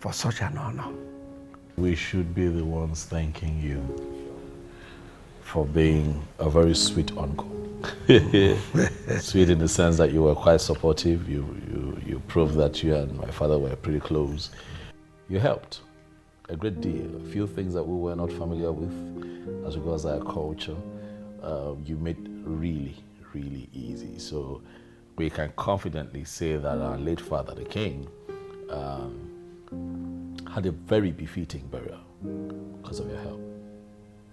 for such an honor. We should be the ones thanking you for being a very sweet uncle. Sweet in the sense that you were quite supportive. You proved that you and my father were pretty close. You helped a great deal. A few things that we were not familiar with as regards our culture, you made really, really easy. So we can confidently say that our late father, the king, had a very befitting burial because of your help.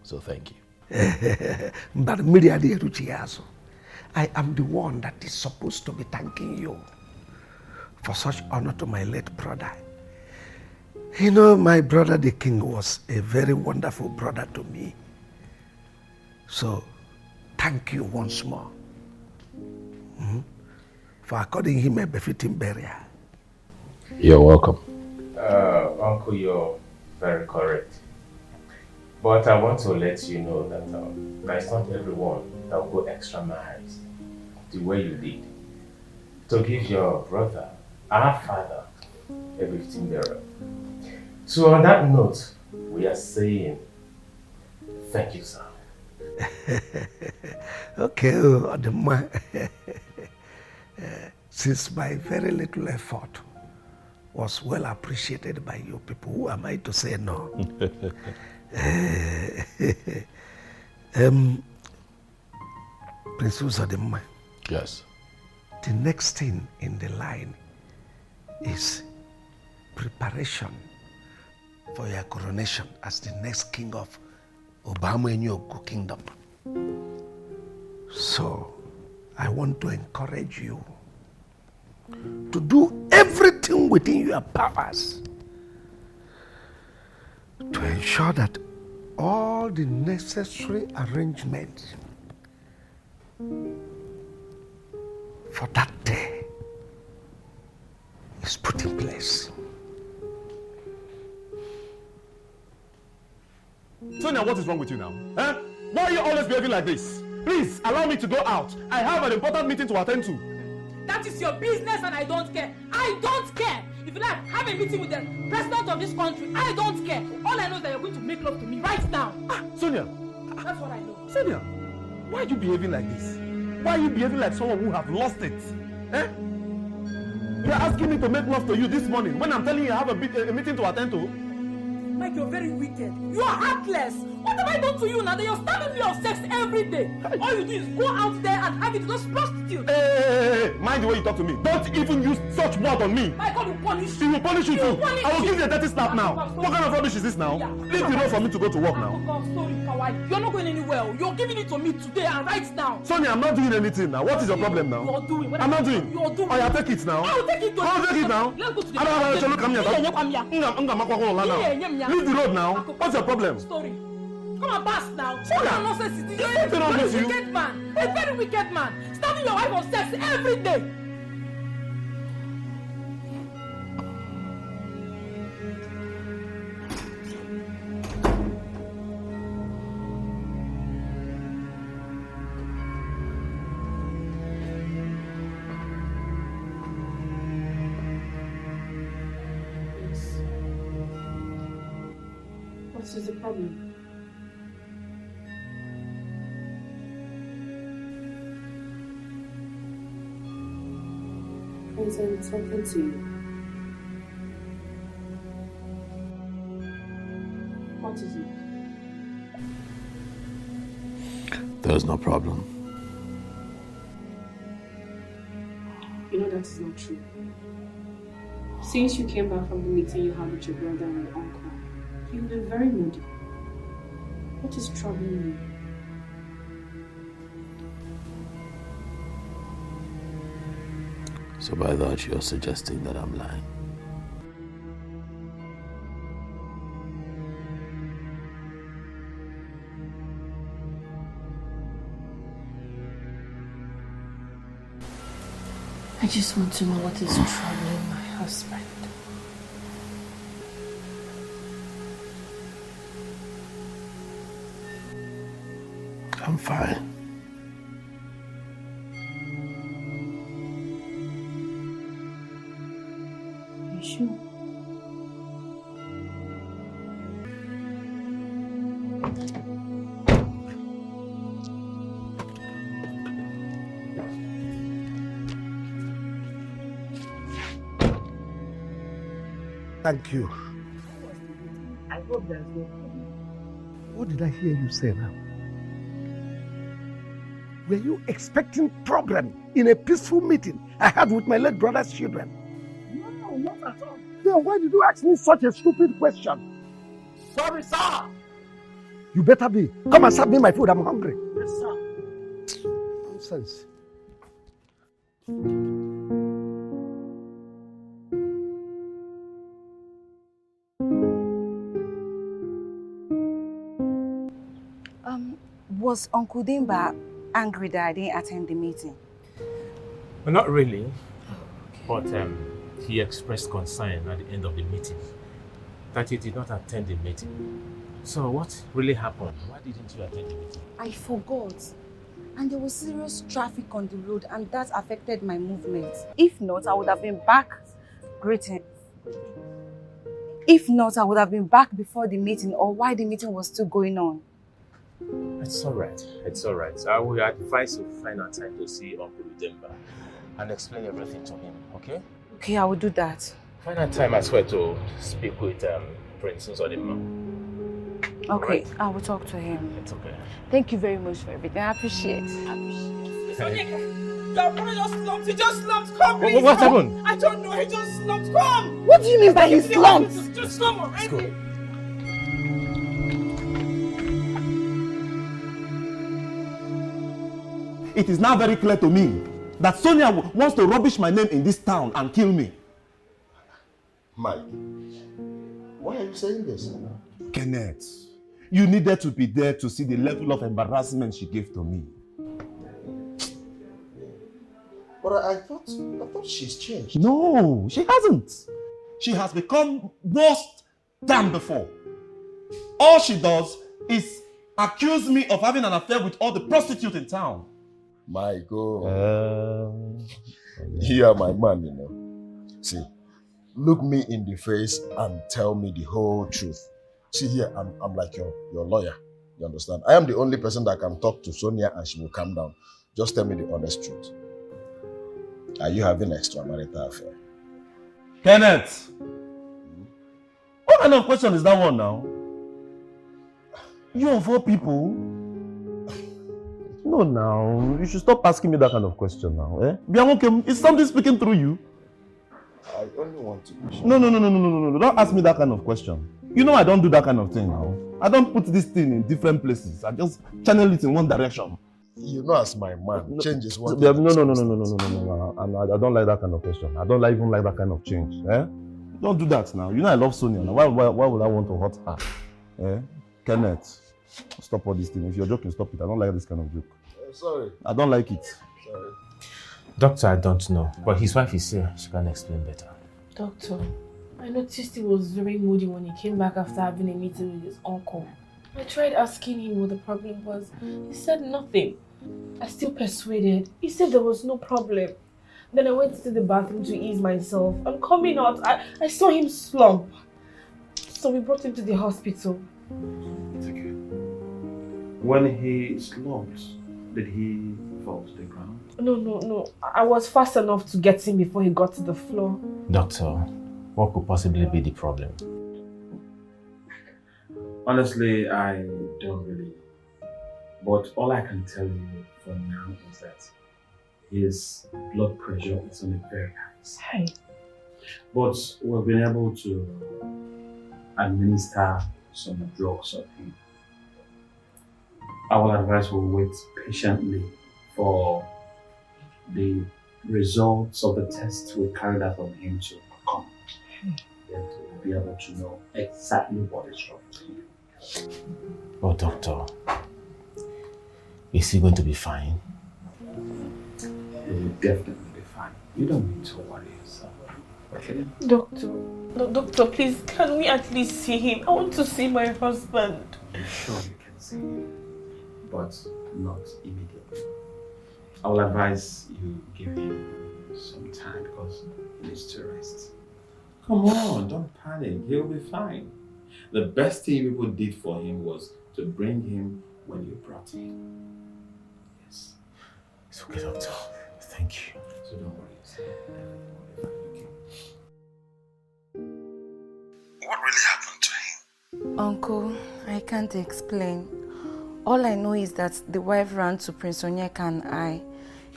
So thank you. But I am the one that is supposed to be thanking you for such honor to my late brother. You know, my brother the king was a very wonderful brother to me. So thank you once more for according him a befitting burial. You're welcome. Uncle, you're very correct. But I want to let you know that it's not everyone that will go extra miles the way you did to give your brother, our father, a befitting burial. So on that note, we are saying thank you, sir. Okay, since my very little effort was well appreciated by you people, who am I to say no? Prince Uzodimma. Yes. The next thing in the line is preparation for your coronation as the next king of Obamu Kingdom. So I want to encourage you to do everything within your powers to ensure that all the necessary arrangements for that day is put in place. Sonia, what is wrong with you now? Eh? Why are you always behaving like this? Please, allow me to go out. I have an important meeting to attend to. That is your business and I don't care. I don't care. If you like, have a meeting with the president of this country. I don't care. All I know is that you're going to make love to me right now. Sonia. That's what I know. Sonia, why are you behaving like this? Why are you behaving like someone who have lost it? Eh? You're asking me to make love to you this morning when I'm telling you I have a meeting to attend to? Mike, you're very wicked. You are heartless. What have I done to you now that you're starving me of sex every day? All you do is go out there and have it just prostitute. Hey, mind the way you talk to me. Don't even use such word on me. My God will punish you. He will punish you too. I will give you a dirty slap now. What kind of rubbish is this now? Leave the road for me to go to work now. You're not going anywhere. You're giving it to me today and right now. Sonia, I'm not doing anything now. What is your problem now? You're doing. I'm not doing. You're doing. Oh, yeah, take it now. I'll take it. I'll take it now. Let's go to the I don't look at me. Leave the road now. What's your problem? Story. Come and pass now. Sonia. What nonsense is this? You're What's wrong with you? wicked man. A very wicked man. Starving your wife of sex every day. What is the problem? Prince, I'm talking to you. What is it? There's no problem. You know that is not true. Since you came back from the meeting you had with your brother and your uncle, you've been very moody. What is troubling you? So by that, you're suggesting that I'm lying. I just want to know what is troubling my husband. I'm fine. Are you sure? Thank you. I hope there's no problem. What did I hear you say now? Were you expecting problem in a peaceful meeting I had with my late brother's children? No, not at all. Then why did you ask me such a stupid question? Sorry, sir. You better be. Come and serve me my food. I'm hungry. Yes, sir. Nonsense. Was Uncle Dimba angry that I didn't attend the meeting? Well, not really. But he expressed concern at the end of the meeting that you did not attend the meeting. So what really happened? Why didn't you attend the meeting? I forgot. And there was serious traffic on the road and that affected my movement. If not, I would have been back greeting. If not, I would have been back before the meeting or while the meeting was still going on. It's all right. It's all right. I will advise you find a time to see Uncle Demba and explain everything to him, okay? Okay, I will do that. Find a time as well to speak with Princess Odima. Okay, Right. I will talk to him. It's okay. Thank you very much for everything. I appreciate it. Sonia, your brother just slumped. He just slumped. Come, please. What happened? I don't know. He just slumped. Come. What do you mean by he slumped? Just slump already. It is now very clear to me that Sonia wants to rubbish my name in this town and kill me. Mike, why are you saying this? Kenneth, you needed to be there to see the level of embarrassment she gave to me. But I thought she's changed. No, she hasn't. She has become worse than before. All she does is accuse me of having an affair with all the prostitutes in town. My God. You are my man, you know. See, look me in the face and tell me the whole truth. See here, I'm like your lawyer. You understand? I am the only person that can talk to Sonia and she will calm down. Just tell me the honest truth. Are you having an extramarital affair? Kenneth! What kind of question is that one now? You of all people? No, now. You should stop asking me that kind of question now. Eh? Bianca, is something speaking through you? I only want to be sure. No. Don't ask me that kind of question. You know I don't do that kind of thing now. I don't put this thing in different places. I just channel it in one direction. You know, as my man, change is one. No. I don't like that kind of question. I don't even like that kind of change. Eh? Don't do that now. You know I love Sonia. Now. Why would I want to hurt her? Eh? Kenneth, stop all this thing. If you're joking, stop it. I don't like this kind of joke. Sorry. I don't like it. Sorry. Doctor, I don't know. But his wife is here. She can explain better. Doctor, I noticed he was very moody when he came back after having a meeting with his uncle. I tried asking him what the problem was. He said nothing. I still persuaded. He said there was no problem. Then I went to the bathroom to ease myself. And coming out, I saw him slump. So we brought him to the hospital. It's okay. When he slumped, did he fall to the ground? No. I was fast enough to get him before he got to the floor. Doctor, what could possibly be the problem? Honestly, I don't really know. But all I can tell you for now is that his blood pressure is on a very high side. But we've been able to administer some drugs on him. I will advise we'll wait patiently for the results of the tests we carried out on him to come. Then we'll be able to know exactly what is wrong with him. Oh, doctor. Is he going to be fine? He will definitely be fine. You don't need to worry yourself. Okay? Doctor, please, can we at least see him? I want to see my husband. I'm sure you can see him, but not immediately. I will advise you give him some time because he needs to rest. Come on, don't panic. He'll be fine. The best thing people did for him was to bring him when you brought him. Yes. It's okay, doctor. Thank you. So don't worry. Everything will be fine, okay? What really happened to him? Uncle, I can't explain. All I know is that the wife ran to Prince Onyeka and I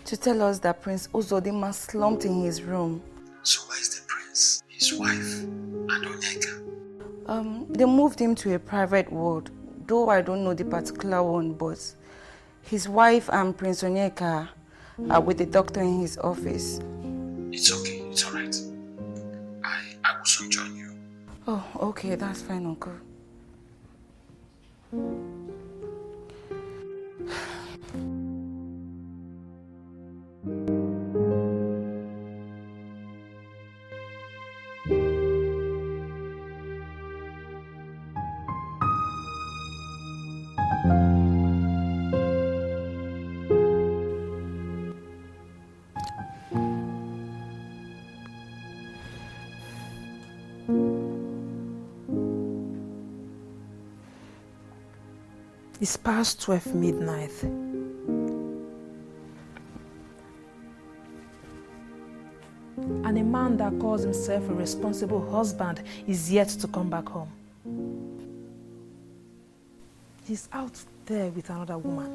to tell us that Prince Uzodinma slumped in his room. So where is the prince, his wife, and Onyeka? They moved him to a private ward, though I don't know the particular one, but his wife and Prince Onyeka are with the doctor in his office. It's okay, it's alright. I will soon join you. Oh, okay, that's fine, Uncle. It's past 12 midnight. And a man that calls himself a responsible husband is yet to come back home. He's out there with another woman,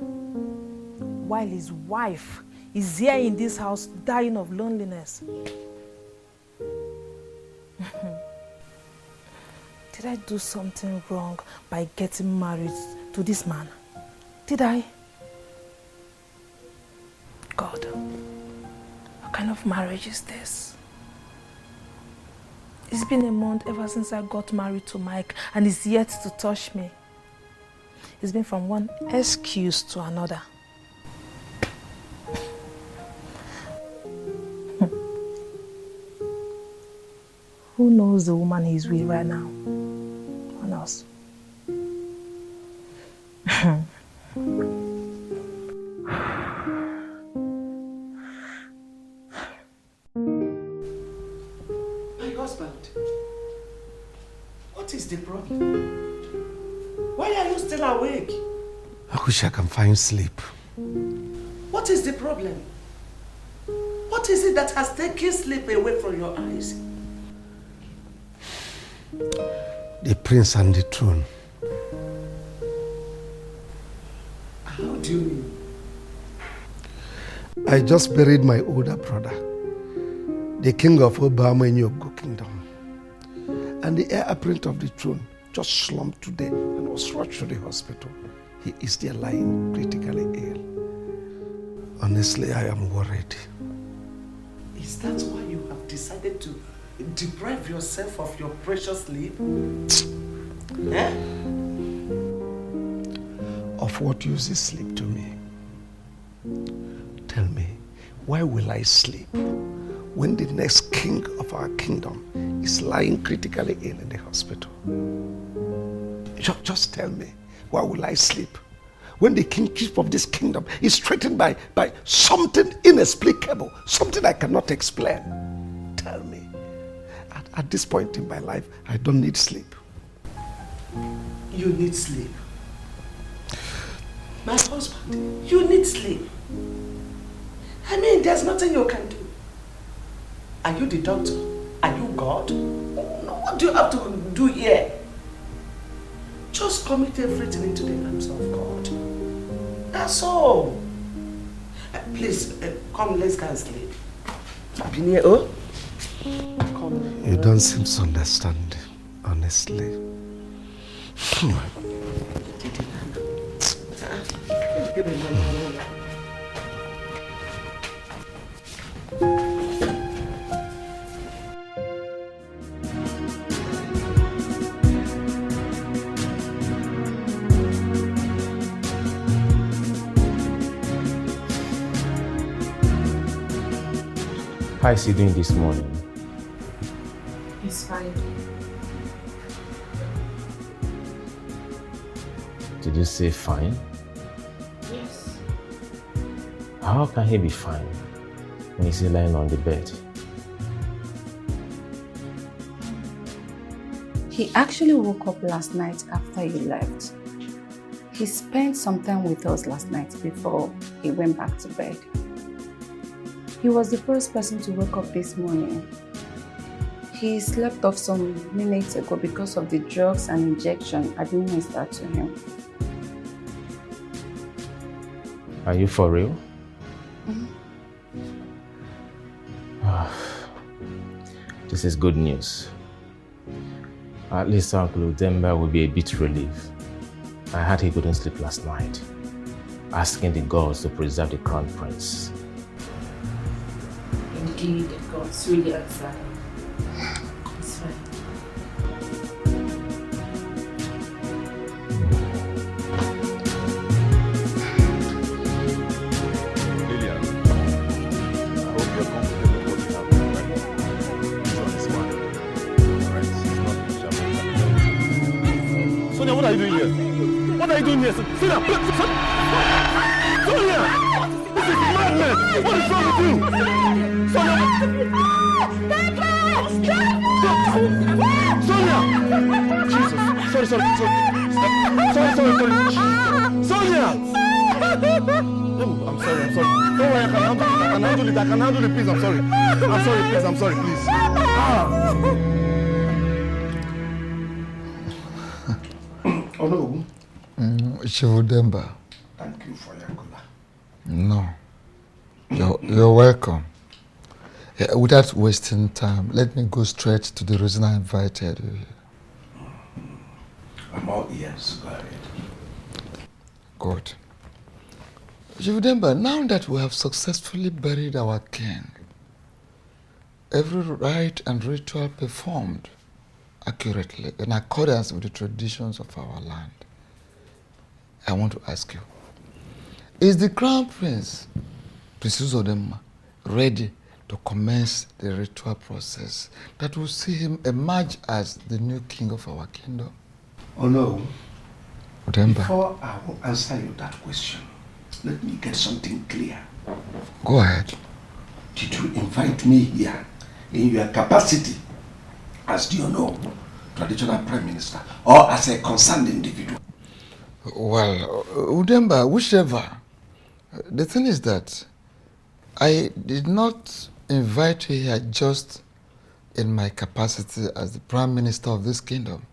while his wife is here in this house dying of loneliness. Did I do something wrong by getting married to this man? Did I? God, what kind of marriage is this? It's been a month ever since I got married to Mike, and he's yet to touch me. It's been from one excuse to another. Who knows the woman he's with right now? Who knows? My husband, what is the problem? Why are you still awake? I wish I can find sleep. What is the problem? What is it that has taken sleep away from your eyes? The prince and the throne. How do you mean? I just buried my older brother, the king of Onuigbo kingdom. And the heir apparent of the throne just slumped today and was rushed to the hospital. He is there lying critically ill. Honestly, I am worried. Is that why you have decided to deprive yourself of your precious sleep? Eh? Of what use is sleep to me? Tell me, why will I sleep when the next king of our kingdom is lying critically ill in the hospital? Just tell me, why will I sleep when the kingship of this kingdom is threatened by something inexplicable, something I cannot explain? Tell me. At this point in my life, I don't need sleep. You need sleep. My husband, you need sleep. I mean, there's nothing you can do. Are you the doctor? Are you God? What do you have to do here? Just commit everything into the hands of God. That's all. Please, come, let's go and sleep. Oh? Come. You don't seem to understand, honestly. How is he doing this morning? He's fine. Did you say fine? Yes. How can he be fine when he's lying on the bed? He actually woke up last night after you left. He spent some time with us last night before he went back to bed. He was the first person to wake up this morning. He slept off some minutes ago because of the drugs and injection administered to him. Are you for real? This is good news. At least Uncle Udemba will be a bit relieved. I heard he couldn't sleep last night, asking the gods to preserve the crown prince. Indeed, the gods really answered. It's fine. Sonia, what are you doing here? What are you doing here? Sonia, Sonia! This is madness! What is wrong with you? Sonia! Sonia! Jesus! Sorry. Sonia! I'm sorry. Don't worry, I can handle it. Please, I'm sorry. Please. Oh no. Shivudemba. Thank you for your cola. No. You're welcome. Yeah, without wasting time, let me go straight to the reason I invited you here. I'm all ears. Go ahead. Good. Shivudemba, now that we have successfully buried our king, every rite and ritual performed accurately in accordance with the traditions of our land, I want to ask you, is the Crown Prince, Prince Uzodema, ready to commence the ritual process that will see him emerge as the new king of our kingdom? Oh no. Udemba. Before I will answer you that question, let me get something clear. Go ahead. Did you invite me here in your capacity as the traditional prime minister, or as a concerned individual? Well, Udemba, whichever. The thing is that I did not invite you here just in my capacity as the prime minister of this kingdom.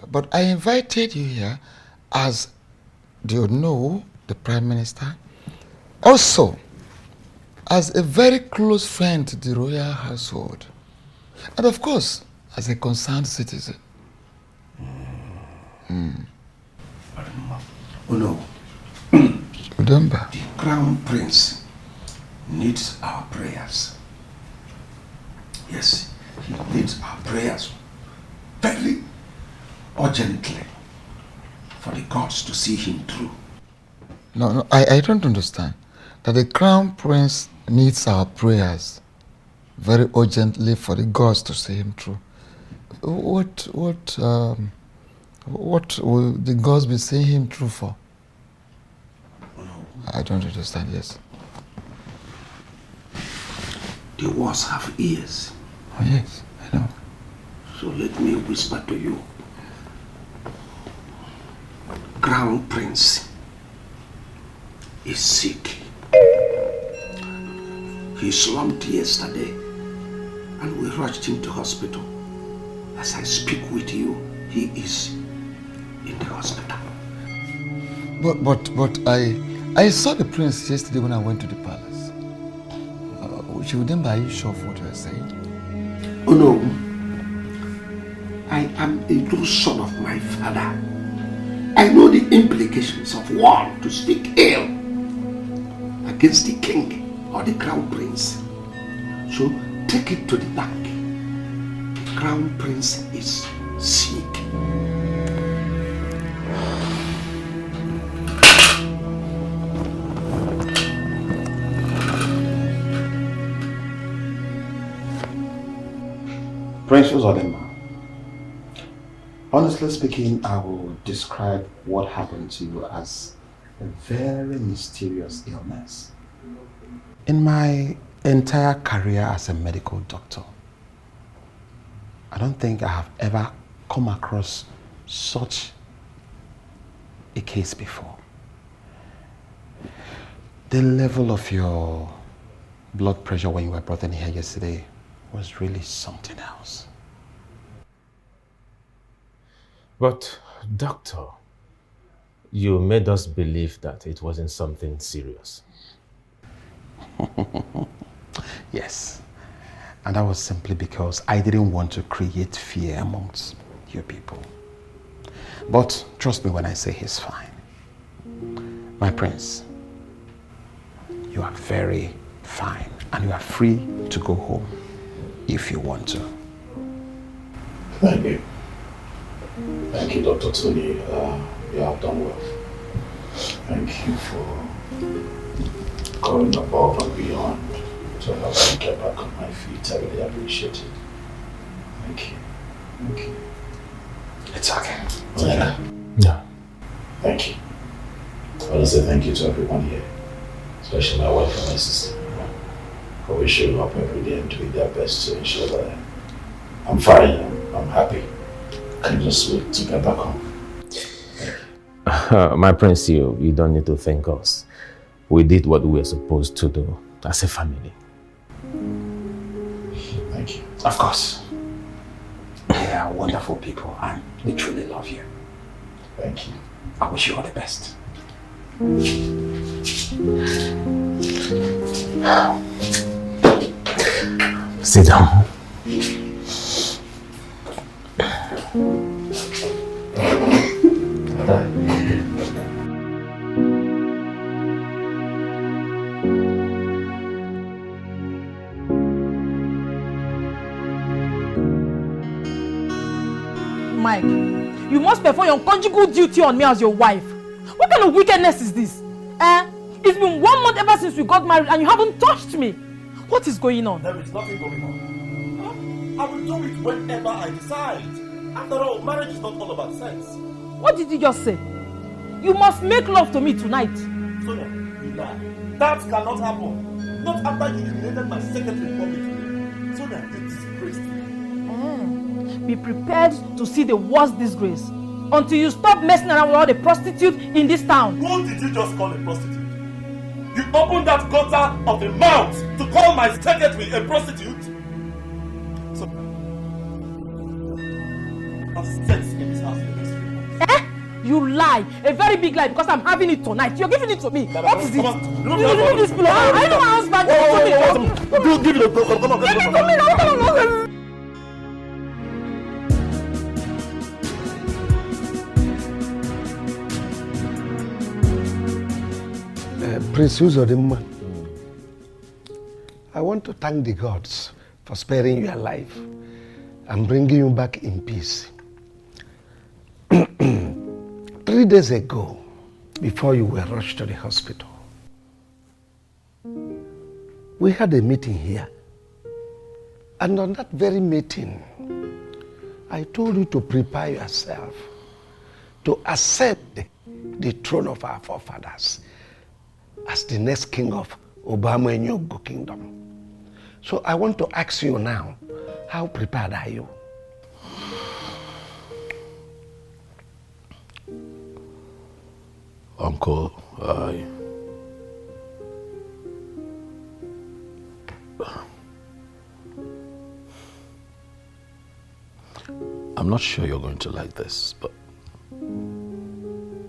But I invited you here as, the prime minister, also as a very close friend to the royal household, and of course, as a concerned citizen. Oh no. Udemba. The crown prince needs our prayers. Yes, he needs our prayers very urgently for the gods to see him through. No, I don't understand. That the crown prince needs our prayers very urgently for the gods to see him through. What will the gods be seeing him through for? I don't understand, yes. The walls have ears. Oh, yes, I know. So let me whisper to you. Crown Prince is sick. He slumped yesterday and we rushed him to hospital. As I speak with you, he is in the hospital. But I saw the prince yesterday when I went to the palace. Are you sure of what you are saying? Oh no. I am a true son of my father. I know the implications of one to speak ill against the king or the crown prince. So take it to the bank. The crown prince is sick. Prince Uzodema, honestly speaking, I will describe what happened to you as a very mysterious illness. In my entire career as a medical doctor, I don't think I have ever come across such a case before. The level of your blood pressure when you were brought in here yesterday was really something else. But, doctor, you made us believe that it wasn't something serious. Yes. And that was simply because I didn't want to create fear amongst your people. But trust me when I say he's fine. My prince, you are very fine and you are free to go home if you want to. Thank you. Thank you, Dr. Tony. You have done well. Thank you for going above and beyond to help me get back on my feet. I really appreciate it. Thank you. Thank you. It's okay. Yeah. Thank you. I want to say thank you to everyone here, especially my wife and my sister, for always showing up every day and doing their best to ensure that I'm fine, I'm happy. I can just wait to get back home. My prince, you don't need to thank us. We did what we were supposed to do as a family. Thank you. Of course. They are wonderful people and we truly love you. Thank you. I wish you all the best. Sit down. Mike, you must perform your conjugal duty on me as your wife. What kind of wickedness is this? It's been 1 month ever since we got married and you haven't touched me. What is going on? There is nothing going on. I will do it whenever I decide. After all, marriage is not all about sex. What did you just say? You must make love to me tonight. Sonia, you lie. That cannot happen. Not after you eliminated my secretary publicly. Sonia, you disgraced me. Be prepared to see the worst disgrace until you stop messing around with all the prostitutes in this town. Who did you just call a prostitute? You opened that gutter of a mouth to call my secretary a prostitute? So, I've sex in this house in the next 3 months. You lie. A very big lie because I'm having it tonight. You're giving it to me. What is it? You leave this pillow. I know my husband. Give it a go. Come on. Give it to me now. Come on. Prince Uzodimma, I want to thank the gods for sparing you alive and bringing you back in peace. 3 days ago, before you were rushed to the hospital, we had a meeting here. And on that very meeting, I told you to prepare yourself to accept the throne of our forefathers as the next king of Onuigbo kingdom. So I want to ask you now, how prepared are you? Uncle, I'm not sure you're going to like this, but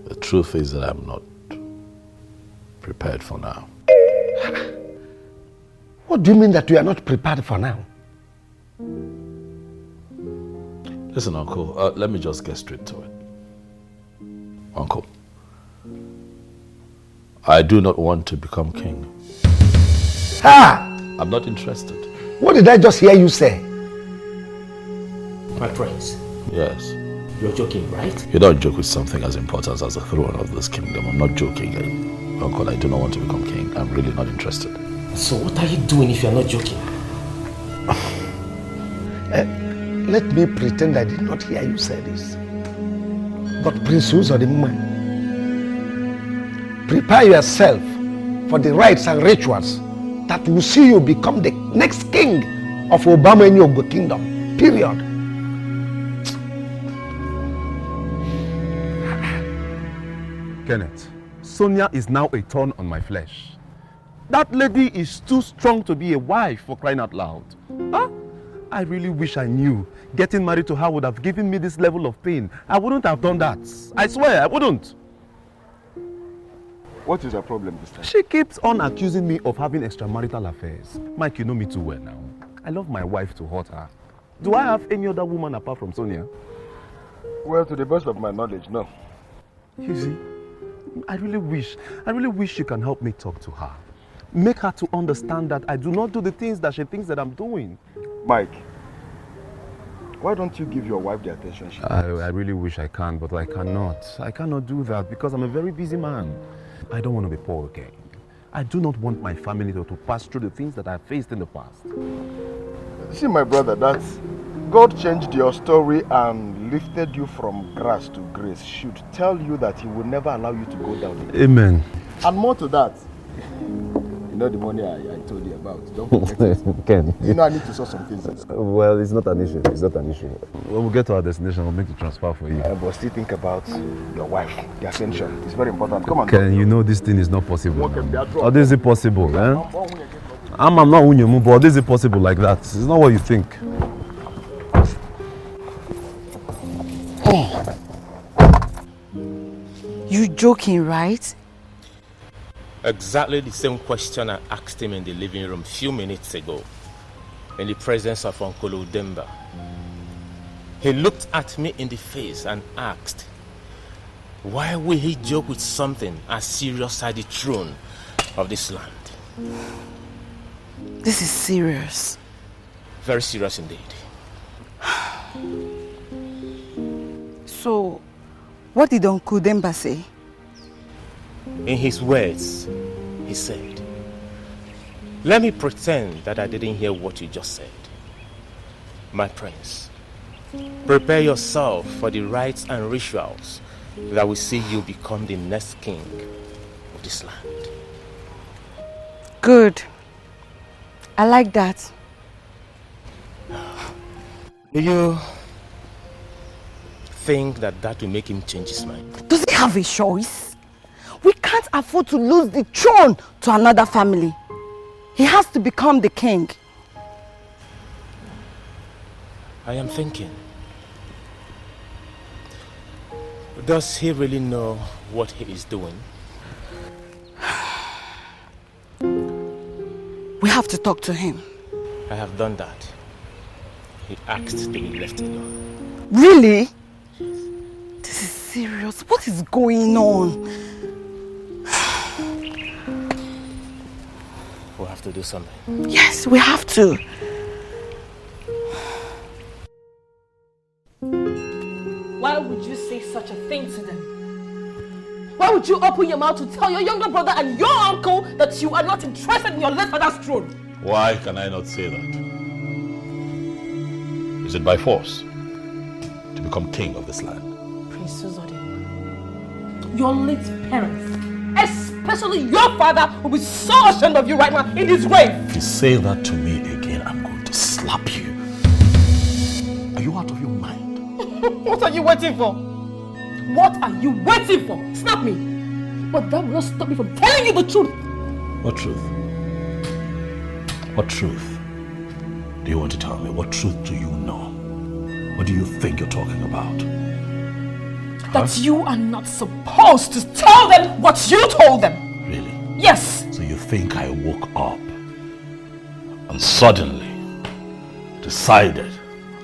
the truth is that I'm not prepared for now. What do you mean that you are not prepared for now? Listen, Uncle, let me just get straight to it. Uncle, I do not want to become king. I'm not interested. What did I just hear you say? My prince. Yes. You're joking, right? You don't joke with something as important as the throne of this kingdom. I'm not joking. Uncle, I do not want to become king. I'm really not interested. So what are you doing if you're not joking? Let me pretend I did not hear you say this. But Prince Uzodimma, prepare yourself for the rites and rituals that will see you become the next king of Onuigbo kingdom. Period. Kenneth, Sonia is now a thorn on my flesh. That lady is too strong to be a wife, for crying out loud. Huh? I really wish I knew getting married to her would have given me this level of pain. I wouldn't have done that. I swear, I wouldn't. What is her problem this time? She keeps on accusing me of having extramarital affairs. Mike, you know me too well now. I love my wife to hurt her. Do I have any other woman apart from Sonia? Well, to the best of my knowledge, no. You see, I really wish you can help me talk to her. Make her to understand that I do not do the things that she thinks that I'm doing. Mike, why don't you give your wife the attention she needs? I really wish I can, but I cannot. I cannot do that because I'm a very busy man. I don't want to be poor again. I do not want my family to pass through the things that I faced in the past. See, my brother, that God changed your story and lifted you from grass to grace should tell you that He will never allow you to go down again. Amen. And more to that, you know the money I told you about. Don't forget it. Ken. You know I need to sort some things. Well, it's not an issue. It's not an issue. When we get to our destination, we'll make the transfer for you. But still think about your wife, the ascension. It's very important. Come on. Ken, you know this thing is not possible. Or this is possible, eh? I'm not Unyomu, but this is possible like that. It's not what you think. You joking, right? Exactly the same question I asked him in the living room a few minutes ago, in the presence of Uncle Udemba. He looked at me in the face and asked, why will he joke with something as serious as the throne of this land? This is serious. Very serious indeed. So, what did Uncle Udemba say? In his words, he said, let me pretend that I didn't hear what you just said. My prince, prepare yourself for the rites and rituals that will see you become the next king of this land. Good. I like that. Do you think that will make him change his mind? Does he have a choice? We can't afford to lose the throne to another family. He has to become the king. I am thinking, does he really know what he is doing? We have to talk to him. I have done that. He asked to be left alone. Really? This is serious. What is going on? We'll have to do something. Yes, we have to. Why would you say such a thing to them? Why would you open your mouth to tell your younger brother and your uncle that you are not interested in your late father's throne? Why can I not say that? Is it by force to become king of this land? Princess Ode, your late parents, especially your father, will be so ashamed of you right now in his grave. If you say that to me again, I'm going to slap you. Are you out of your mind? What are you waiting for? What are you waiting for? Snap me. But that will not stop me from telling you the truth. What truth? What truth do you want to tell me? What truth do you know? What do you think you're talking about? That you are not supposed to tell them what you told them. Really? Yes. So you think I woke up and suddenly decided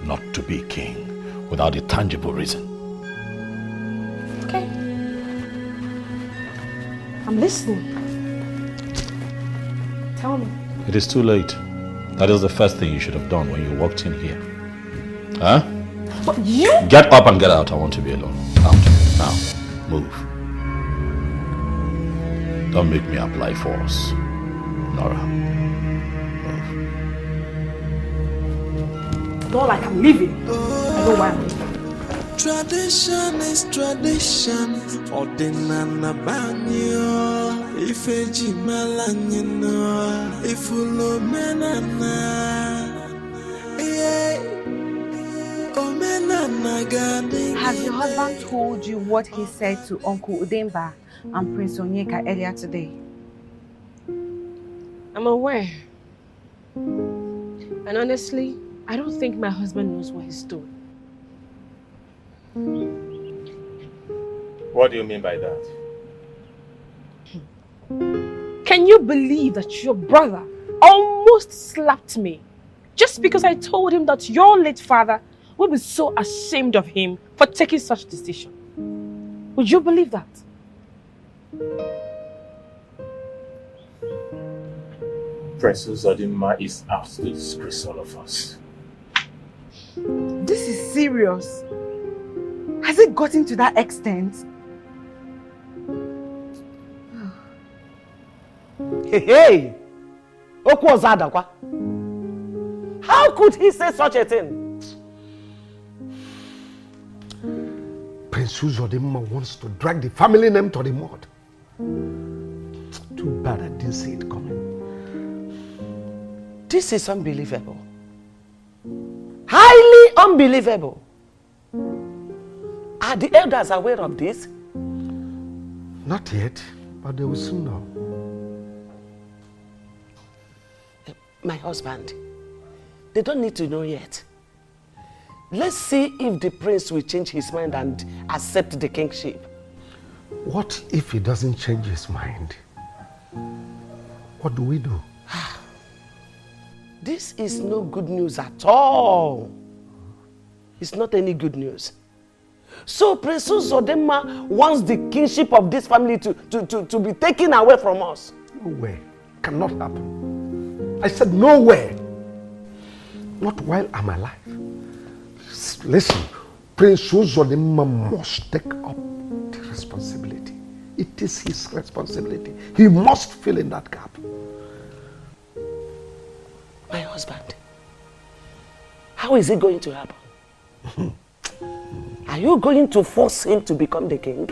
not to be king without a tangible reason? Okay. I'm listening. Tell me. It is too late. That is the first thing you should have done when you walked in here. Huh? But you... Get up and get out. I want to be alone. Out. Now. Move. Don't make me apply force. Nora. Move. Not like I'm leaving. I know why I'm leaving. Tradition is tradition. Ordinana banyo. Ifeji malanyino. Ifulo menana. Yeah. Omena Has your husband told you what he said to Uncle Udemba and Prince Onyeka earlier today? I'm aware. And honestly, I don't think my husband knows what he's doing. What do you mean by that? Can you believe that your brother almost slapped me just because I told him that your late father would be so ashamed of him for taking such decision? Would you believe that? Princess Odinma is out to disgrace all of us. This is serious. Has it gotten to that extent? Hey! Okwara! How could he say such a thing? Prince Uzodimma wants to drag the family name to the mud. Too bad I didn't see it coming. This is unbelievable. Highly unbelievable. Are the elders aware of this? Not yet, but they will soon know. My husband, they don't need to know yet. Let's see if the prince will change his mind and accept the kingship. What if he doesn't change his mind? What do we do? This is no good news at all. It's not any good news. So Prince Uzodimma wants the kingship of this family to be taken away from us. No way. Cannot happen. I said no way. Not while I'm alive. Listen, Prince Uzodimma must take up the responsibility. It is his responsibility. He must fill in that gap. My husband, how is it going to happen? Are you going to force him to become the king?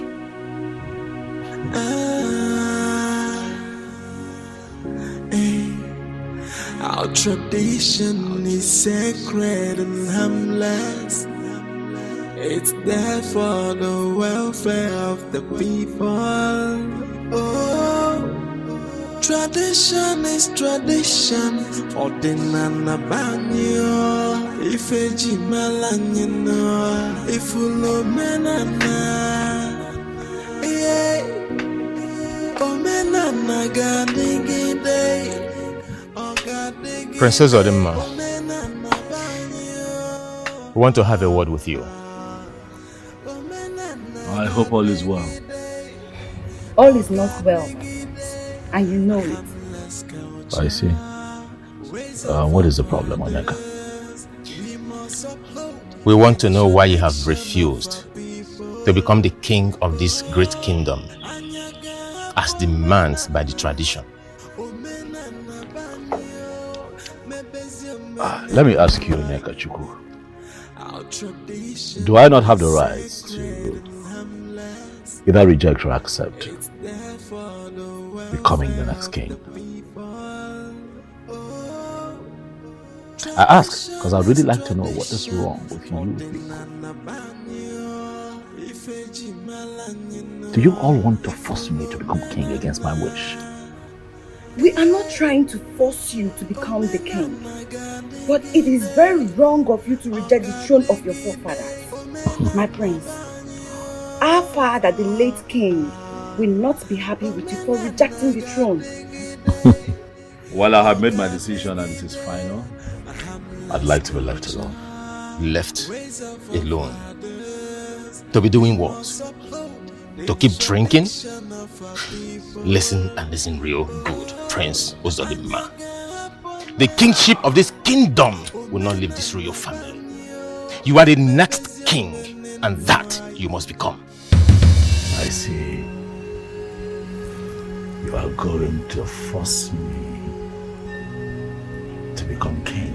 Our tradition is sacred and harmless. It's there for the welfare of the people. Oh, tradition is tradition. Ordinana banyo, ifeji malanyino, ifulo menana. Yeah, omenana gadigide. Princess Odinma, we want to have a word with you. I hope all is well. All is not well, and you know it. I see. What is the problem, Emeka? We want to know why you have refused to become the king of this great kingdom as demanded by the tradition. Let me ask you, Emeka Chukwu. Do I not have the right to either reject or accept becoming the next king? I ask because I'd really like to know what is wrong with you people. Do you all want to force me to become king against my wish? We are not trying to force you to become the king, but it is very wrong of you to reject the throne of your forefathers. My prince, our father, the late king, will not be happy with you for rejecting the throne. Well, I have made my decision and it is final. I'd like to be left alone. Left alone? To be doing what? To keep drinking? Listen and listen real good, Prince Uzodimma. The kingship of this kingdom will not leave this royal family. You are the next king, and that you must become. I see. You are going to force me to become king.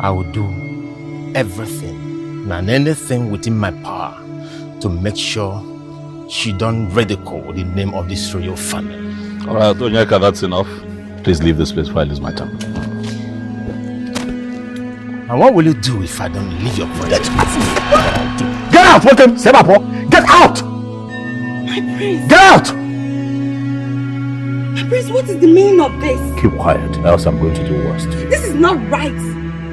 I will do everything and anything within my power to make sure she don't ridicule the name of this royal family. Alright, Onyeka, that's enough. Please leave this place while it's my turn. And what will you do if I don't leave your presence? Get out! Welcome, Sebapo! Get out! My prince! Get out! My prince, what is the meaning of this? Keep quiet, else I'm going to do worse. This is not right.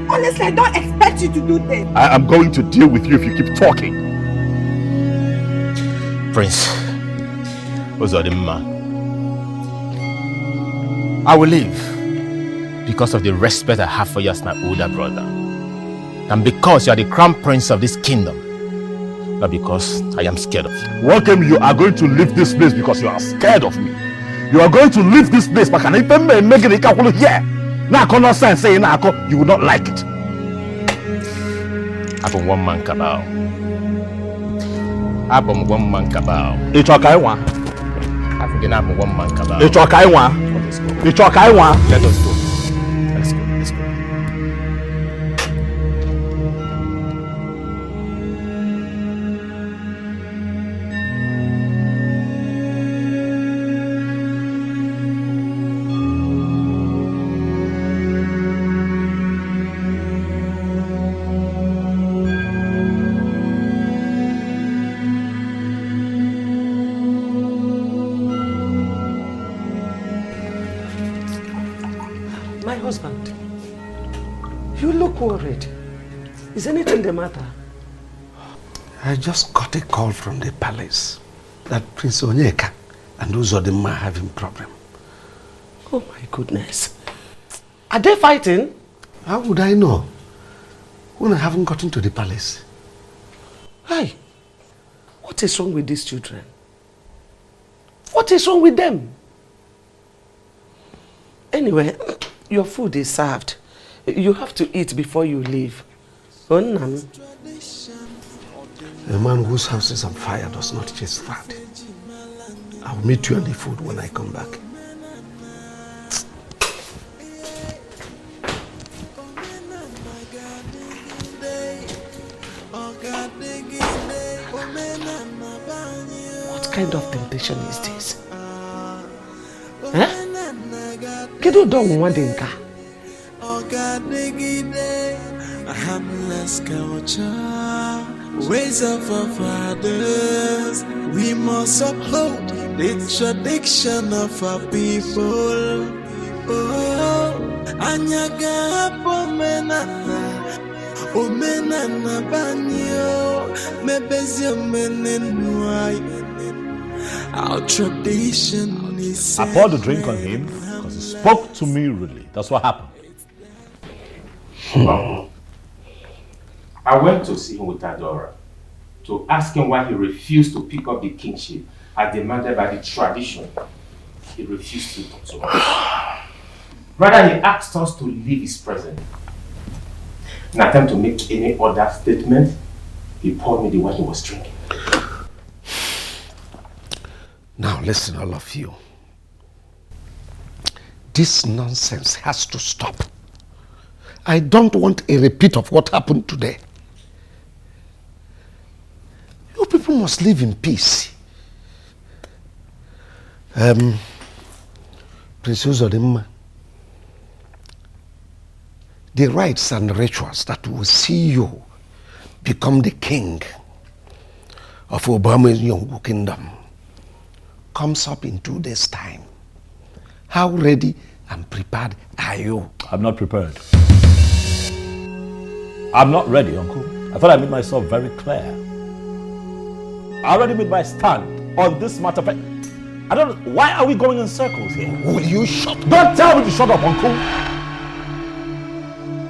Honestly, I don't expect you to do this. I am going to deal with you if you keep talking. Prince Ozodimma, I will leave because of the respect I have for you as my older brother, and because you are the crown prince of this kingdom, not because I am scared of you. Welcome, you are going to leave this place because you are scared of me. You are going to leave this place, but can I make it here? Now, I cannot say you will not like it. I'm one man cabal. I'm one man cabal. It's okay, one. I'm one man cabal. It's okay, one. Let us go. It's okay, one. Let us go. Let's go. Let's go. Worried. Is anything the matter? I just got a call from the palace that Prince Onyeka and Uzodimma are having problem. Oh my goodness. Are they fighting? How would I know when I haven't gotten to the palace? Hey, what is wrong with these children? What is wrong with them? Anyway, your food is served. You have to eat before you leave. Onnam. A man whose house is on fire does not chase rat. I'll meet you on the food when I come back. What kind of temptation is this? Huh? Kedu do nwadinka? Harmless culture, ways of our fathers. We must uphold the tradition of our people. Oh, Anyaga Pomenana, Omenana Banyo, Mebezio Menenwai. Our tradition is. I poured the drink on him because he spoke to me rudely. That's what happened. I went to see him with Adora to ask him why he refused to pick up the kingship as demanded by the tradition. He refused to talk to us. Rather, he asked us to leave his presence. In an attempt to make any other statement, he poured me the wine he was drinking. Now listen, all of you. This nonsense has to stop. I don't want a repeat of what happened today. You people must live in peace. Prince Uzodimma, the rites and rituals that will see you become the king of Obama's young kingdom comes up in 2 days' time. How ready and prepared are you? I'm not prepared. I'm not ready, Uncle. I thought I made myself very clear. I already made my stand on this matter. I don't know. Why are we going in circles here? Will you shut up? Don't tell me to shut up, Uncle.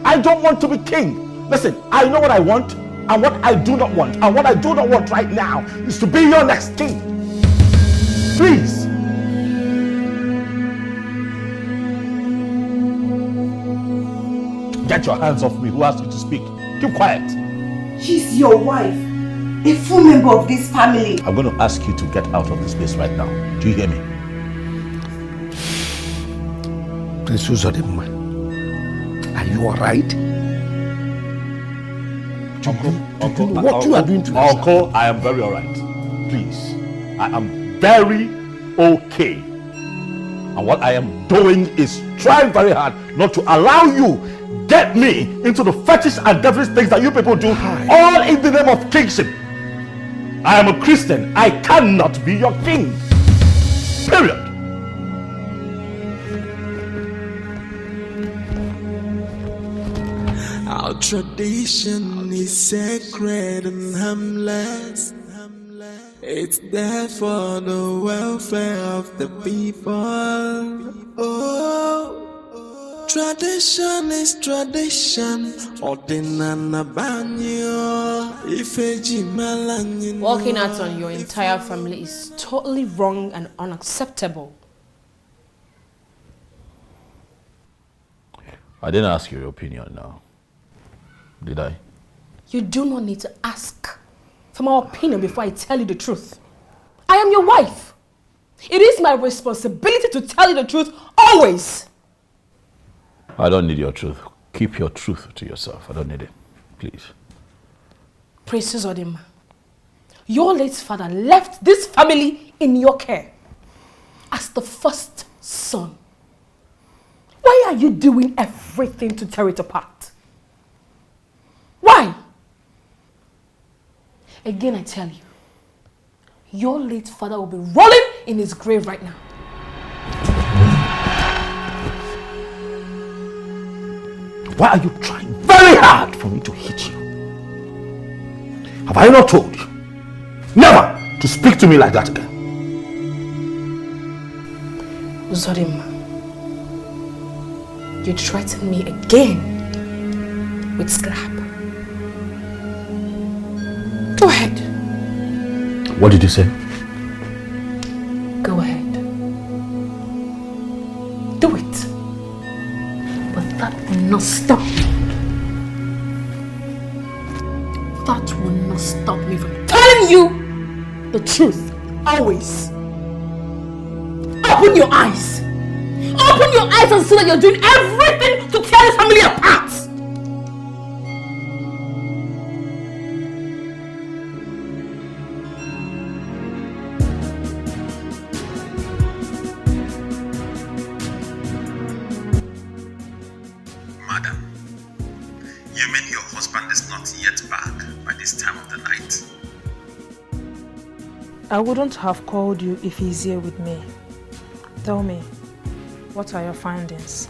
I don't want to be king. Listen, I know what I want and what I do not want. And what I do not want right now is to be your next king. Please. Get your hands off me. Who asked you to speak? Keep quiet. She's your wife, a full member of this family. I'm going to ask you to get out of this place right now. Do you hear me? Prince Uzodimma, are you alright? Uncle, what you are doing to yourself? Uncle, I am very alright. Please. I am very okay. And what I am doing is trying very hard not to allow you get me into the fetish and devilish things that you people do, all in the name of kingship. I am a Christian. I cannot be your king. Period. Our tradition is sacred and harmless. It's there for the welfare of the people. Oh, tradition is tradition. Walking out on your entire family is totally wrong and unacceptable. I didn't ask your opinion now. Did I? You do not need to ask for my opinion before I tell you the truth. I am your wife. It is my responsibility to tell you the truth always. I don't need your truth. Keep your truth to yourself. I don't need it. Please. Princess Odima, your late father left this family in your care as the first son. Why are you doing everything to tear it apart? Why? Again, I tell you, your late father will be rolling in his grave right now. Why are you trying very hard for me to hit you? Have I not told you never to speak to me like that again? Zodima, you threaten me again with slap. Go ahead. What did you say? Go ahead. Do it. But that will not stop me. That will not stop me from telling you the truth. Always. Open your eyes. Open your eyes and see that you're doing everything to tear this family apart. I wouldn't have called you if he's here with me. Tell me, what are your findings?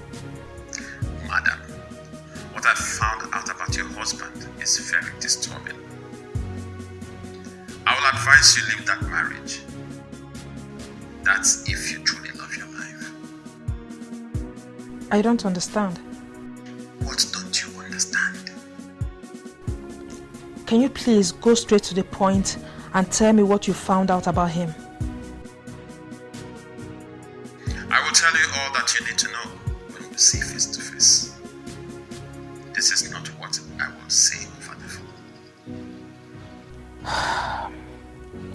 Madam, what I found out about your husband is very disturbing. I will advise you leave that marriage. That's if you truly love your life. I don't understand. What don't you understand? Can you please go straight to the point and tell me what you found out about him? I will tell you all that you need to know when you see face to face. This is not what I will say over the phone.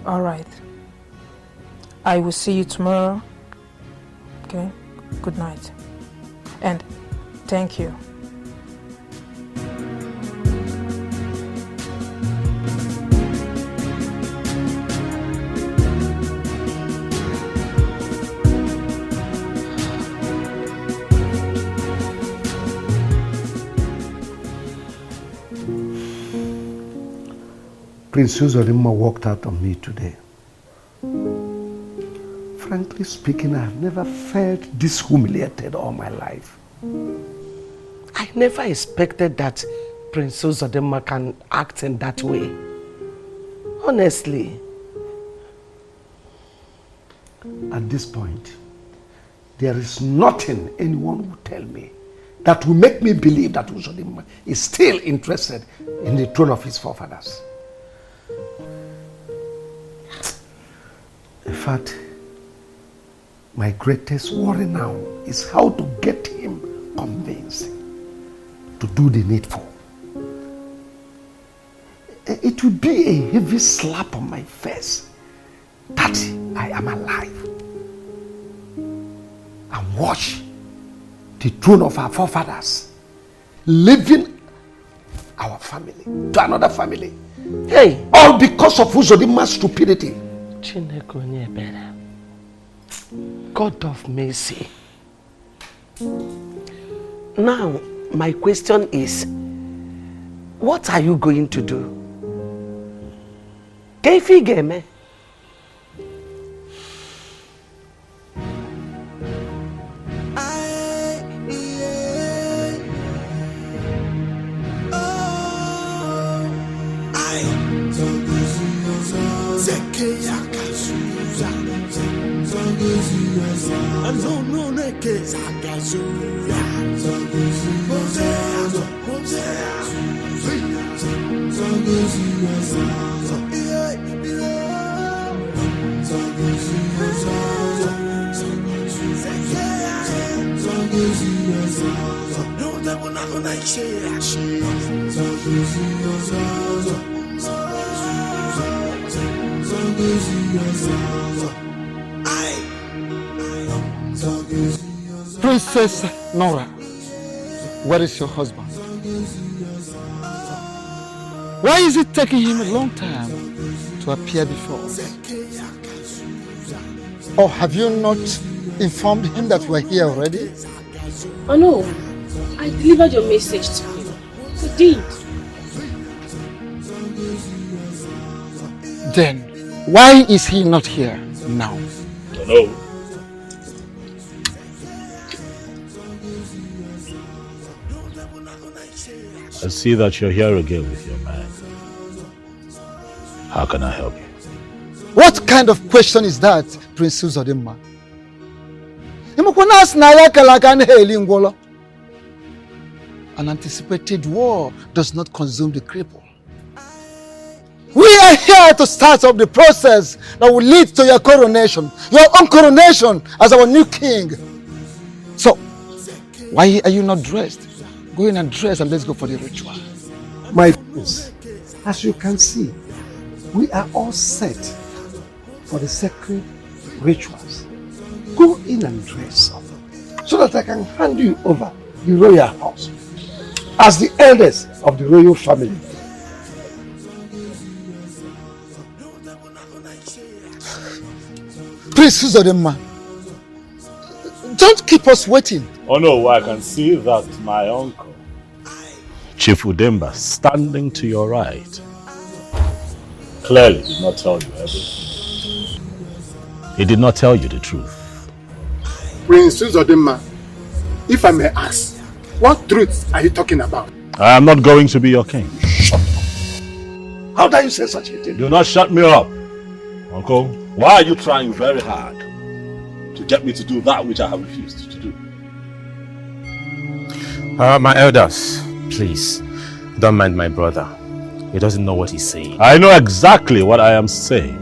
All right. I will see you tomorrow. Okay? Good night. And thank you. Prince Uzodimma walked out on me today. Frankly speaking, I have never felt this humiliated all my life. I never expected that Prince Uzodimma can act in that way. Honestly. At this point, there is nothing anyone will tell me that will make me believe that Uzodimma is still interested in the throne of his forefathers. In fact, my greatest worry now is how to get him convinced to do the needful. It will be a heavy slap on my face that I am alive and watch the throne of our forefathers leaving our family to another family. Hey, all because of Uzodimma's stupidity. Chinenye Nnebe, God of mercy. Now, my question is, what are you going to do? Kefi game? Princess Nora, where is your husband? Why is it taking him a long time to appear before us? Or have you not informed him that we're here already? Oh no, I delivered your message to him. I did. Then, why is he not here now? Don't know. I see that you're here again with your man. How can I help you? What kind of question is that, Prince Uzodimma? An anticipated war does not consume the cripple. We are here to start up the process that will lead to your coronation, your own coronation as our new king. So, why are you not dressed? Go in and dress and let's go for the ritual. My prince, as you can see, we are all set for the sacred rituals. Go in and dress up so that I can hand you over the royal house as the eldest of the royal family. Prince Uzodimma, don't keep us waiting. Oh no, I can see that my uncle, Chief Udemba, standing to your right, clearly did not tell you everything. He did not tell you the truth. Prince Uzodimma, if I may ask, what truth are you talking about? I am not going to be your king. Shut up. How dare you say such a thing? Do not shut me up. Uncle, why are you trying very hard to get me to do that which I have refused to do? My elders, please, don't mind my brother. He doesn't know what he's saying. I know exactly what I am saying.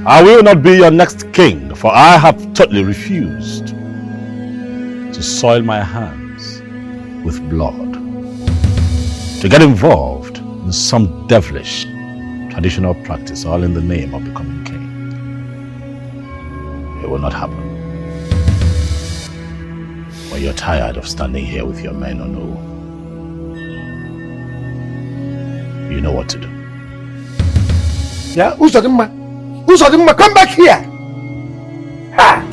I will not be your next king, for I have totally refused to soil my hands with blood, to get involved in some devilish traditional practice, all in the name of becoming king. It will not happen. When you're tired of standing here with your men, you know what to do. Yeah, Uzodimma, come back here. Ha!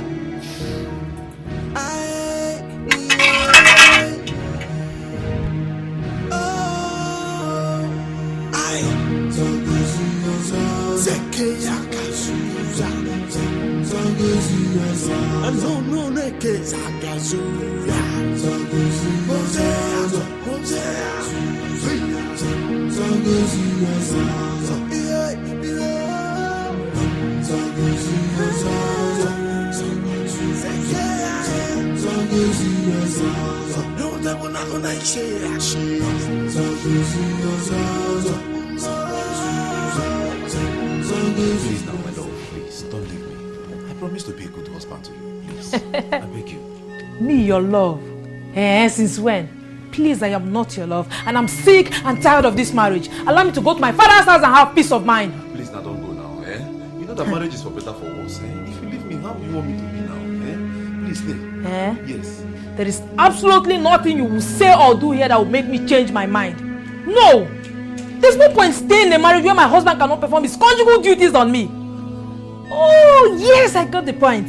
Please now, my love, please, don't leave me. I promise to be a good husband to you, please. I beg you. Me, your love? Since when? Please, I am not your love, and I'm sick and tired of this marriage. Allow me to go to my father's house and have peace of mind. Please now, don't go now, You know that marriage is for better, for worse, If you leave me, how do you want me to be now, Please stay. Yes. There is absolutely nothing you will say or do here that will make me change my mind. No! There's no point staying in a marriage where my husband cannot perform his conjugal duties on me. Oh, yes, I got the point.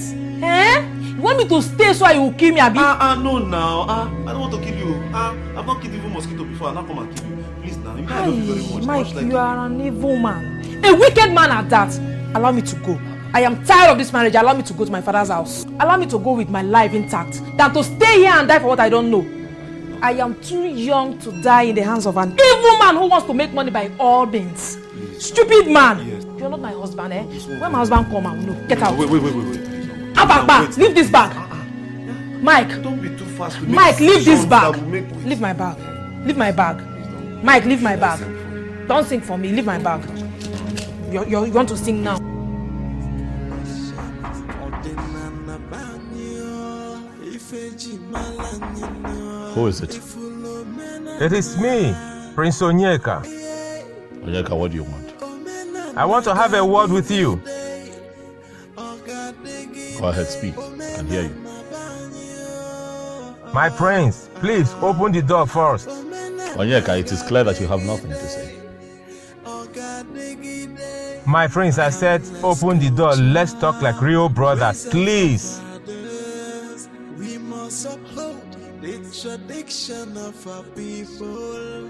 You want me to stay so you will kill me, Abi? No now. I don't want to kill you. I've not killed even mosquito before. I'll not come and kill you. Please now. You know I love you very much. Mike, you are an evil man. A wicked man at that. Allow me to go. I am tired of this marriage. Allow me to go to my father's house. Allow me to go with my life intact than to stay here and die for what I don't know. I am too young to die in the hands of an evil man who wants to make money by all means. Stupid man. Yes. You're not my husband, eh? When my husband come, I will know. Get out. Wait. Apga, leave this bag. Mike. Don't be too fast. Mike, leave this bag. Leave my bag. Leave my bag. Mike, leave my bag. Don't sing for me. Leave my bag. You want to sing now? Who is it? It is me, Prince Onyeka. Onyeka, what do you want? I want to have a word with you. Go ahead, speak. I can hear you. My prince, please open the door first. Onyeka, it is clear that you have nothing to say. My prince, I said open the door. Let's talk like real brothers, please. We must uphold the tradition of our people.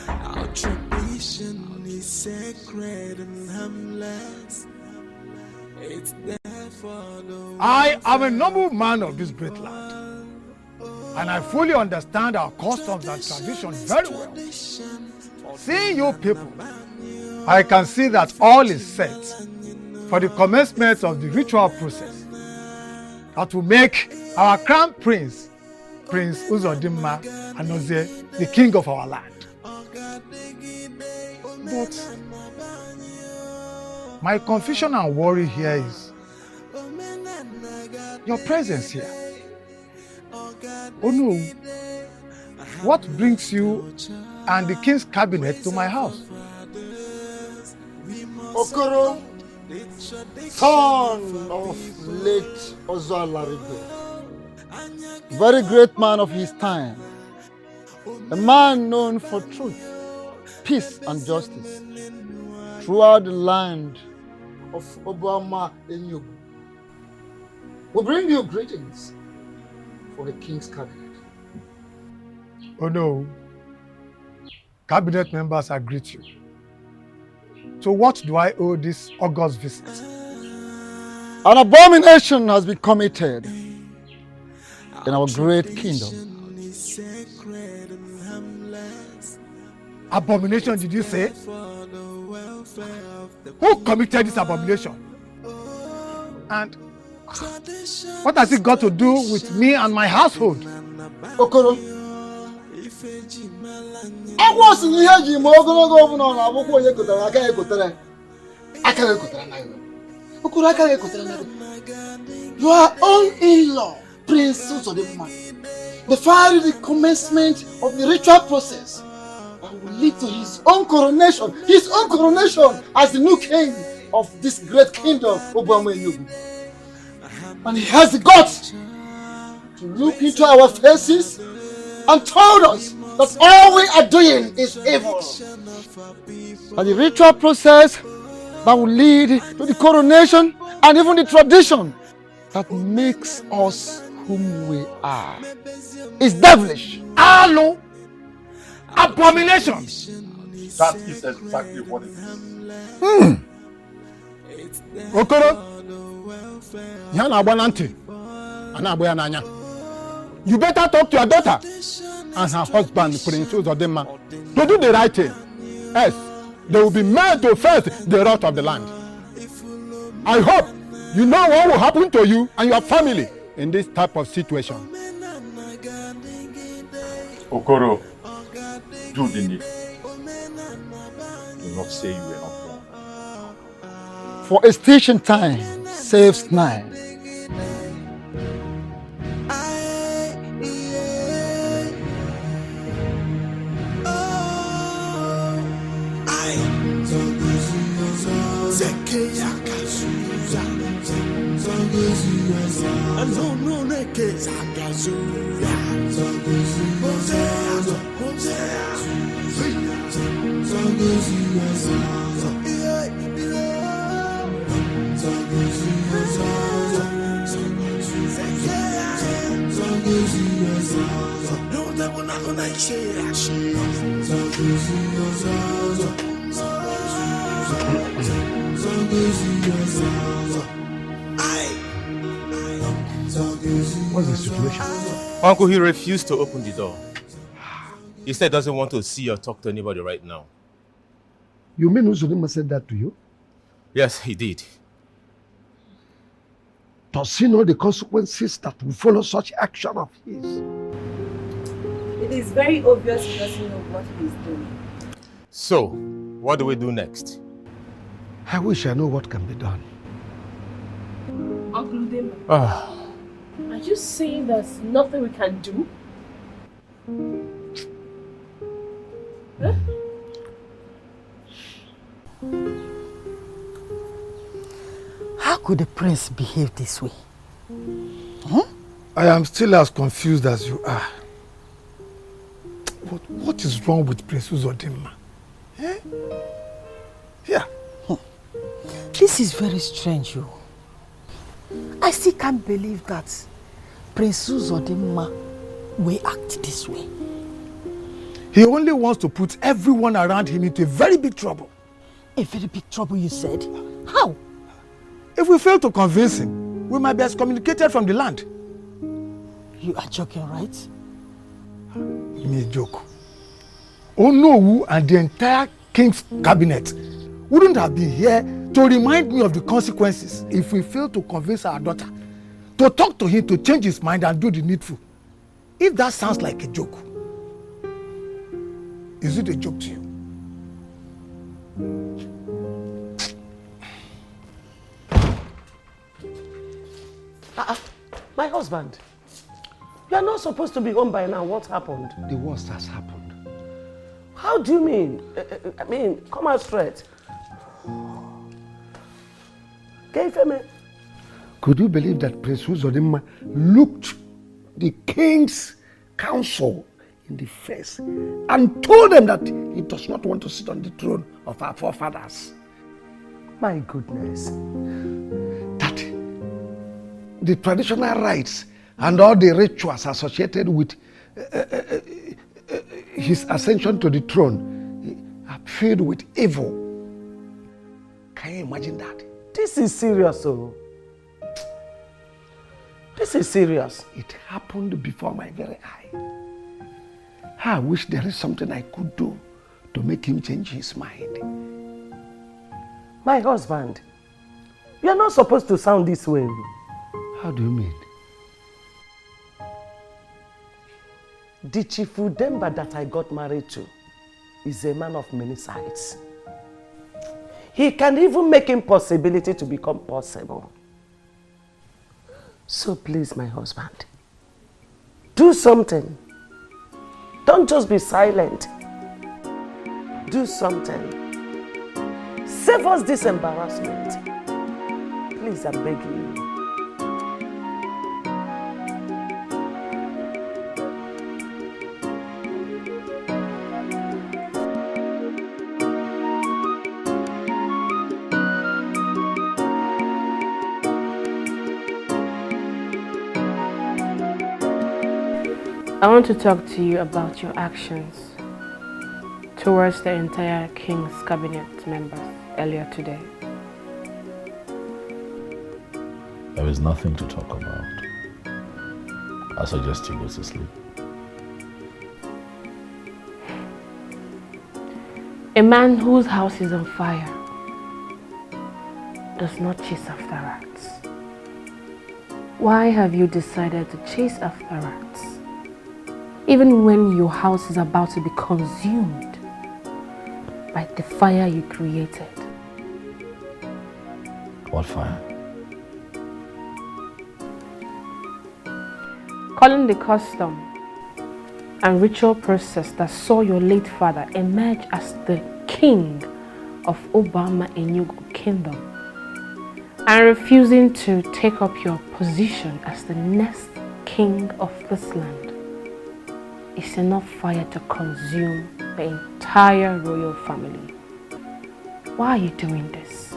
Our tradition is sacred and harmless. It's there for the I am a noble man of this great land, and I fully understand our customs and traditions very well. Seeing you people, I can see that all is set for the commencement of the ritual process that will make our crown prince, Prince Uzodimma Anozie, the king of our land. But my confusion and worry here is your presence here. Oh no, what brings you and the king's cabinet to my house? Okoro, son of late Ozoalaribe, very great man of his time, a man known for truth, peace and justice throughout the land of Obama Enugu. We bring you greetings for the king's cabinet. Oh no, cabinet members, I greet you. So what do I owe this august visit? An abomination has been committed in our great kingdom. Abomination, did you say? Who committed this abomination? And what has it got to do with me and my household? Okoro, I was in here, you are own in-law, Prince Uzodimma, defied the commencement of the ritual process that will lead to his own coronation as the new king of this great kingdom, Obama Enugu. And he has the guts to look into our faces and told us that all we are doing is evil. And the ritual process that will lead to the coronation and even the tradition that makes us whom we are is devilish. Hello? Abomination! That is exactly what it is. Okoro, you better talk to your daughter and her husband, Prince Uzodimma, to do the right thing. Yes, they will be made to face the wrath of the land. I hope you know what will happen to you and your family in this type of situation. Okoro, do the need. Do not say you were not wrong. For a station time saves 9. What's the situation? Uncle, he refused to open the door. He said he doesn't want to see or talk to anybody right now. You mean Uzodinma said that to you? Yes, he did. Does he know the consequences that will follow such action of his? It is very obvious he doesn't know what he's doing. So, what do we do next? I wish I know what can be done. Uncle Udema, are you saying there's nothing we can do? Huh? How could the prince behave this way? I am still as confused as you are. But what is wrong with Prince Uzodinma? Eh? Yeah. This is very strange, you. I still can't believe that Prince Uzodinma will act this way. He only wants to put everyone around him into a very big trouble. A very big trouble, you said? How? If we fail to convince him, we might be excommunicated from the land. You are joking, right? Me joke. Onowu and the entire king's cabinet wouldn't have been here to remind me of the consequences if we fail to convince our daughter to talk to him to change his mind and do the needful. If that sounds like a joke, is it a joke to you? My husband, you are not supposed to be home by now. What happened? The worst has happened. How do you mean? I mean, come out straight. Could you believe that Prince Uzodinma looked the king's council in the face and told them that he does not want to sit on the throne of our forefathers? My goodness. That the traditional rites and all the rituals associated with his ascension to the throne are filled with evil. Can you imagine that? This is serious, oh. This is serious. It happened before my very eye. I wish there is something I could do to make him change his mind. My husband, you are not supposed to sound this way. How do you mean? The Chief Udemba that I got married to is a man of many sides. He can even make impossibility to become possible. So please, my husband, do something. Don't just be silent. Do something. Save us this embarrassment. Please, I'm begging you. I want to talk to you about your actions towards the entire King's cabinet members earlier today. There is nothing to talk about. I suggest you go to sleep. A man whose house is on fire does not chase after rats. Why have you decided to chase after rats? Even when your house is about to be consumed by the fire you created. What fire? Calling the custom and ritual process that saw your late father emerge as the king of Obama Enugu Kingdom and refusing to take up your position as the next king of this land is enough fire to consume the entire royal family. Why are you doing this?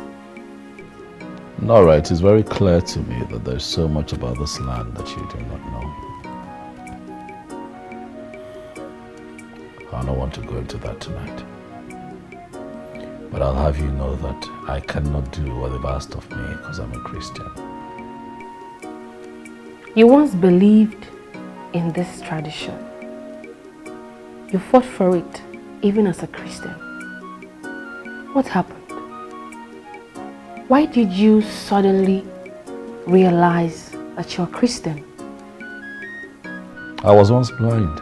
All right, it's very clear to me that there's so much about this land that you do not know. I don't want to go into that tonight. But I'll have you know that I cannot do what they've asked of me because I'm a Christian. You once believed in this tradition. You fought for it, even as a Christian. What happened? Why did you suddenly realize that you're a Christian? I was once blind,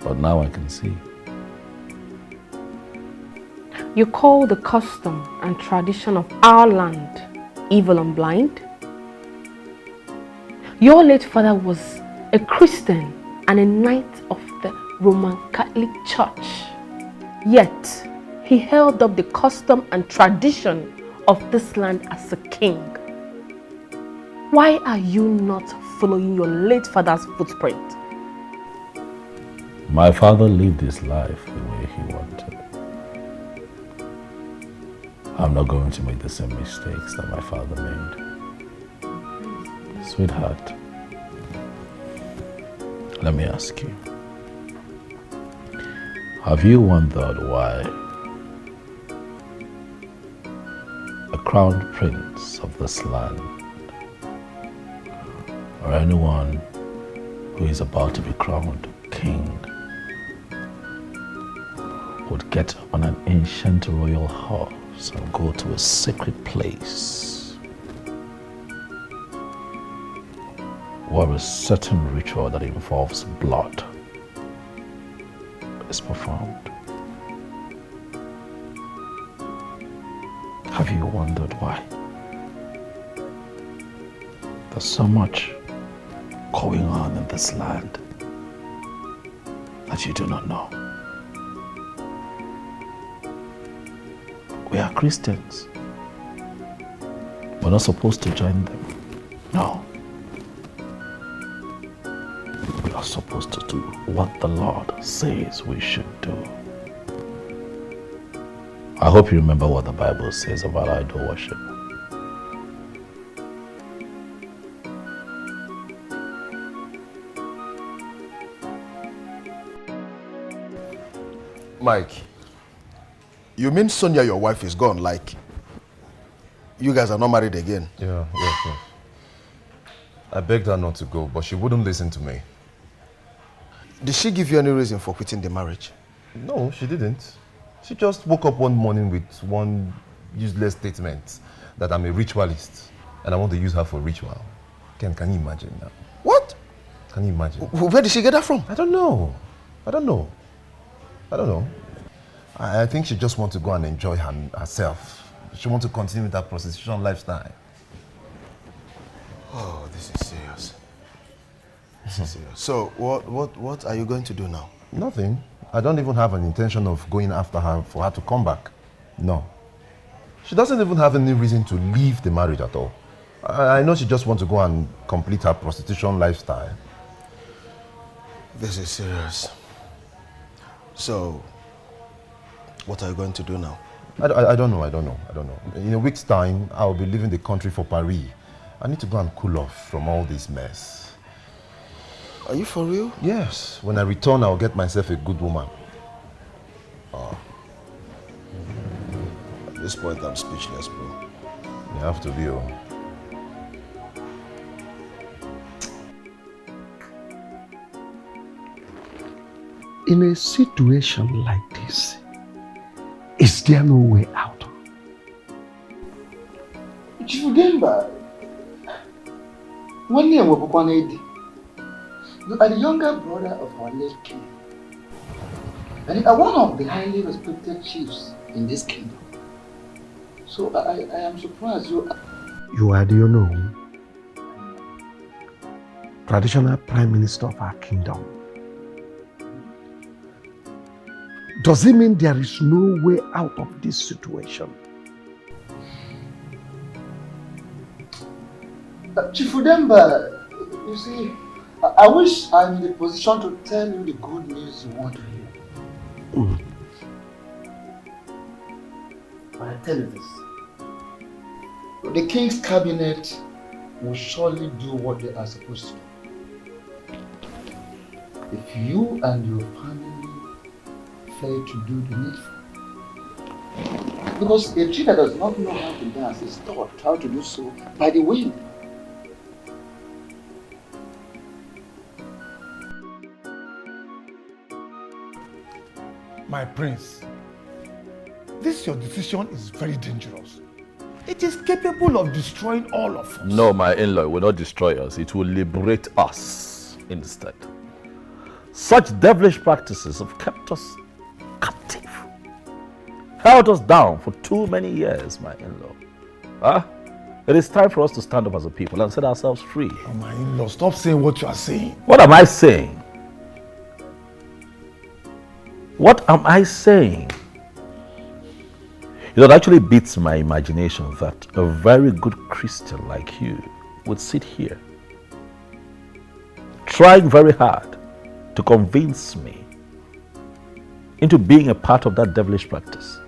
but now I can see. You call the custom and tradition of our land evil and blind? Your late father was a Christian and a knight of the Roman Catholic Church. Yet, he held up the custom and tradition of this land as a king. Why are you not following your late father's footprint? My father lived his life the way he wanted. I'm not going to make the same mistakes that my father made. Sweetheart, let me ask you. Have you wondered why a crowned prince of this land, or anyone who is about to be crowned king, would get on an ancient royal horse and go to a sacred place where a certain ritual that involves blood is performed? Have you wondered why? There's so much going on in this land that you do not know. We are Christians. We're not supposed to join them. No. We are supposed to do what the Lord says we should do. I hope you remember what the Bible says about idol worship. Mike, you mean Sonia, your wife, is gone? Like, you guys are not married again? Yeah. I begged her not to go, but she wouldn't listen to me. Did she give you any reason for quitting the marriage? No, she didn't. She just woke up one morning with one useless statement that I'm a ritualist and I want to use her for ritual. Can you imagine now? What? Can you imagine? Where did she get that from? I don't know. I think she just wants to go and enjoy herself. She wants to continue with that prostitution lifestyle. Oh, this is serious. This is serious. So, what are you going to do now? Nothing. I don't even have an intention of going after her for her to come back. No. She doesn't even have any reason to leave the marriage at all. I know she just wants to go and complete her prostitution lifestyle. This is serious. So, what are you going to do now? I don't know. In a week's time, I'll be leaving the country for Paris. I need to go and cool off from all this mess. Are you for real? Yes. When I return, I'll get myself a good woman. Oh. At this point, I'm speechless, bro. You have to be, oh. In a situation like this, is there no way out? Chidemba, one year you are the younger brother of our late king. And you are one of the highly respected chiefs in this kingdom. So I am surprised you are the unknown traditional prime minister of our kingdom. Does it mean there is no way out of this situation? Chief Udemba, you see, I wish I'm in the position to tell you the good news you want to hear. But I tell you this. The King's cabinet will surely do what they are supposed to do. If you and your family fail to do the needful. Because a tree that does not know how to dance is taught how to do so by the wind. My prince, this your decision is very dangerous. It is capable of destroying all of us. No, my in-law, it will not destroy us. It will liberate us instead. Such devilish practices have kept us captive, held us down for too many years, my in-law. It is time for us to stand up as a people and set ourselves free. Oh, my in-law, stop saying what you are saying. What am I saying? What am I saying? It actually beats my imagination that a very good Christian like you would sit here trying very hard to convince me into being a part of that devilish practice.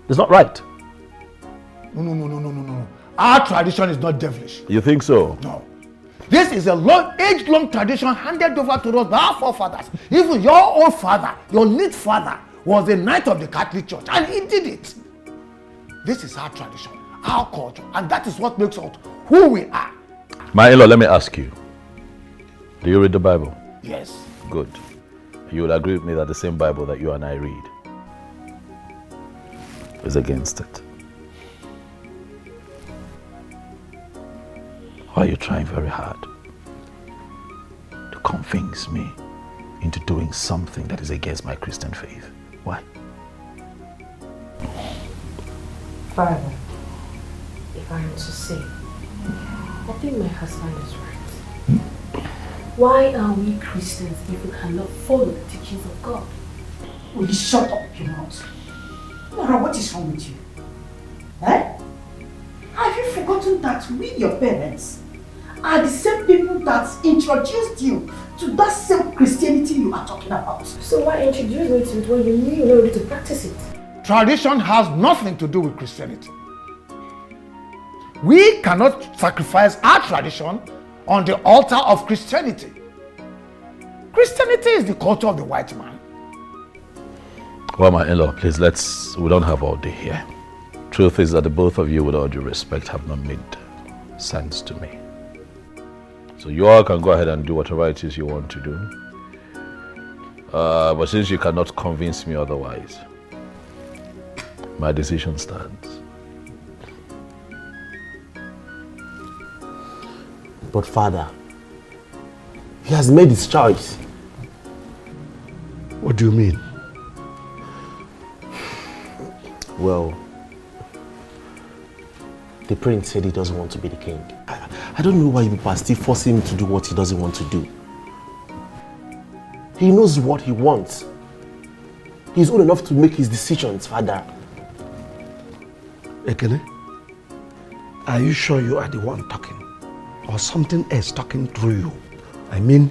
It's not right. No. Our tradition is not devilish. You think so? No. This is a age-long tradition handed over to us by our forefathers. Even your own father, your late father, was a knight of the Catholic Church, and he did it. This is our tradition, our culture, and that is what makes us who we are. My in-law, let me ask you. Do you read the Bible? Yes. Good. You will agree with me that the same Bible that you and I read is against it. Why are you trying very hard to convince me into doing something that is against my Christian faith? Why? Father, if I am to say, I think my husband is right. Why are we Christians if we cannot follow the teachings of God? Will you shut up your mouth? Nora, what is wrong with you? Eh? Have you forgotten that we, your parents, are the same people that introduced you to that same Christianity you are talking about? So why introduce me to it when you knew you were ready to practice it? Tradition has nothing to do with Christianity. We cannot sacrifice our tradition on the altar of Christianity. Christianity is the culture of the white man. Well, my in-law, please, we don't have all day here. Truth is that the both of you, with all due respect, have not made sense to me. So you all can go ahead and do whatever it is you want to do. But since you cannot convince me otherwise, my decision stands. But Father, he has made his choice. What do you mean? Well, the prince said he doesn't want to be the king. I don't know why you people are still forcing him to do what he doesn't want to do. He knows what he wants. He's old enough to make his decisions, Father. Ekene, are you sure you are the one talking? Or something else talking through you? I mean,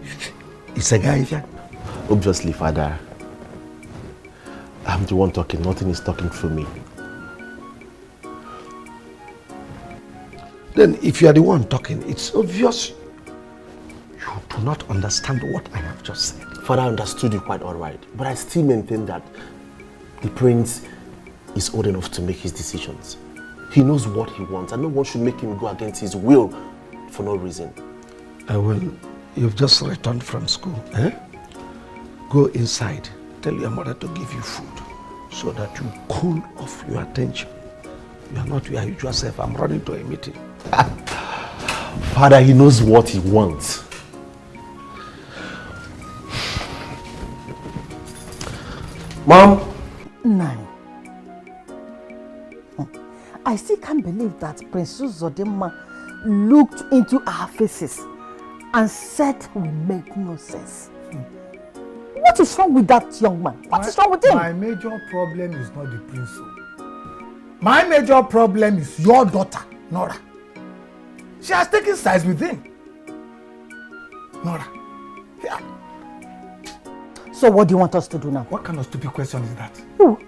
it's a guy there? Obviously, Father. I'm the one talking, nothing is talking through me. Then if you are the one talking, it's obvious you do not understand what I have just said. Father, I understood you quite alright, but I still maintain that the prince is old enough to make his decisions. He knows what he wants, and no one should make him go against his will for no reason. You've just returned from school, eh? Go inside, tell your mother to give you food so that you cool off your attention. You are not your usual self. I'm running to a meeting. Father, he knows what he wants. Mom? Nine. I still can't believe that Princess Zodema looked into our faces and said we make no sense. What is wrong with that young man? What is wrong with him? My major problem is not the prince. My major problem is your daughter, Nora. She has taken sides with him. Nora, yeah. So what do you want us to do now? What kind of stupid question is that? Who?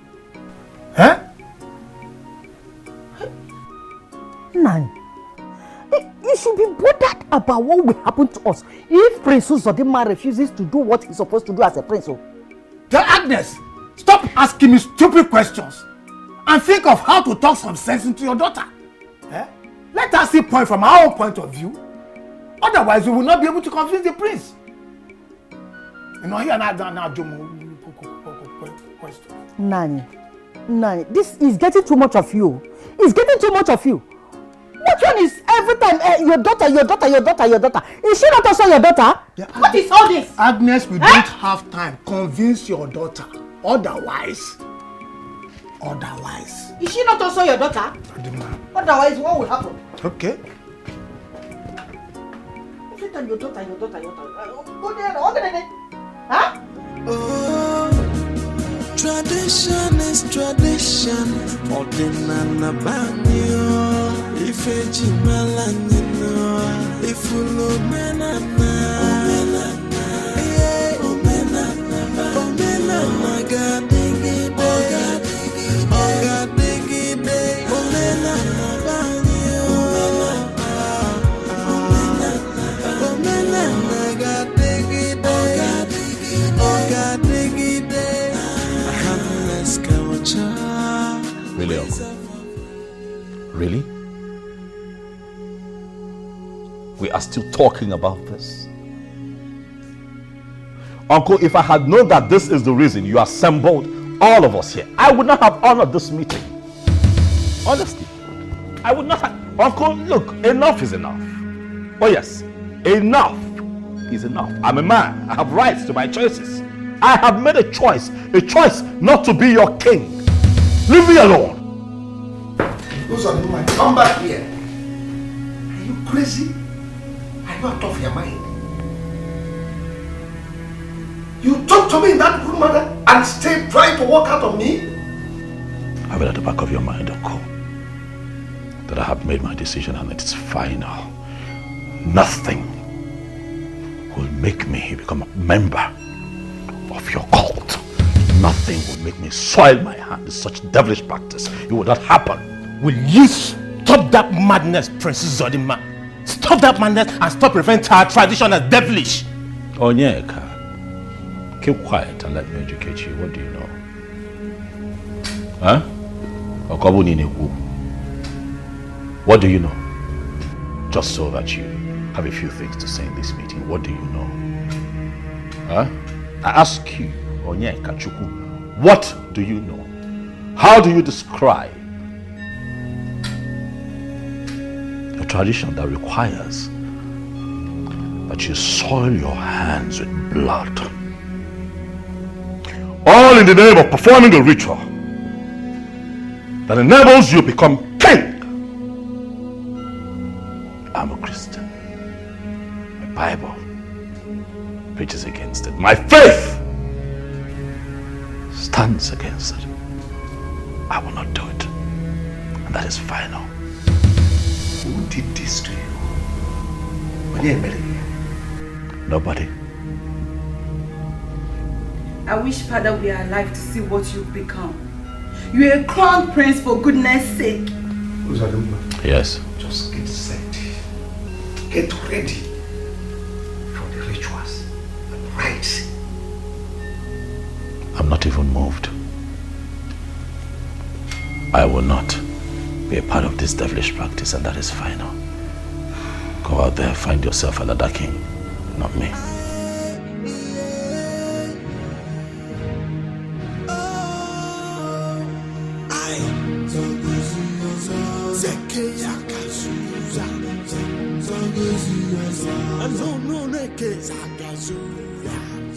Huh? Nani, you should be bothered about what will happen to us if Prince Uzodinma refuses to do what he's supposed to do as a prince. Tell Agnes, stop asking me stupid questions and think of how to talk some sense into your daughter. Eh? Let us see point from our own point of view. Otherwise, we will not be able to convince the prince. You know, here now question. Nani, this is getting too much of you. It's getting too much of you. Which one is every time your daughter? Is she not also your daughter? Yeah, What is all this? Agnes, we don't have time. Convince your daughter. Otherwise. Is she not also your daughter? Otherwise, what will happen? Okay. Every time your daughter. Go there. Huh? Oh, tradition is tradition. Ordinana banyo. Ifeji malanyino. Ifulo menana. Omenana gadigi de. Omenana banyo. Omenana gadigi de. Really, Uncle? Really? We are still talking about this? Uncle, if I had known that this is the reason you assembled all of us here, I would not have honored this meeting. Honestly, I would not have. Uncle, look, enough is enough. Oh yes, enough is enough. I'm a man. I have rights to my choices. I have made a choice not to be your king. Leave me alone. Uzodinma, come back here. Are you crazy? Are you out of your mind? You talk to me in that good manner and stay trying to walk out on me? Have it at the back of your mind, Uncle, that I have made my decision and it's final. Nothing will make me become a member of your cult. Nothing will make me soil my hand in such devilish practice. It will not happen. Will you stop that madness, Princess Uzodinma? Stop that madness and stop referring our tradition as devilish. Onyeka, keep quiet and let me educate you. What do you know? Huh? What do you know? Just so that you have a few things to say in this meeting. What do you know? Huh? I ask you, Onyeka Chukwu, what do you know? How do you describe a tradition that requires that you soil your hands with blood? All in the name of performing a ritual that enables you to become king. I'm a Christian. My Bible preaches against it. My faith stands against it. I will not do it. And that is final. Who did this to you? Nobody. I wish, Father, we are alive to see what you've become. You are a crown prince, for goodness sake. Yes. Just get set. Get ready for the rituals and rites. I'm not even moved. I will not be a part of this devilish practice, and that is final. Go out there, find yourself another king, not me.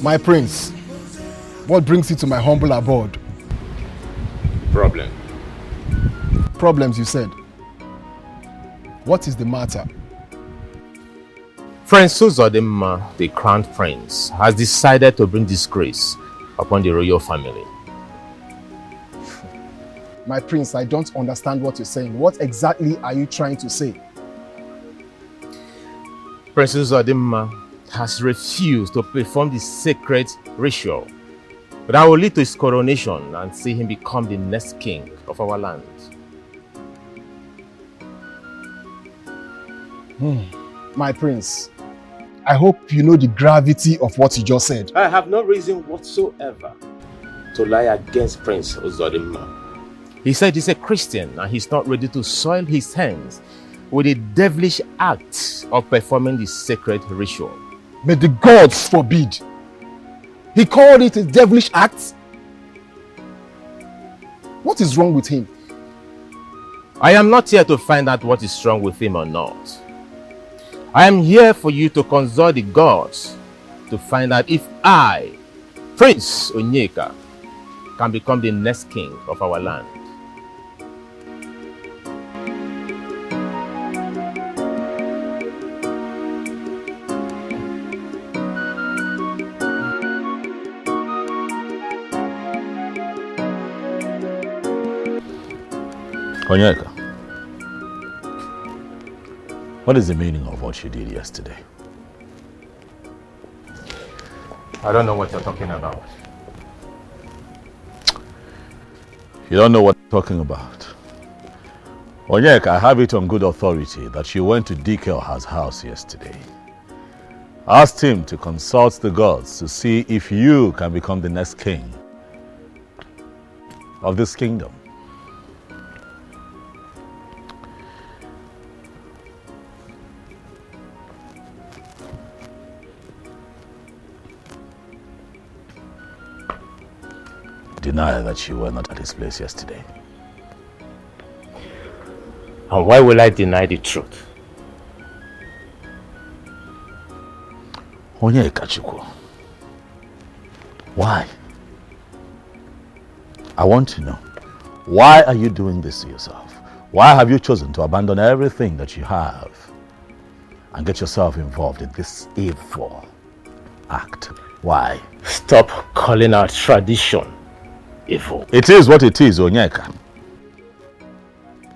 My prince, what brings you to my humble abode? Problem. Problems, you said. What is the matter? Prince Uzodinma, the crowned prince, has decided to bring disgrace upon the royal family. My prince, I don't understand what you're saying. What exactly are you trying to say? Princess Ademma has refused to perform the sacred ritual that will lead to his coronation and see him become the next king of our land. My prince, I hope you know the gravity of what you just said. I have no reason whatsoever to lie against Prince Ozodimma. He said he's a Christian and he's not ready to soil his hands with the devilish act of performing the sacred ritual. May the gods forbid. He called it a devilish act. What is wrong with him? I am not here to find out what is wrong with him or not. I am here for you to consult the gods to find out if I, Prince Onyeka, can become the next king of our land. Onyeka, what is the meaning of what you did yesterday? I don't know what you're talking about. You don't know what I'm talking about. Onyeka, I have it on good authority that you went to Dikeoha's house yesterday. Asked him to consult the gods to see if you can become the next king of this kingdom. Deny that you were not at his place yesterday. And why will I deny the truth? Onyeka Chukwu, why? I want to know. Why are you doing this to yourself? Why have you chosen to abandon everything that you have and get yourself involved in this evil act? Why? Stop calling our tradition evil. It is what it is, Onyeka.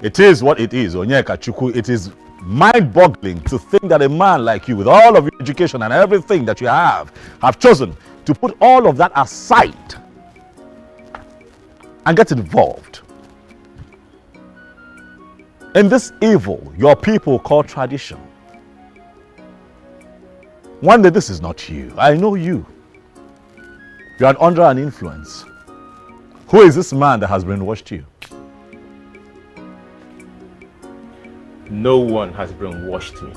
It is what it is, Onyeka Chukwu. It is mind-boggling to think that a man like you, with all of your education and everything that you have chosen to put all of that aside and get involved in this evil your people call tradition. One day, this is not you. I know you. You are under an influence. Who is this man that has brainwashed you? No one has brainwashed me.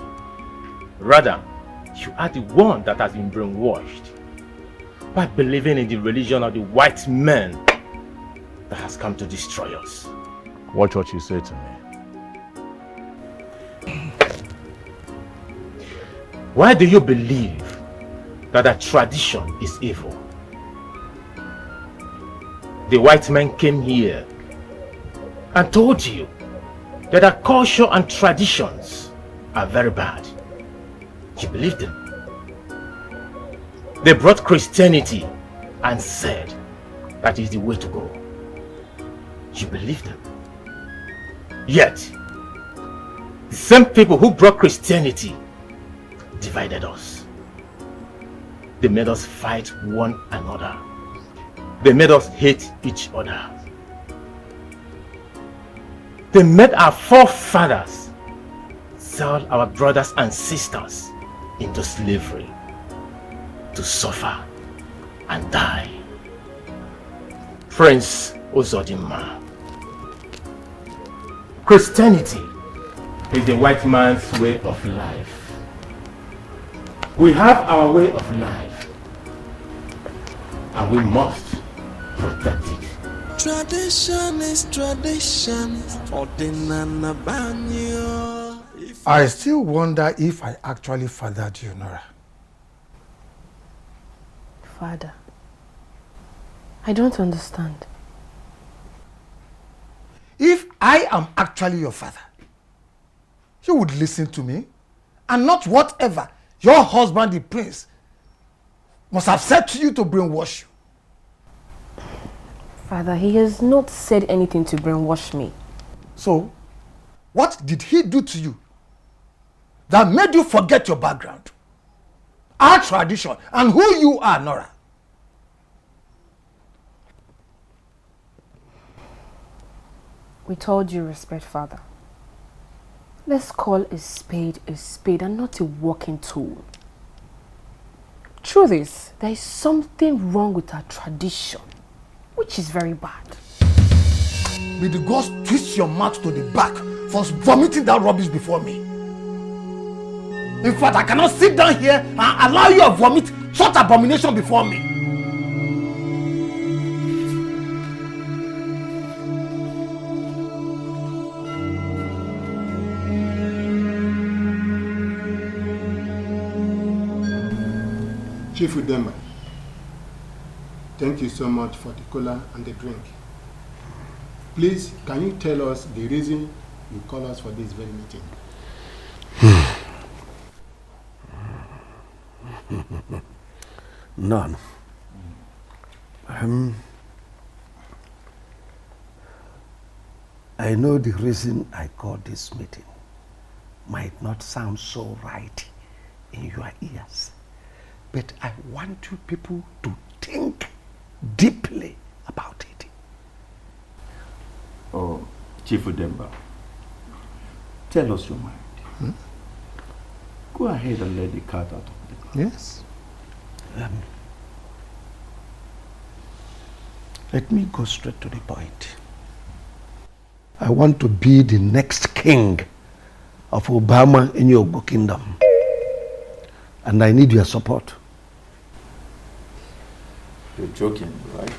Rather, you are the one that has been brainwashed by believing in the religion of the white men that has come to destroy us. Watch what you say to me. Why do you believe that a tradition is evil? The white men came here and told you that our culture and traditions are very bad. You believed them. They brought Christianity and said that is the way to go. You believed them. Yet, the same people who brought Christianity divided us. They made us fight one another. They made us hate each other. They made our forefathers sell our brothers and sisters into slavery to suffer and die. Prince Ozodimma, Christianity is the white man's way of life. We have our way of life and we must protect it. Tradition is tradition. I still wonder if I actually fathered you, Nora. Father, I don't understand. If I am actually your father, you would listen to me and not whatever your husband, the prince, must have said to you to brainwash you. Father, he has not said anything to brainwash me. So, what did he do to you that made you forget your background, our tradition, and who you are, Nora? With all due respect, Father, let's call a spade and not a walking tool. Truth is, there is something wrong with our tradition, which is very bad. May the gods twist your mouth to the back for vomiting that rubbish before me. In fact, I cannot sit down here and allow you to vomit such abomination before me. Chief Udemba, thank you so much for the cola and the drink. Please, can you tell us the reason you call us for this very meeting? None. I know the reason I called this meeting might not sound so right in your ears, but I want you people to think deeply about it. Oh, Chief Udemba, tell us your mind. Go ahead and let the cat out of the bag. Yes. Let me go straight to the point. I want to be the next king of Obama in your kingdom. And I need your support. You're joking, right?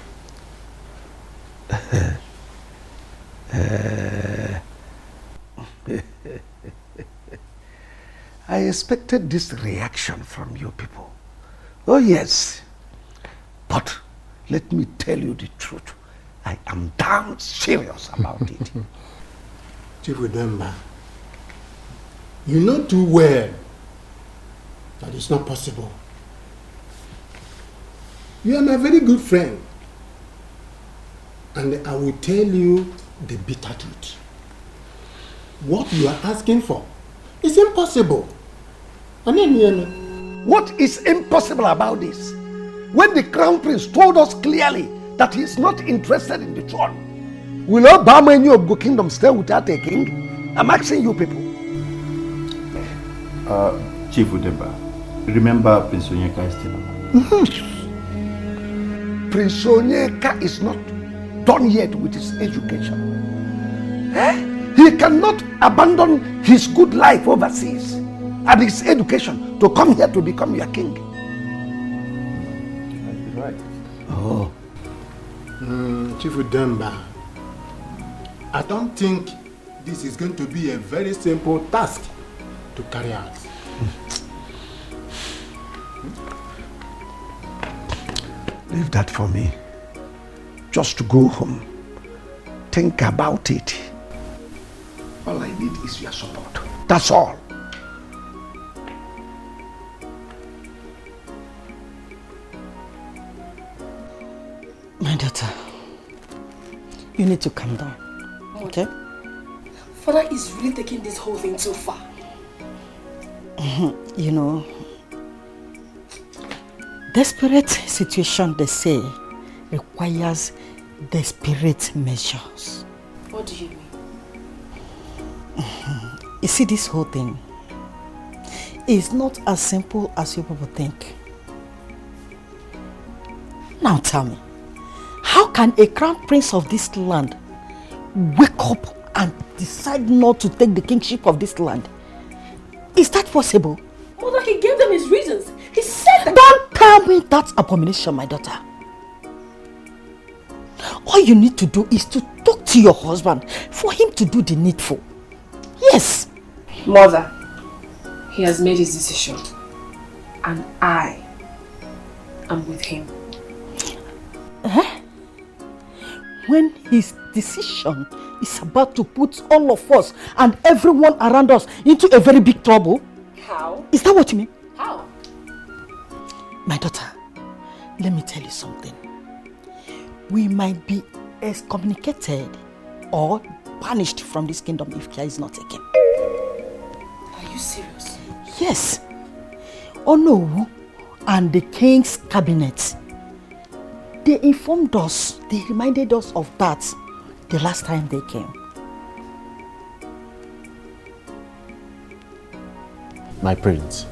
I expected this reaction from you people. Oh yes. But let me tell you the truth. I am damn serious about it. Chief Udemba, you know too well that it's not possible. You are my very good friend. And I will tell you the bitter truth. What you are asking for is impossible. What is impossible about this? When the crown prince told us clearly that he is not interested in the throne, will Obama and your kingdom stay without a king? I'm asking you people. Chief Udemba, remember Prince Onyeka is still alive. Prince Onyeka is not done yet with his education. He cannot abandon his good life overseas and his education to come here to become your king. Right. Oh. Chief Udemba, I don't think this is going to be a very simple task to carry out. Leave that for me. Just to go home. Think about it. All I need is your support. That's all. My daughter, you need to calm down, okay? Father is really taking this whole thing too far. You know, desperate situation, they say, requires desperate measures. What do you mean? You see, this whole thing is not as simple as you people think. Now tell me, how can a crown prince of this land wake up and decide not to take the kingship of this land? Is that possible? Mother, he gave them his reasons. He said that. Don't tell me that's abomination, my daughter. All you need to do is to talk to your husband for him to do the needful. Yes. Mother, he has made his decision. And I am with him. When his decision is about to put all of us and everyone around us into a very big trouble? How? Is that what you mean? How? My daughter, let me tell you something. We might be excommunicated or banished from this kingdom if care is not taken. Are you serious? Yes. Onowu and the king's cabinet, they informed us, they reminded us of that the last time they came. My prince,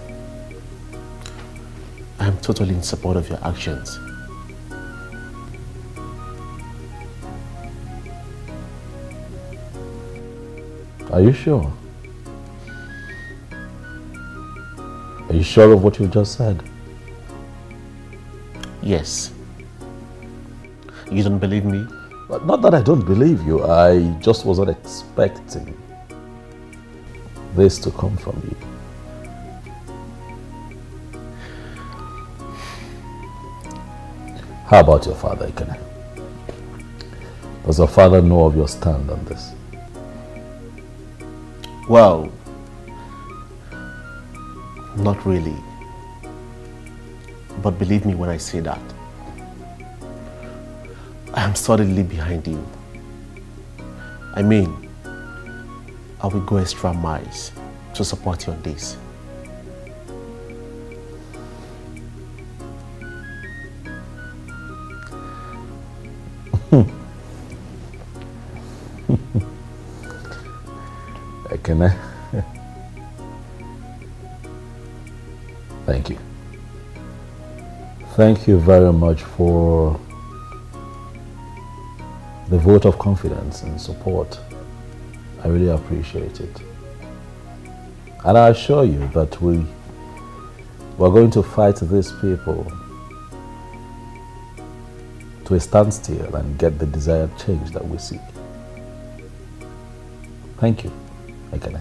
I am totally in support of your actions. Are you sure? Are you sure of what you just said? Yes. You don't believe me? Not that I don't believe you. I just wasn't expecting this to come from you. How about your father, Ikene? Does your father know of your stand on this? Well, not really. But believe me when I say that. I am solidly behind you. I mean, I will go extra miles to support you on this. Ekene. Thank you. Thank you very much for the vote of confidence and support. I really appreciate it. And I assure you that we're going to fight these people to a standstill and get the desired change that we seek. Thank you, Ekene.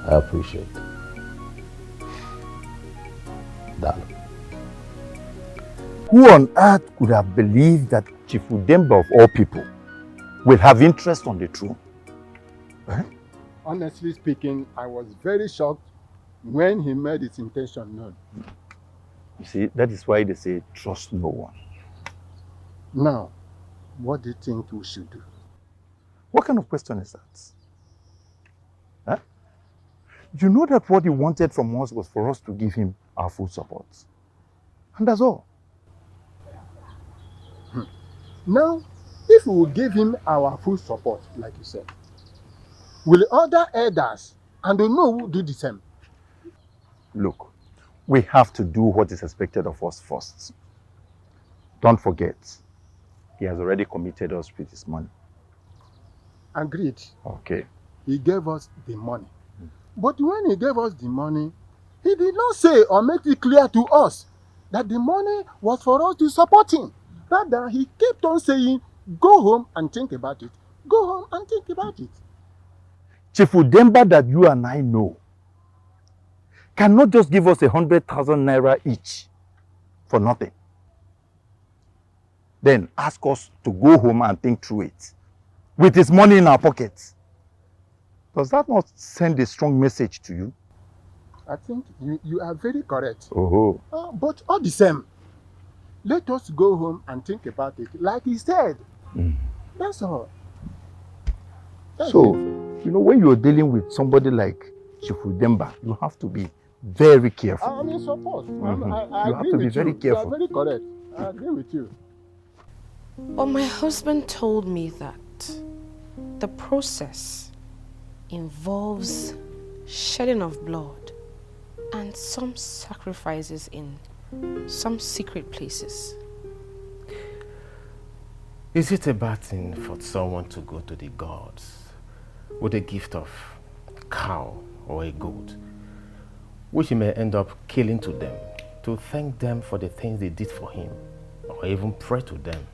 I appreciate it. Darling. Who on earth could have believed that Chief Udemba of all people will have interest on the throne? Eh? Honestly speaking, I was very shocked when he made his intention known. You see, that is why they say trust no one. Now, what do you think we should do? What kind of question is that? Huh? You know that what he wanted from us was for us to give him our full support. And that's all. Now, if we will give him our full support, like you said, will other elders and the Onowu do the same? Look, we have to do what is expected of us first. Don't forget, he has already committed us with his money. Agreed. Okay. He gave us the money. But when he gave us the money, he did not say or make it clear to us that the money was for us to support him. Rather, he kept on saying, go home and think about it. Go home and think about it. Chief Udemba that you and I know cannot just give us 100,000 naira each for nothing. Then ask us to go home and think through it with his money in our pockets. Does that not send a strong message to you? I think you are very correct. Oh. But all the same, let us go home and think about it, like he said. That's all. So, you know, when you're dealing with somebody like Chief Udemba, you have to be very careful. I'm in support. I I have agree to be with very you. careful. You are very correct. I agree with you. But my husband told me that the process involves shedding of blood and some sacrifices in some secret places. Is it a bad thing for someone to go to the gods with a gift of cow or a goat, which he may end up killing to them, to thank them for the things they did for him, or even pray to them?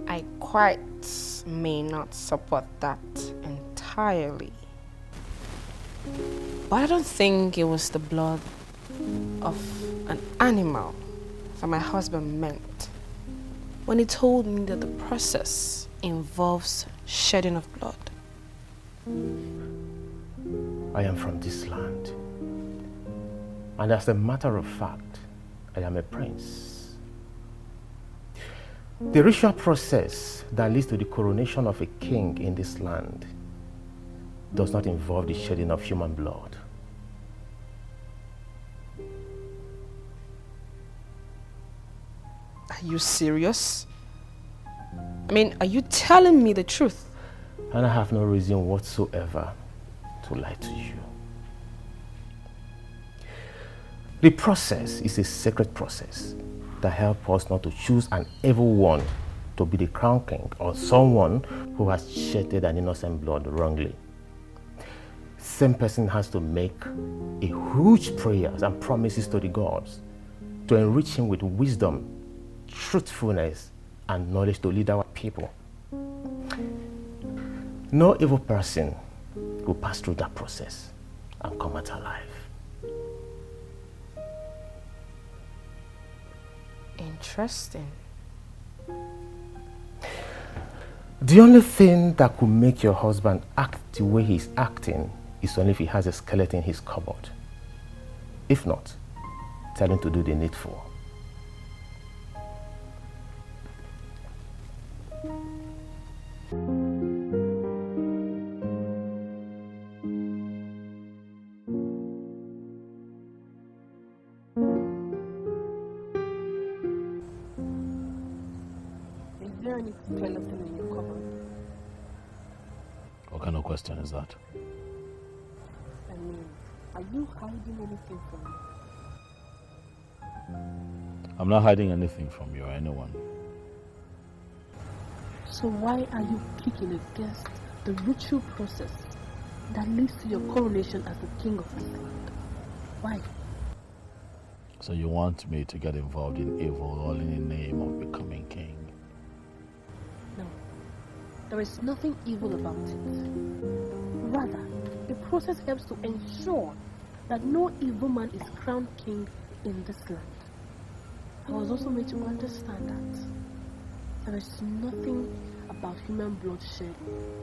I quite may not support that entirely. But I don't think it was the blood of an animal that my husband meant when he told me that the process involves shedding of blood. I am from this land, and as a matter of fact, I am a prince. The ritual process that leads to the coronation of a king in this land does not involve the shedding of human blood. Are you serious? I mean, are you telling me the truth? And I have no reason whatsoever to lie to you. The process is a sacred process that helps us not to choose an evil one to be the crown king or someone who has shedded an innocent blood wrongly. Same person has to make a huge prayers and promises to the gods to enrich him with wisdom, truthfulness, and knowledge to lead our people. No evil person will pass through that process and come out alive. Interesting. The only thing that could make your husband act the way he's acting is only if he has a skeleton in his cupboard. If not, tell him to do the needful. What kind of question is that? I mean, are you hiding anything from me? I'm not hiding anything from you or anyone. So why are you kicking against the ritual process that leads to your coronation as the king of this land? Why? So you want me to get involved in evil all in the name of becoming king? No. There is nothing evil about it. Rather, the process helps to ensure that no evil man is crowned king in this land. I was also made to understand that there is nothing about human bloodshed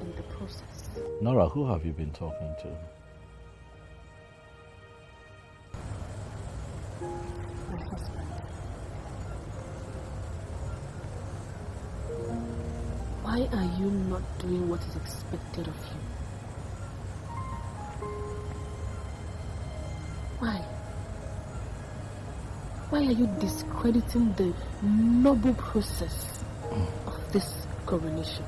in the process. Nora, who have you been talking to? My husband. Why are you not doing what is expected of you? Why? Why are you discrediting the noble process of this coronation?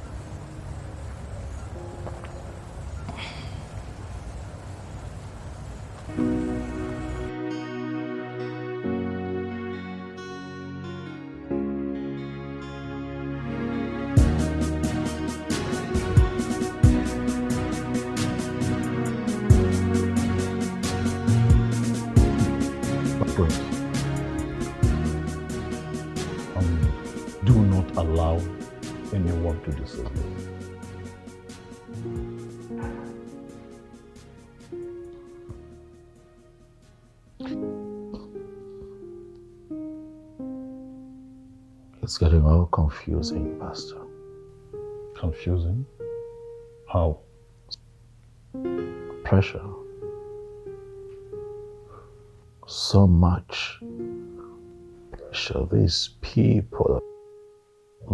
Do not allow anyone to deceive you. It's getting all confusing, Pastor. Confusing? How? Pressure. So much pressure. These people,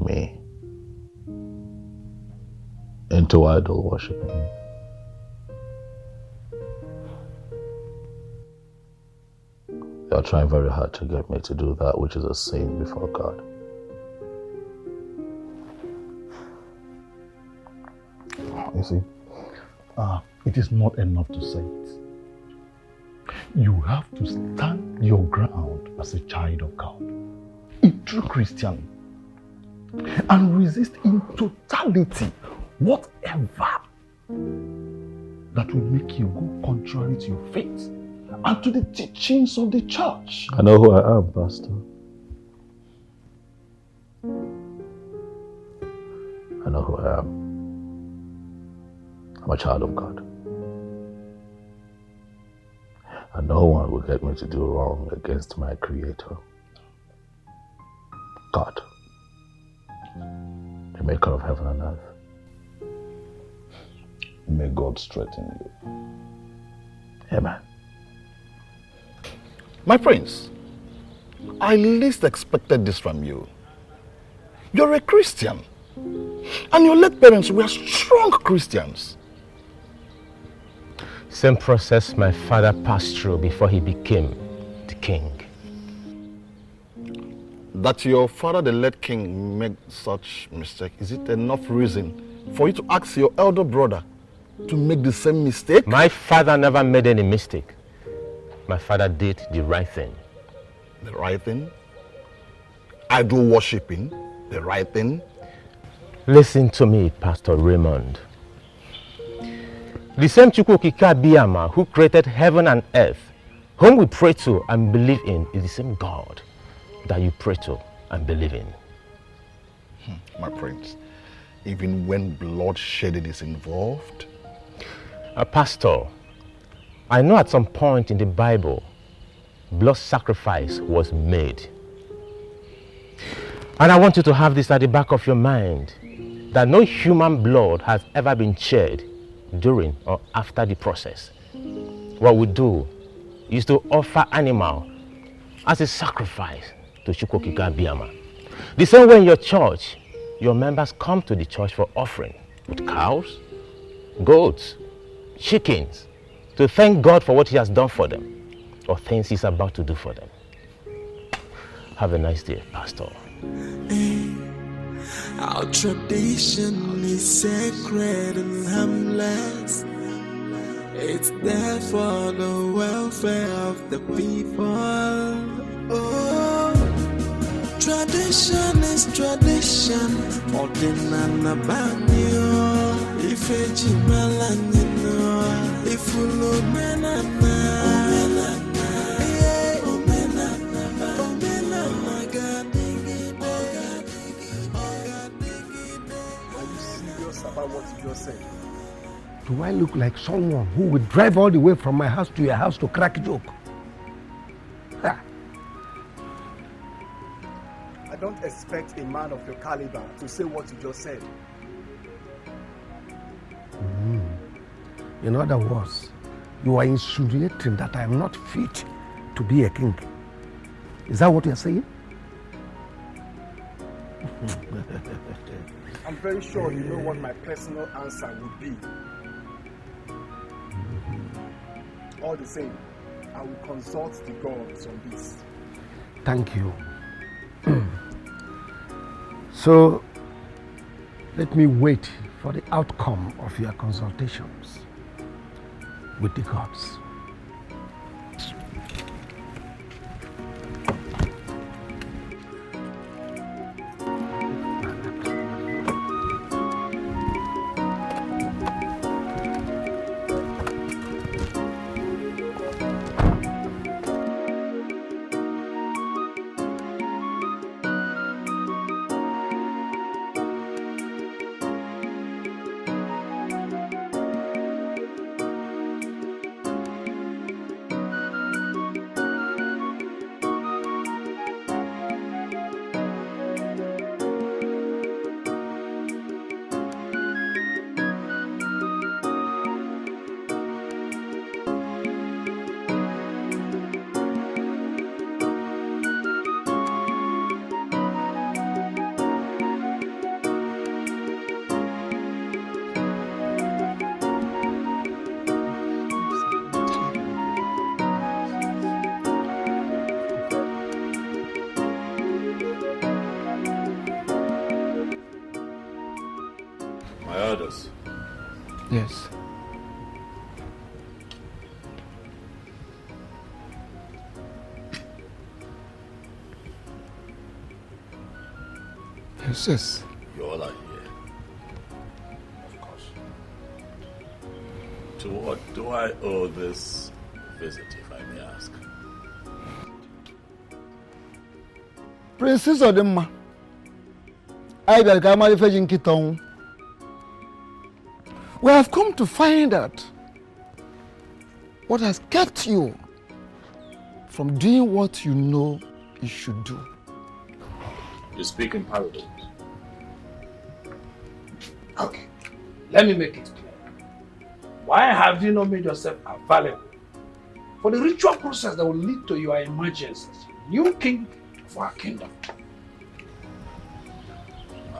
me, into idol worshiping. They are trying very hard to get me to do that which is a sin before God. You see, it is not enough to say it. You have to stand your ground as a child of God, a true Christian, and resist in totality whatever that will make you go contrary to your faith and to the teachings of the church. I know who I am, Pastor. I know who I am. I'm a child of God. And no one will get me to do wrong against my Creator. God, the maker of heaven and earth. May God strengthen you. Amen. My prince, I least expected this from you. You're a Christian. And your late parents were strong Christians. Same process my father passed through before he became the king. That your father, the late king, made such mistake, is it enough reason for you to ask your elder brother to make the same mistake? My father never made any mistake. My father did the right thing. The right thing? Idol worshipping? The right thing? Listen to me, Pastor Raymond. The same Chukwukika Biyama who created heaven and earth, whom we pray to and believe in, is the same God that you pray to and believe in. My prince, even when bloodshedding is involved? Pastor, I know at some point in the Bible, blood sacrifice was made. And I want you to have this at the back of your mind, that no human blood has ever been shed during or after the process. What we do is to offer animal as a sacrifice to Chukwukika Biyama. The same way in your church, your members come to the church for offering with cows, goats, chickens, to thank God for what he has done for them or things he's about to do for them. Have a nice day, Pastor. Our tradition is sacred and harmless. It's there for the welfare of the people. Oh, tradition is tradition. Ordinana banyo, ifeji melanino, ifulo menana. About what you just said. Do I look like someone who would drive all the way from my house to your house to crack a joke? Ha. I don't expect a man of your caliber to say what you just said. In other words, you are insinuating that I am not fit to be a king. Is that what you are saying? I'm very sure you know what my personal answer would be. All the same, I will consult the gods on this. Thank you. So, let me wait for the outcome of your consultations with the gods. Yes. Yes. You all are here. Of course. To what do I owe this visit, if I may ask? Princess Odemma, I beg Kamali Fejin Kitong. We have come to find out what has kept you from doing what you know you should do. You speak in parables. Okay, let me make it clear. Why have you not made yourself available for the ritual process that will lead to your emergence as new king of our kingdom?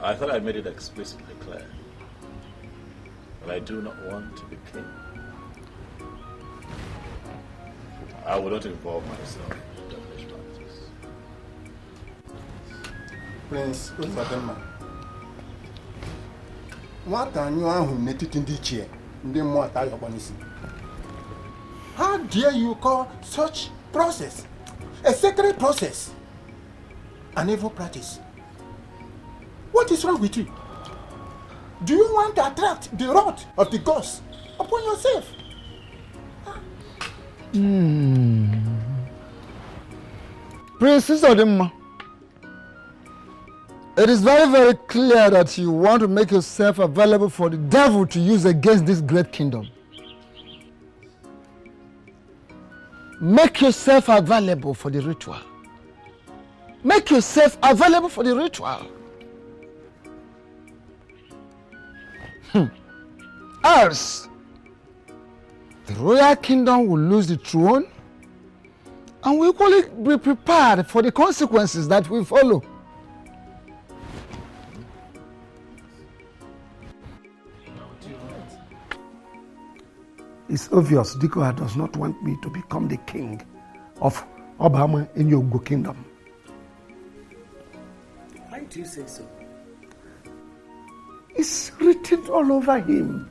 I thought I made it explicitly clear that I do not want to be king. I will not involve myself in devilish practice. Prince Uzadema, nwata anyụ ahụ n'etiti ndị ichie ndị mmụọ ata ya ọkpọnisi. How dare you call such process a sacred process an evil practice? What is wrong with you? Do you want to attract the wrath of the gods upon yourself? Princess Odema, it is very, very clear that you want to make yourself available for the devil to use against this great kingdom. Make yourself available for the ritual. Make yourself available for the ritual. Else, the royal kingdom will lose the throne and we equally be prepared for the consequences that will follow. It's obvious Dikoha does not want me to become the king of Obama in your kingdom. Why do you say so? It's written all over him.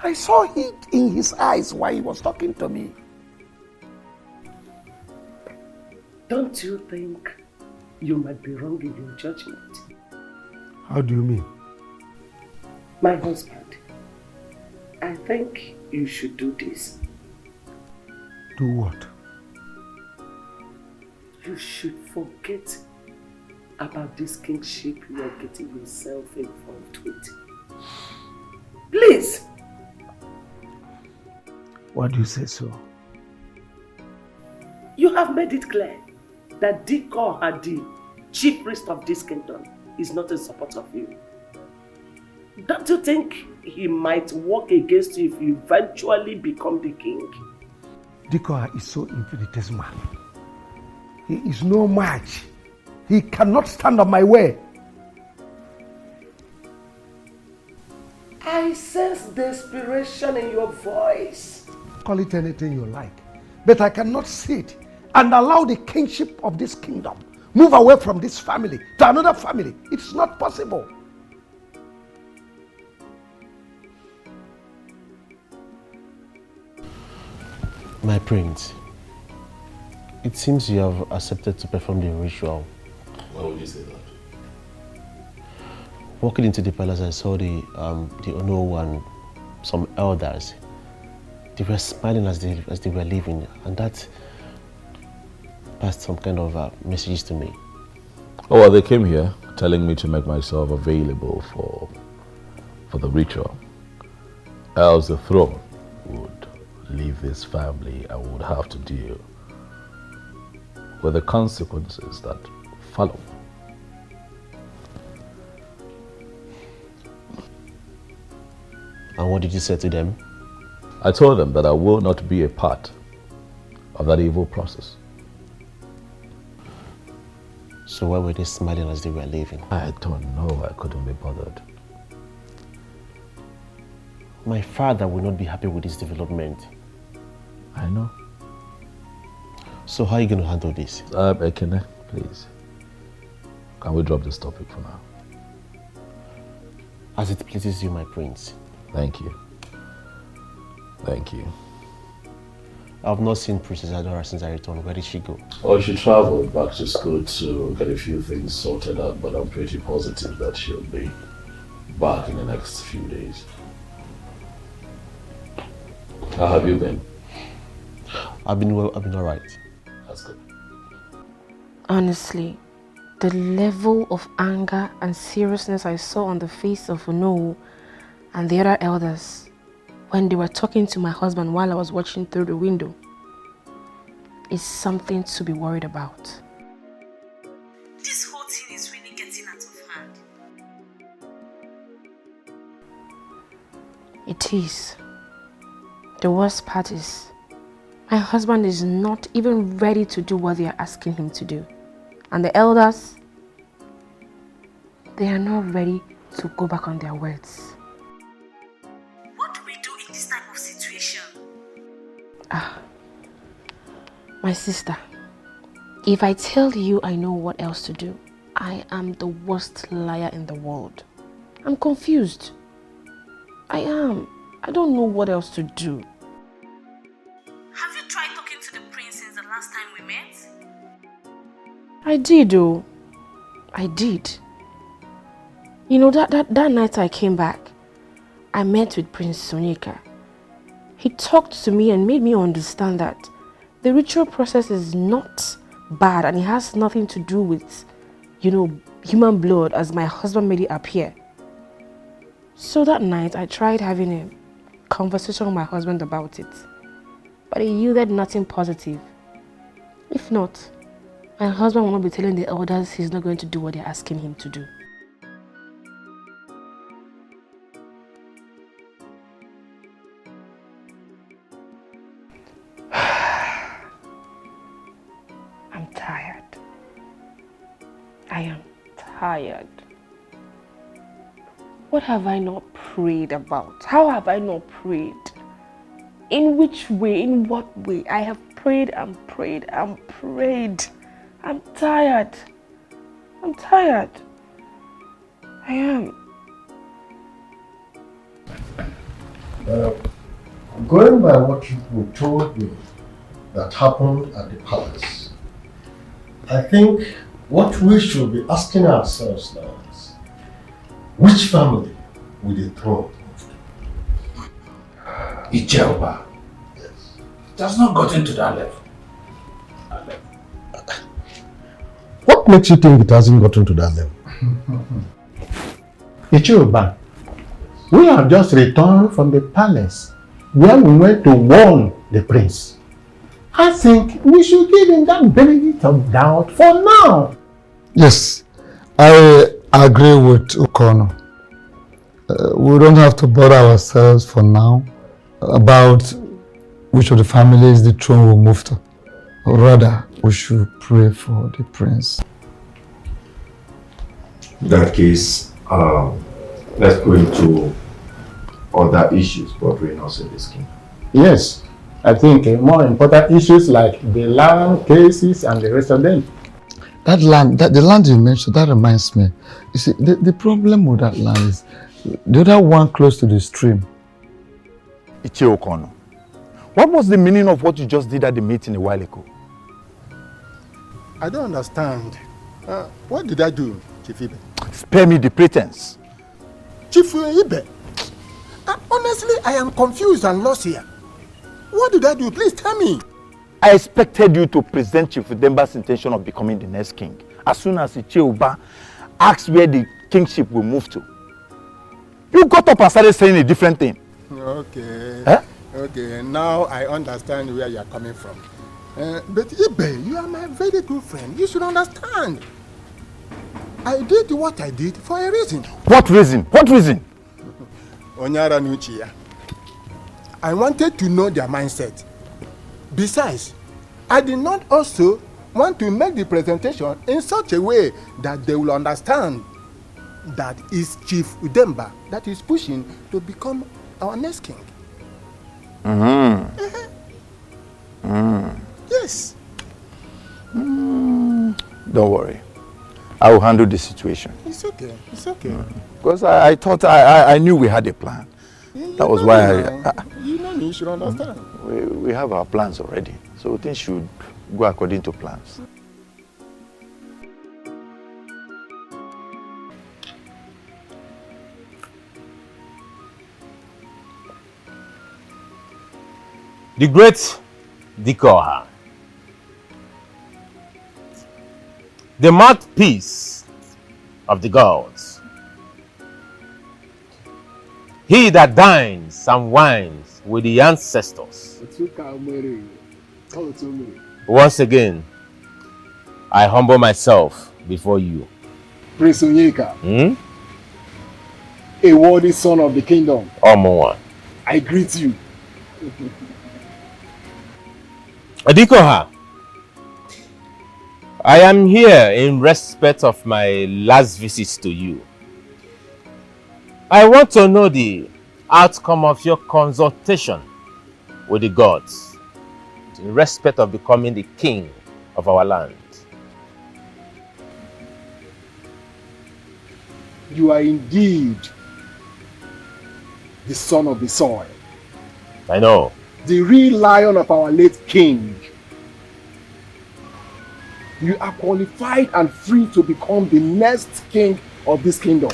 I saw it in his eyes while he was talking to me. Don't you think you might be wrong in your judgment? How do you mean? My husband, I think you should do this. Do what? You should forget about this kingship you are getting yourself involved with. Please! Why do you say so? You have made it clear that Dikoha, the chief priest of this kingdom, is not in support of you. Don't you think he might work against you if you eventually become the king? Dikoha is so infinitesimal. He is no match. He cannot stand on my way. I sense desperation in your voice. Call it anything you like. But I cannot sit and allow the kingship of this kingdom move away from this family to another family. It's not possible. My prince, it seems you have accepted to perform the ritual. Why would you say that? Walking into the palace, I saw the Ono and some elders. They were smiling as they were leaving, and that passed some kind of messages to me. Oh, well, they came here telling me to make myself available for the ritual. Else the throne would leave this family and would have to deal with the consequences that follow. And what did you say to them? I told them that I will not be a part of that evil process. So why were they smiling as they were leaving? I don't know. I couldn't be bothered. My father will not be happy with this development. I know. So how are you going to handle this? Ekene, please. Can we drop this topic for now? As it pleases you, my prince. Thank you. Thank you. I've not seen Princess Adora since I returned. Where did she go? Oh, she traveled back to school to get a few things sorted out, but I'm pretty positive that she'll be back in the next few days. How have you been? I've been well, I've been alright. That's good. Honestly, the level of anger and seriousness I saw on the face of Ono and the other elders when they were talking to my husband while I was watching through the window is something to be worried about. This whole thing is really getting out of hand. It is. The worst part is, my husband is not even ready to do what they are asking him to do. And the elders, they are not ready to go back on their words. What do we do in this type of situation? My sister, if I tell you I know what else to do, I am the worst liar in the world. I'm confused. I am. I don't know what else to do. Have you tried talking to the prince since the last time we met? I did, though. I did. You know, that night I came back, I met with Prince Sonika. He talked to me and made me understand that the ritual process is not bad and it has nothing to do with, you know, human blood as my husband made it appear. So that night I tried having a conversation with my husband about it, but he yielded nothing positive. If not, my husband will not be telling the elders he's not going to do what they're asking him to do. I'm tired. I am tired. What have I not prayed about? How have I not prayed? In which way? In what way? I have prayed and prayed and prayed. I'm tired. I'm tired. I am. Going by what you told me that happened at the palace, I think what we should be asking ourselves now is, which family will the throne move to? Ijelba. Yes. It has not gotten to that level. What makes you think it hasn't gotten to that level? Ijelba, we have just returned from the palace where we went to warn the prince. I think we should give him that benefit of doubt for now. Yes, I agree with Okono. We don't have to bother ourselves for now about which of the families the throne will move to. Rather, we should pray for the prince. In that case, let's go into other issues bordering us in this kingdom. Yes, I think more important issues like the land cases and the rest of them. That land, the land you mentioned, that reminds me. You see, the problem with that land is the other one close to the stream. Ichie Okono, what was the meaning of what you just did at the meeting a while ago? I don't understand. What did I do, Chief Ibe? Spare me the pretense. Chief Ibe, honestly, I am confused and lost here. What did I do? Please tell me. I expected you to present Chief Udemba's intention of becoming the next king as soon as Ichie Uba asked where the kingship will move to. You got up and started saying a different thing. Okay. Huh? Okay, now I understand where you are coming from. But Ibe, you are my very good friend. You should understand. I did what I did for a reason. What reason? What reason? Onyara Nuchia. I wanted to know their mindset. Besides, I did not also want to make the presentation in such a way that they will understand that it's Chief Udemba that is pushing to become our next king. Yes. Don't worry. I will handle the situation. It's okay. It's okay. Because I thought I knew we had a plan. That was why you know me, you should understand. We have our plans already. So things should go according to plans. The great Dikoha, the mouthpiece of the gods, he that dines and wines with the ancestors. Once again, I humble myself before you. Prince Onyeka, a worthy son of the kingdom, Omowa, I greet you. Adikoha, I am here in respect of my last visit to you. I want to know the outcome of your consultation with the gods in respect of becoming the king of our land. You are indeed the son of the soil. I know. The real lion of our late king. You are qualified and free to become the next king of this kingdom.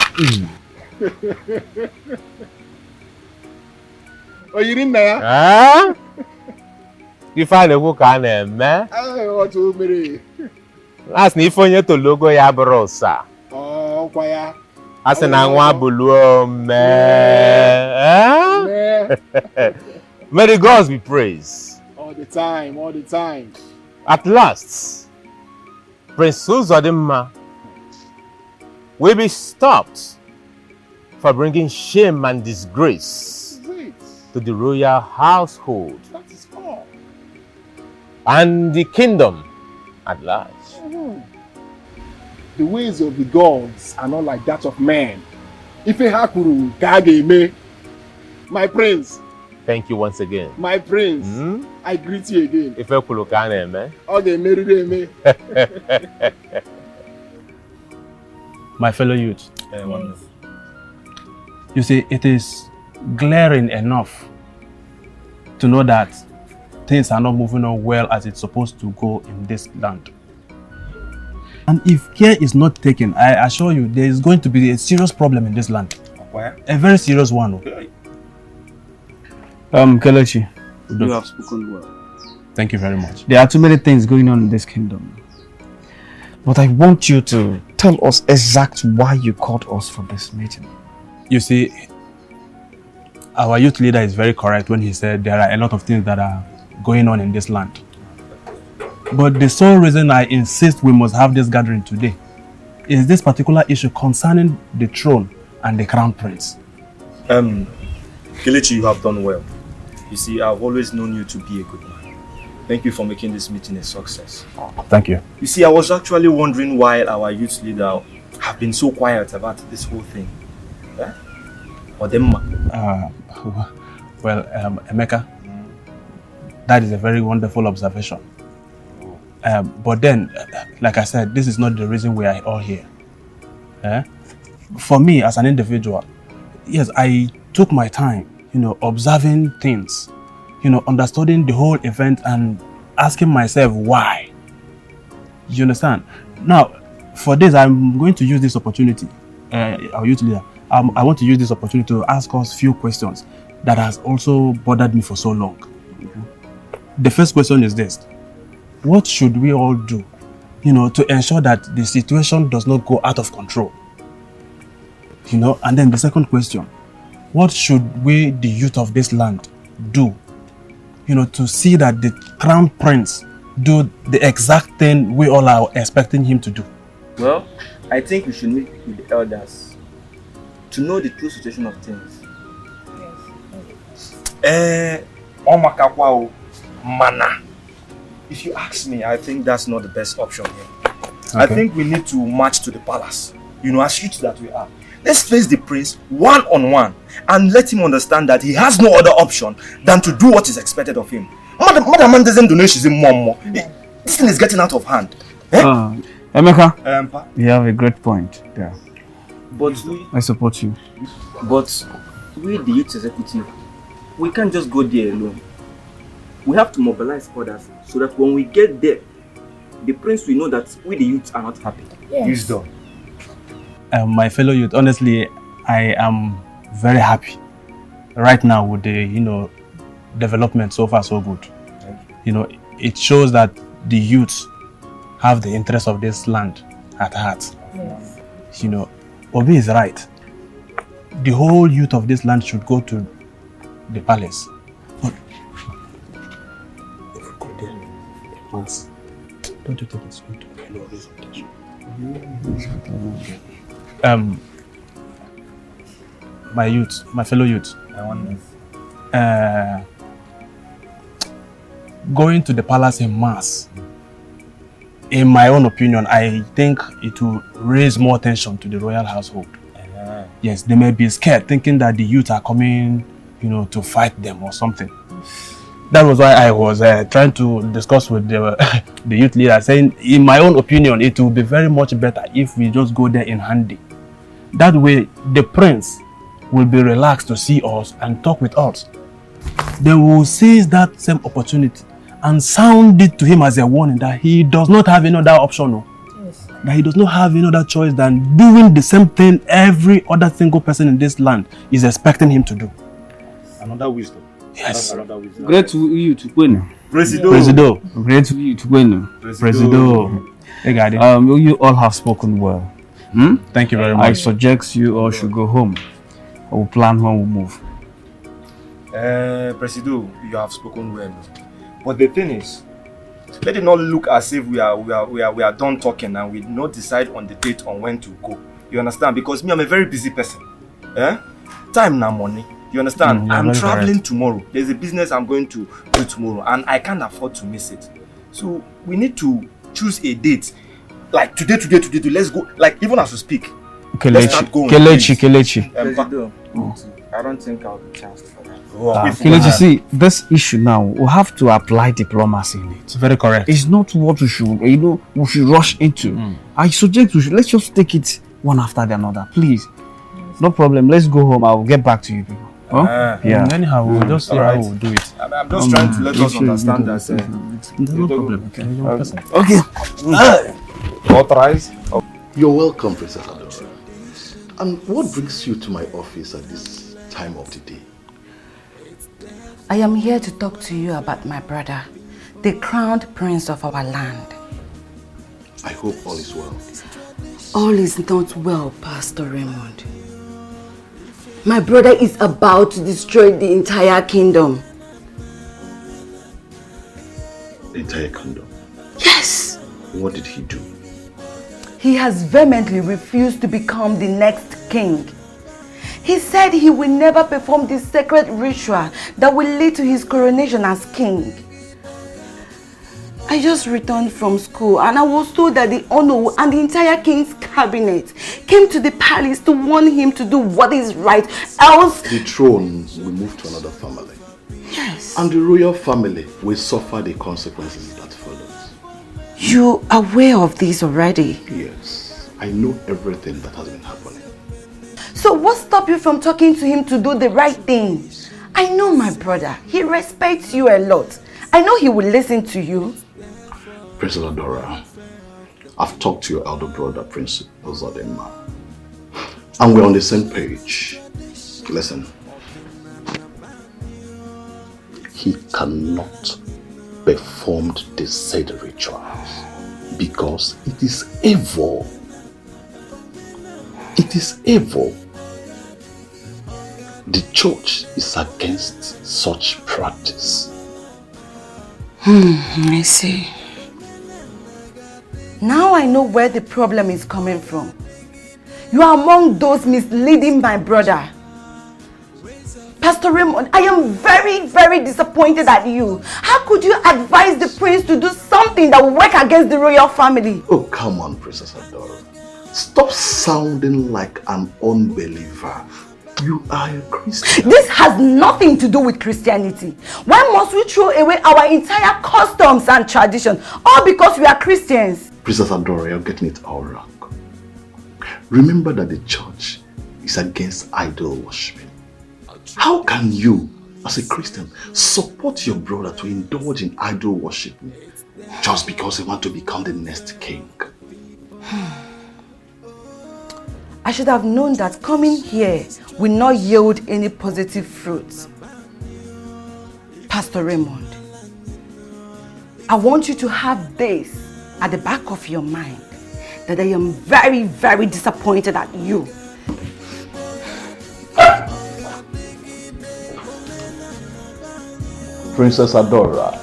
Oh, you didn't know? Huh? You find a book on him, man? I want to marry. That's not even to logo ya brosa. Oh, kwaya. As an anwa bulu, man. May the gods be praised. All the time, all the time. At last, Prince Uzodimma will be stopped for bringing shame and disgrace to the royal household and the kingdom at large. The ways of the gods are not like that of man. Ifeka kuru kage me. My prince. Thank you once again. My prince. I greet you again. Ifeka kuru kage me. Okay, marry me. My fellow youth. You see, it is glaring enough to know that things are not moving on well as it's supposed to go in this land. And if care is not taken, I assure you, there is going to be a serious problem in this land. A very serious one. Kelechi. You have spoken well. Thank you very much. There are too many things going on in this kingdom. But I want you to tell us exactly why you called us for this meeting. You see, our youth leader is very correct when he said there are a lot of things that are going on in this land. But the sole reason I insist we must have this gathering today is this particular issue concerning the throne and the crown prince. Kelechi, you have done well. You see, I've always known you to be a good man. Thank you for making this meeting a success. Thank you. You see, I was actually wondering why our youth leader have been so quiet about this whole thing. Eh? Emeka, that is a very wonderful observation. But then, like I said, this is not the reason we are all here. For me, as an individual, yes, I took my time, observing things, understanding the whole event and asking myself why. You understand? Now, for this, I'm going to use this opportunity, our youth leader, I want to use this opportunity to ask us a few questions that has also bothered me for so long. The first question is this. What should we all do, to ensure that the situation does not go out of control? And then the second question, what should we, the youth of this land, do, to see that the crown prince do the exact thing we all are expecting him to do? Well, I think we should meet with the elders to know the true situation of things. Mana. If you ask me, I think that's not the best option here. Okay. I think we need to march to the palace. As youths that we are. Let's face the prince one-on-one and let him understand that he has no other option than to do what is expected of him. Madam doesn't do she's in more. This thing is getting out of hand. Emeka, you have a great point there. But I support you. But we, the youth executive, we can't just go there alone. We have to mobilize others so that when we get there, the prince will know that we, the youth, are not happy. Yes. Wisdom. My fellow youth, honestly, I am very happy right now with the development so far so good. It shows that the youth have the interest of this land at heart. Yes. Obi is right. The whole youth of this land should go to the palace. But if we go there once, don't you think it's going to be a lot of my youth, my fellow youth, going to the palace in mass in my own opinion, I think it will raise more attention to the royal household. Yes, they may be scared, thinking that the youth are coming, to fight them or something. That was why I was trying to discuss with the youth leader, saying, in my own opinion, it will be very much better if we just go there in handy. That way, the prince will be relaxed to see us and talk with us. They will seize that same opportunity and sound it to him as a warning that he does not have any other option. Yes. That he does not have any other choice than doing the same thing every other single person in this land is expecting him to do. Another wisdom. Yes. Another wisdom. Great to you to win. Presido. Great to you to win. Presido. Hey, Daddy. You all have spoken well. Thank you very much. I suggest you all should go home. I will plan when we move. Presido, you have spoken well. But the thing is, let it not look as if we are done talking and we not decide on the date on when to go. You understand? Because me, I'm a very busy person. Time now money. You understand? I'm traveling tomorrow. There's a business I'm going to do tomorrow and I can't afford to miss it. So we need to choose a date. Like today, let's go. Like even as we speak. Kelechi. I don't think I'll be chanced for that. Kelechi, see, this issue now, we have to apply diplomacy in it. Very correct. It's not what we should, we should rush into. I suggest let's just take it one after the other, please. No problem. Let's go home. I will get back to you people. Yeah. Anyhow, we'll just see how we'll do it. I'm just trying to let us understand that. No problem. Okay. Authorized. You're welcome, Princess Adora. And what brings you to my office at this time of the day? I am here to talk to you about my brother, the crowned prince of our land. I hope all is well. All is not well, Pastor Raymond. My brother is about to destroy the entire kingdom. The entire kingdom? Yes! What did he do? He has vehemently refused to become the next king. He said he will never perform the sacred ritual that will lead to his coronation as king. I just returned from school and I was told that the Ono and the entire king's cabinet came to the palace to warn him to do what is right, else... The throne will move to another family. Yes. And the royal family will suffer the consequences that follows. You are aware of this already? Yes. I know everything that has been happening. So what stopped you from talking to him to do the right thing? I know my brother. He respects you a lot. I know he will listen to you. Princess Adora, I've talked to your elder brother, Prince Ozadema, and we're on the same page. Listen, he cannot perform the said rituals because it is evil. It is evil. The church is against such practice. I see. Now I know where the problem is coming from. You are among those misleading my brother. Pastor Raymond, I am very, very disappointed at you. How could you advise the prince to do something that will work against the royal family? Oh, come on, Princess Adora. Stop sounding like an unbeliever. You are a Christian. This has nothing to do with Christianity. Why must we throw away our entire customs and tradition, all because we are Christians? Princess Adora, you're getting it all wrong. Remember that the church is against idol worshiping. How can you, as a Christian, support your brother to indulge in idol worshiping just because he wants to become the next king? I should have known that coming here will not yield any positive fruits. Pastor Raymond, I want you to have this at the back of your mind, that I am very, very disappointed at you. Princess Adora,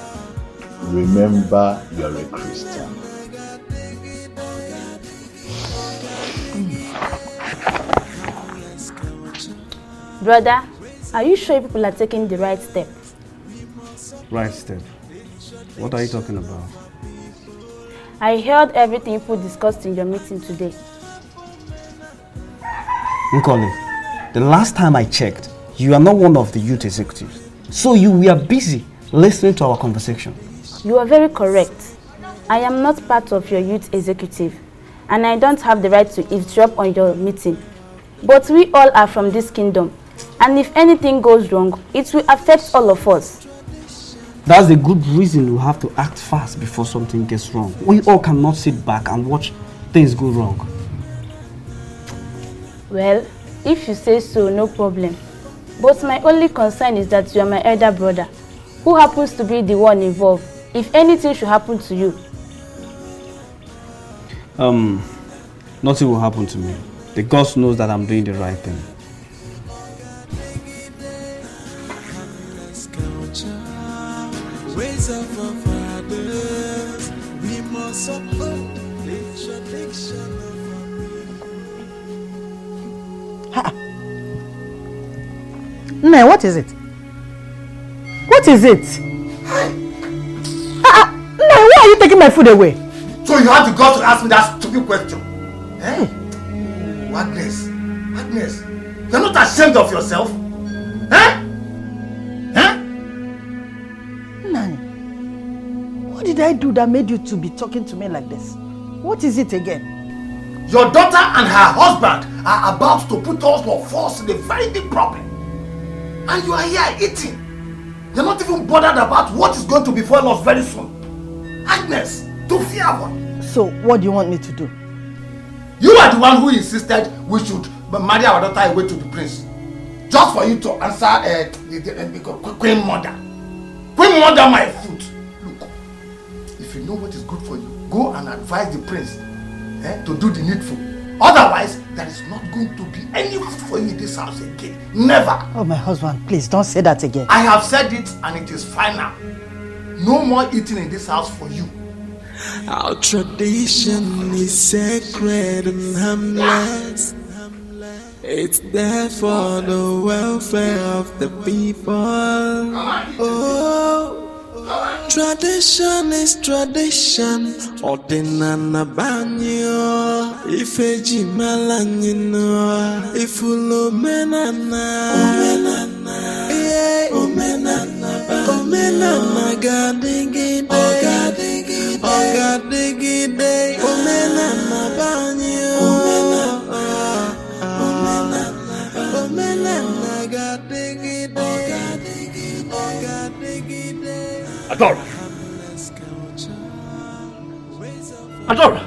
remember you're a Christian. Brother, are you sure people are taking the right step? Right step? What are you talking about? I heard everything you discussed in your meeting today. Nkoli, the last time I checked, you are not one of the youth executives. So you were busy listening to our conversation. You are very correct. I am not part of your youth executive, and I don't have the right to eavesdrop on your meeting. But we all are from this kingdom, and if anything goes wrong, it will affect all of us. That's a good reason we have to act fast before something gets wrong. We all cannot sit back and watch things go wrong. Well, if you say so, no problem. But my only concern is that you are my elder brother, who happens to be the one involved, if anything should happen to you. Nothing will happen to me. The God knows that I'm doing the right thing. Ways of our fathers, we must uphold the tradition of our Nne, what is it? What is it? Nne, why are you taking my food away? So you have to go to ask me that stupid question? Eh? Agnes, you're not ashamed of yourself? Eh? What did I do that made you to be talking to me like this? What is it again? Your daughter and her husband are about to put us for force in a very big problem. And you are here eating. You're not even bothered about what is going to befall us very soon. Agnes, to fear what? So, what do you want me to do? You are the one who insisted we should marry our daughter away to the prince. Just for you to answer the Queen Mother. Queen Mother, my foot. Look, if you know what is good for you, go and advise the prince to do the needful. Otherwise, there is not going to be any food for you in this house again. Never. Oh, my husband, please don't say that again. I have said it and it is final. No more eating in this house for you. Our tradition is sacred and harmless. It's there for the welfare of the people. Oh, tradition is tradition. Ordinana banyo, ifeji malanyino, ifulo menana, omenana gadigide, ogadigide, omenana banyo, omenana gadigide, ogadigide. Adora! Adora!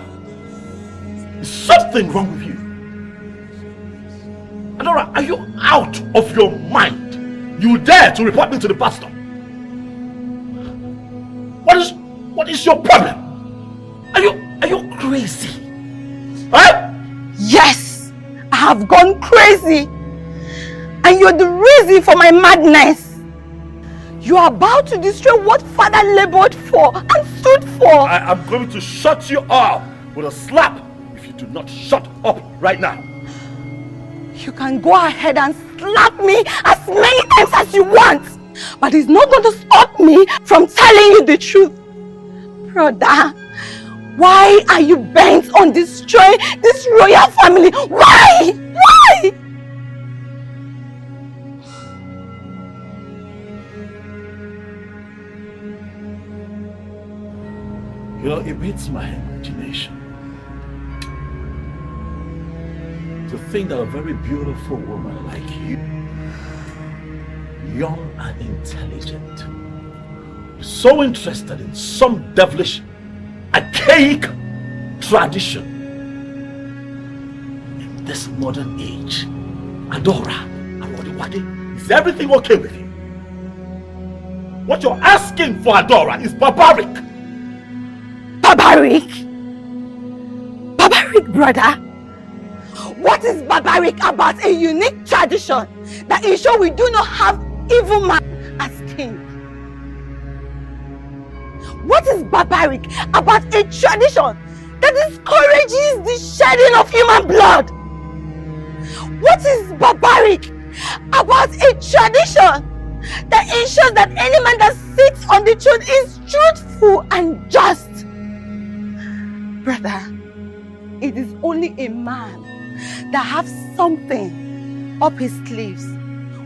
Is something wrong with you? Adora, are you out of your mind? You dare to report me to the pastor? What is your problem? Are you crazy? Huh? Yes, I have gone crazy. And you're the reason for my madness. You are about to destroy what father labored for and stood for. I am going to shut you up with a slap if you do not shut up right now. You can go ahead and slap me as many times as you want. But it's not going to stop me from telling you the truth. Brother, why are you bent on destroying this royal family? Why? Why? You know, it beats my imagination to think that a very beautiful woman like you, young and intelligent, is so interested in some devilish, archaic tradition in this modern age. Adora, is everything okay with you? What you're asking for, Adora, is barbaric. Barbaric? Barbaric, brother? What is barbaric about a unique tradition that ensures we do not have evil man as king? What is barbaric about a tradition that discourages the shedding of human blood? What is barbaric about a tradition that ensures that any man that sits on the throne is truthful and just? Brother, it is only a man that has something up his sleeves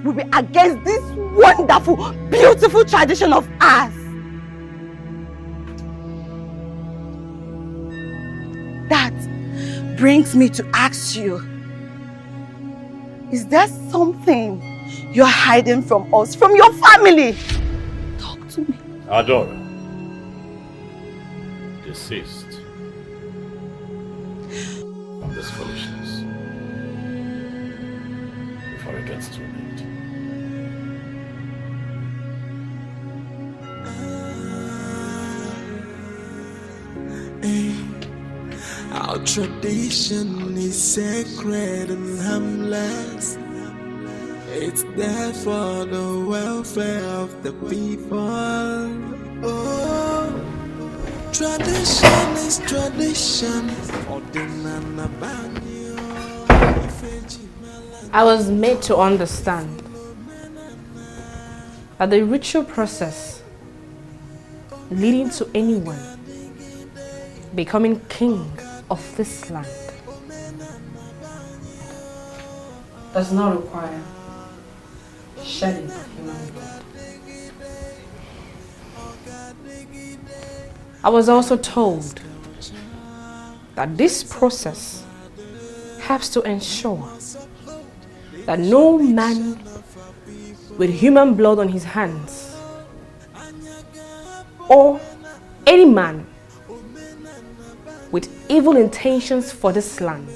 will be against this wonderful, beautiful tradition of ours. That brings me to ask you, is there something you're hiding from us, from your family? Talk to me. Adora, desist from this foolishness before it gets too late. Our tradition is sacred and harmless. It's there for the welfare of the people. Oh, tradition is tradition. I was made to understand that the ritual process leading to anyone becoming king of this land does not require shedding human blood. I was also told that this process helps to ensure that no man with human blood on his hands or any man with evil intentions for this land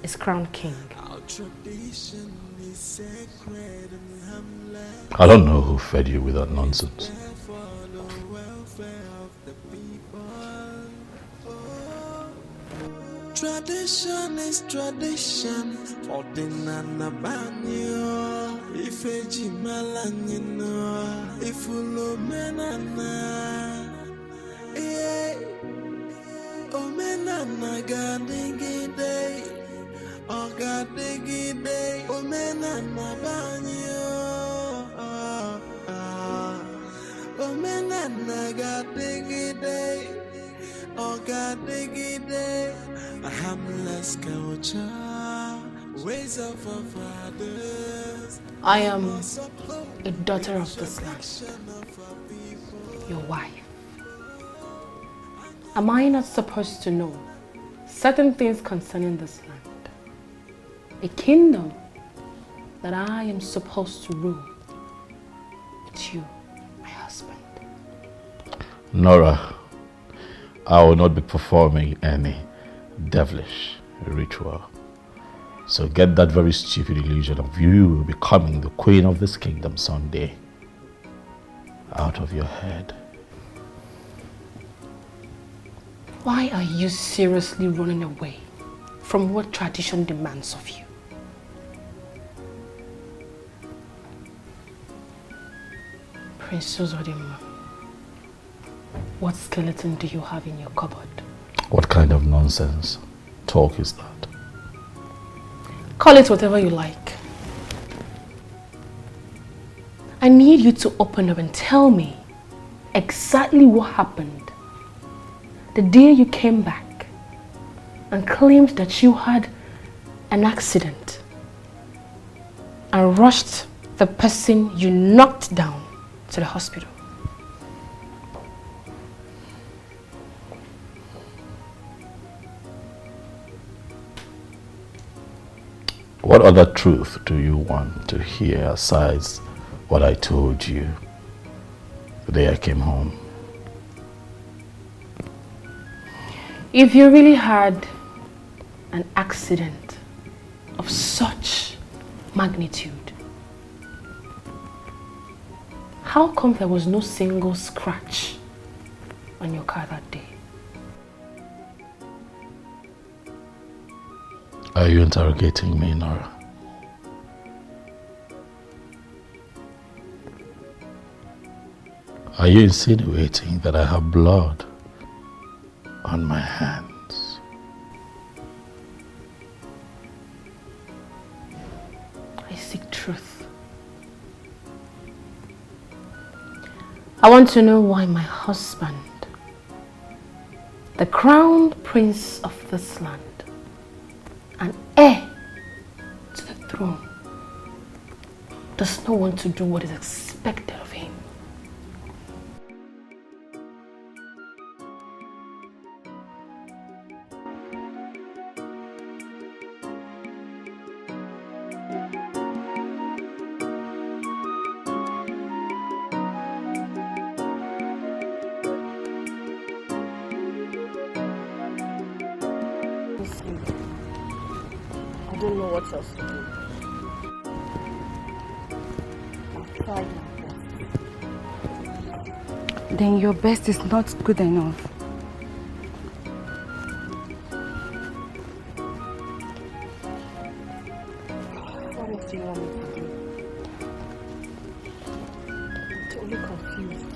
is crowned king. I don't know who fed you with that nonsense. Tradition is tradition. Ordinana banyo. Ifeji malanyino. Ifulo menana. Omenana gadigide. Ogadigide. Omenana banyo. Omenana gadigide. Ogadigide. A harmless culture, ways of our fathers. I am a daughter of this land, your wife. Am I not supposed to know certain things concerning this land? A kingdom that I am supposed to rule with you, my husband. Nora, I will not be performing any devilish ritual. So get that very stupid illusion of you becoming the queen of this kingdom someday out of your head. Why are you seriously running away from what tradition demands of you? Prince Uzodimma, what skeleton do you have in your cupboard? What kind of nonsense talk is that? Call it whatever you like. I need you to open up and tell me exactly what happened the day you came back and claimed that you had an accident and rushed the person you knocked down to the hospital. What other truth do you want to hear aside what I told you the day I came home? If you really had an accident of such magnitude, how come there was no single scratch on your car that day? Are you interrogating me, Nora? Are you insinuating that I have blood on my hands? I seek truth. I want to know why my husband, the crown prince of this land, and heir to the throne, does not want to do what is expected of him. I don't know what else to do. I'll try my best. Then your best is not good enough. What else do you want me to do? I'm totally confused.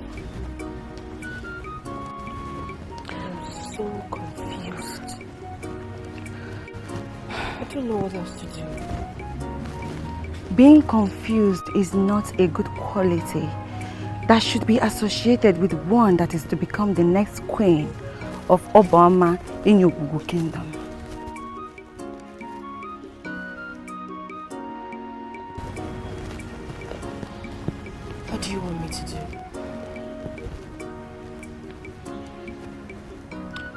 I'm so confused. I don't know what else to do. Being confused is not a good quality that should be associated with one that is to become the next queen of Obama in your Google kingdom. What do you want me to do?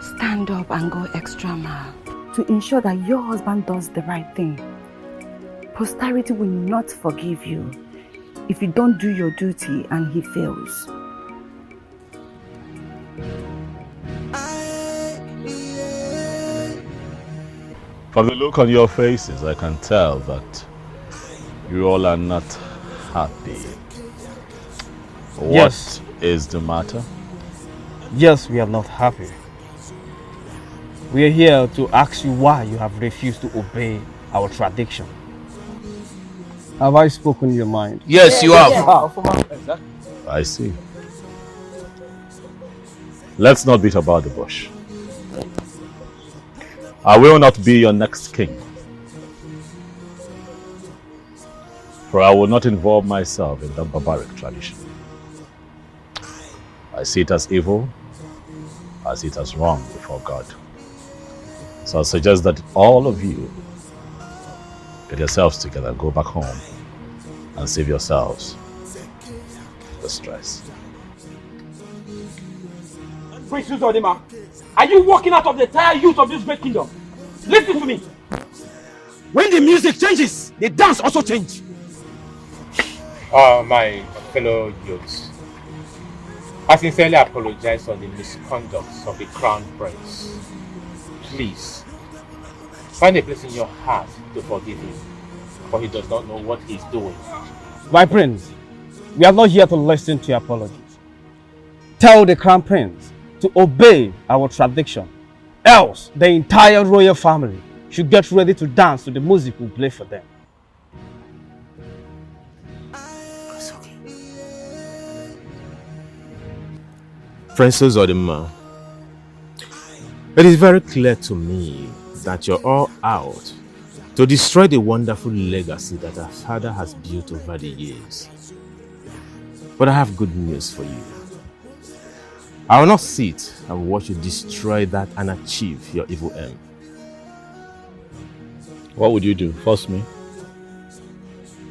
Stand up and go extra mile to ensure that your husband does the right thing. Posterity will not forgive you if you don't do your duty and he fails. From the look on your faces, I can tell that you all are not happy. Yes. What is the matter? Yes, we are not happy. We are here to ask you why you have refused to obey our tradition. Have I spoken your mind? Yes, you have. Exactly. I see. Let's not beat about the bush. I will not be your next king. For I will not involve myself in that barbaric tradition. I see it as evil. I see it as wrong before God. So I suggest that all of you get yourselves together, go back home and save yourselves the stress. Prince Uzodima, are you walking out of the entire youth of this great kingdom? Listen to me. When the music changes, the dance also change. My fellow youths, I sincerely apologize for the misconduct of the crown prince. Please, find a place in your heart to forgive him, for he does not know what he's doing. My prince, we are not here to listen to your apologies. Tell the crown prince to obey our tradition, else the entire royal family should get ready to dance to the music we play for them. Princess Odima, it is very clear to me that you're all out to destroy the wonderful legacy that our father has built over the years. But I have good news for you. I will not sit and watch you destroy that and achieve your evil aim. What would you do? Force me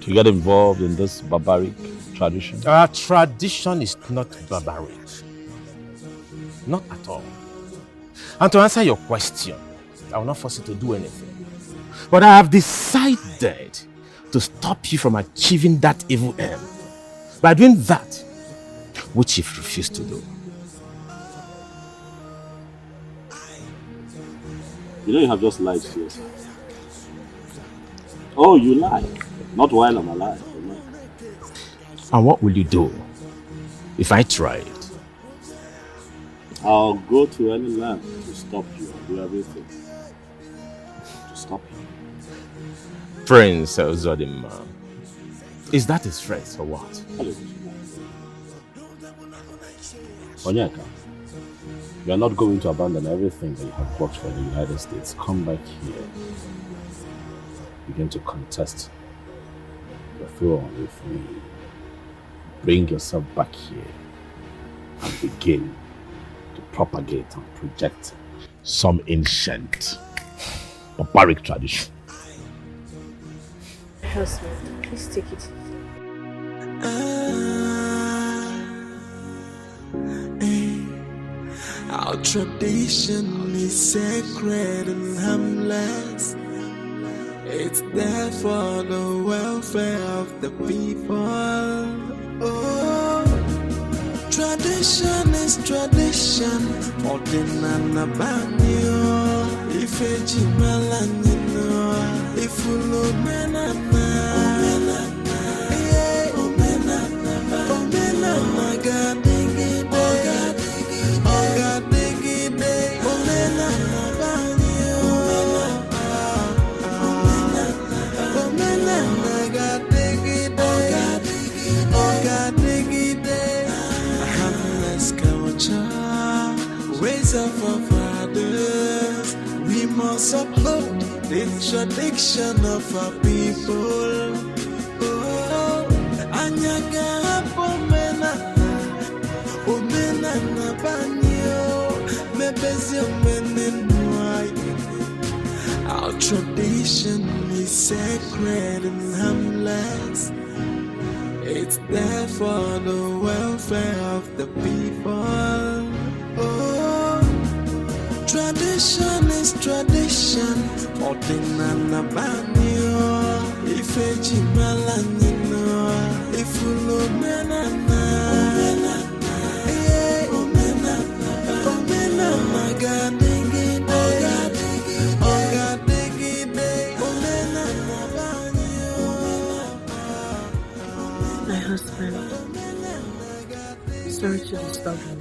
to get involved in this barbaric tradition? Our tradition is not barbaric. Not at all. And to answer your question, I will not force you to do anything. But I have decided to stop you from achieving that evil aim by doing that which you've refused to do. You know you have just lied to yourself. Oh, you lie. Not while I'm alive. And what will you do if I try it? I'll go to any land to stop you and do everything to stop you. Prince Zodima, is that his threat or what? Onyeka, you are not going to abandon everything that you have worked for in the United States. Come back here. Begin to contest the throne with me. Bring yourself back here and begin to propagate and project some ancient, barbaric tradition. Husband, please take it. Our tradition is sacred and harmless. It's there for the welfare of the people. Oh, tradition is tradition. Ordinana banyo, ifeji malanino, ifulo menana, omenana gadingi ogadingi omenana banyo, omenana gadingi ogadingi harmless culture, ways of our fathers. We must uphold the tradition of our people. Oh, anyaga pomena, omenana banyo, mebezi omenenwai. Our tradition is sacred and harmless. It's there for the welfare of the people. Oh, tradition is tradition. Ordinana banyo, ifeji malanino, ifulo menana, omenana gadingi omenana banyo. My husband, sorry to disturb you.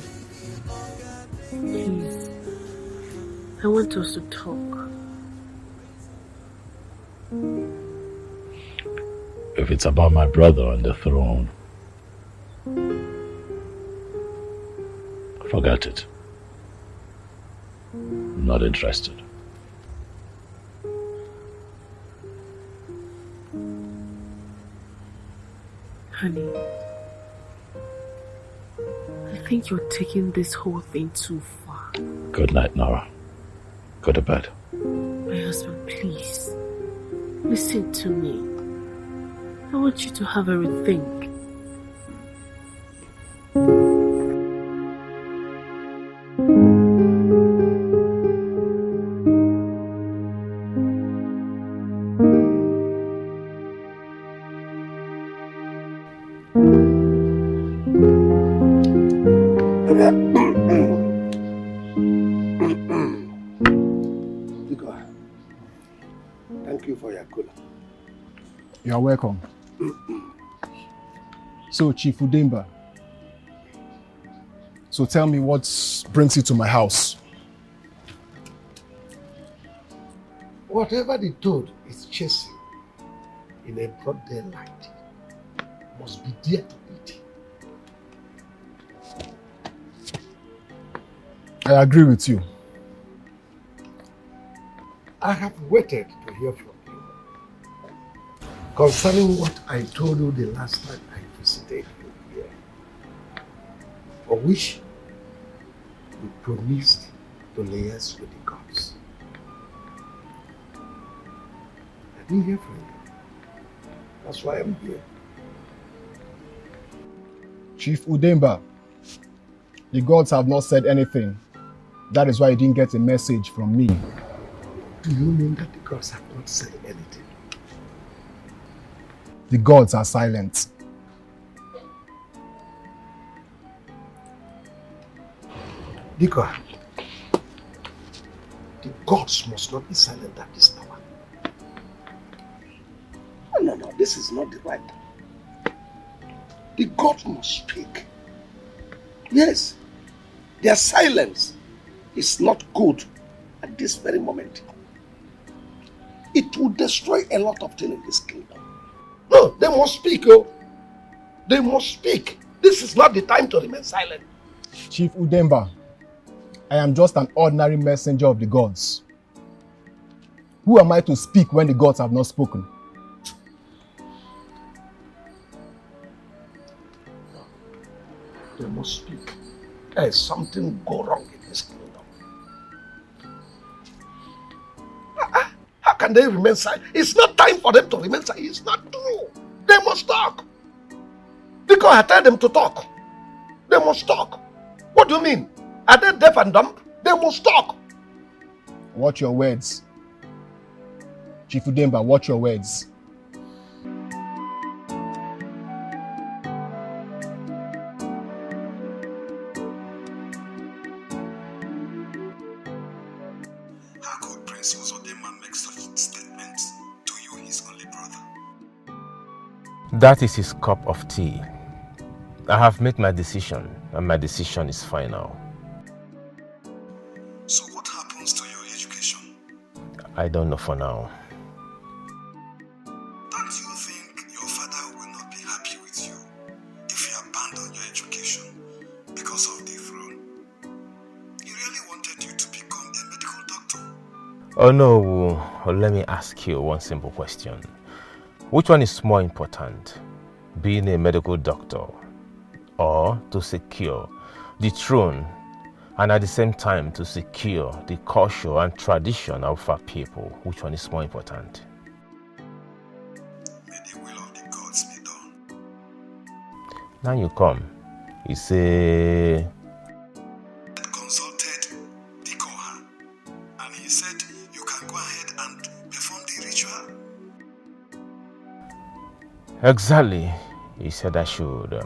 Please, I want us to talk. If it's about my brother on the throne, forget it. I'm not interested. Honey, I think you're taking this whole thing too far. Good night, Nora. Go to bed. My husband, please, listen to me. I want you to have a rethink. Thank you for your cooler. You are welcome. So, Chief Udemba, so tell me what brings you to my house? Whatever the toad is chasing in a broad daylight must be there to eat. I agree with you. I have waited to hear from you concerning what I told you the last time I visited you here, for which you promised to liaise with the gods. I didn't hear from you. That's why I'm here. Chief Udemba, the gods have not said anything. That is why you didn't get a message from me. Do you mean that the gods have not said anything? The gods are silent. Dika, the gods must not be silent at this hour. No, this is not the right time. The gods must speak. Yes, their silence is not good at this very moment. It will destroy a lot of things in this kingdom. No, they must speak, oh. They must speak. This is not the time to remain silent. Chief Udemba, I am just an ordinary messenger of the gods. Who am I to speak when the gods have not spoken? They must speak. There is something go wrong in this kingdom. can they remain silent? It's not time for them to remain silent. It's not true. They must talk. Because I tell them to talk. They must talk. What do you mean? Are they deaf and dumb? They must talk. Watch your words. Chief Udemba, watch your words. How could Prince Uzodinma make such statements to you, his only brother? That is his cup of tea. I have made my decision, and my decision is final. So what happens to your education? I don't know for now. Don't you think your father will not be happy with you if you abandon your education because of the throne? He really wanted you to become a medical doctor. Oh no, let me ask you one simple question. Which one is more important, being a medical doctor or to secure the throne and at the same time to secure the culture and tradition of our people? Which one is more important? May the will of the gods be done. Now you come, you say... Consulted the Koha and he said you can go ahead and perform the ritual. Exactly. He said I should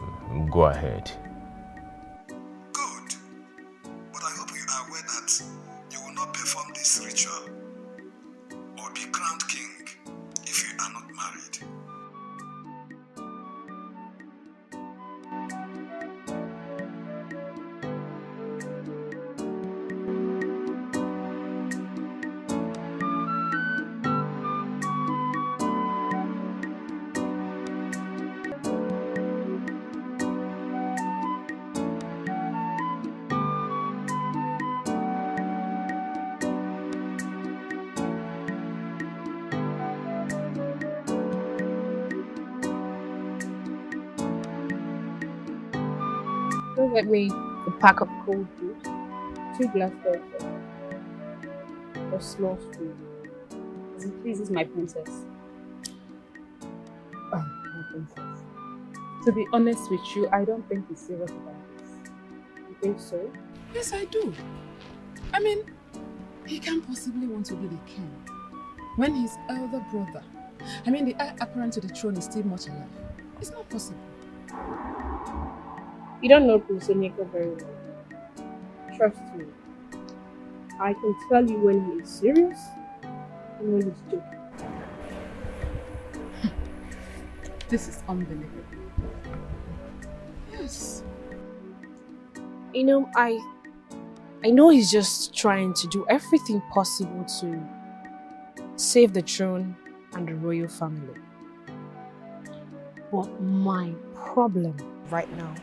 go ahead. Good. But I hope you are aware that you will not perform this ritual or be crowned king if you are not married. Don't get me a pack of cold juice, 2 glasses of a small spoon, as it pleases my princess. Oh, my princess. To be honest with you, I don't think he's serious about this. You think so? Yes, I do. I mean, he can't possibly want to be the king when his elder brother, the heir apparent to the throne, is still much alive. It's not possible. You don't know Prince Emeka very well. Trust me. I can tell you when he is serious and when he's joking. This is unbelievable. Yes. You know, I know he's just trying to do everything possible to save the throne and the royal family. But my problem right now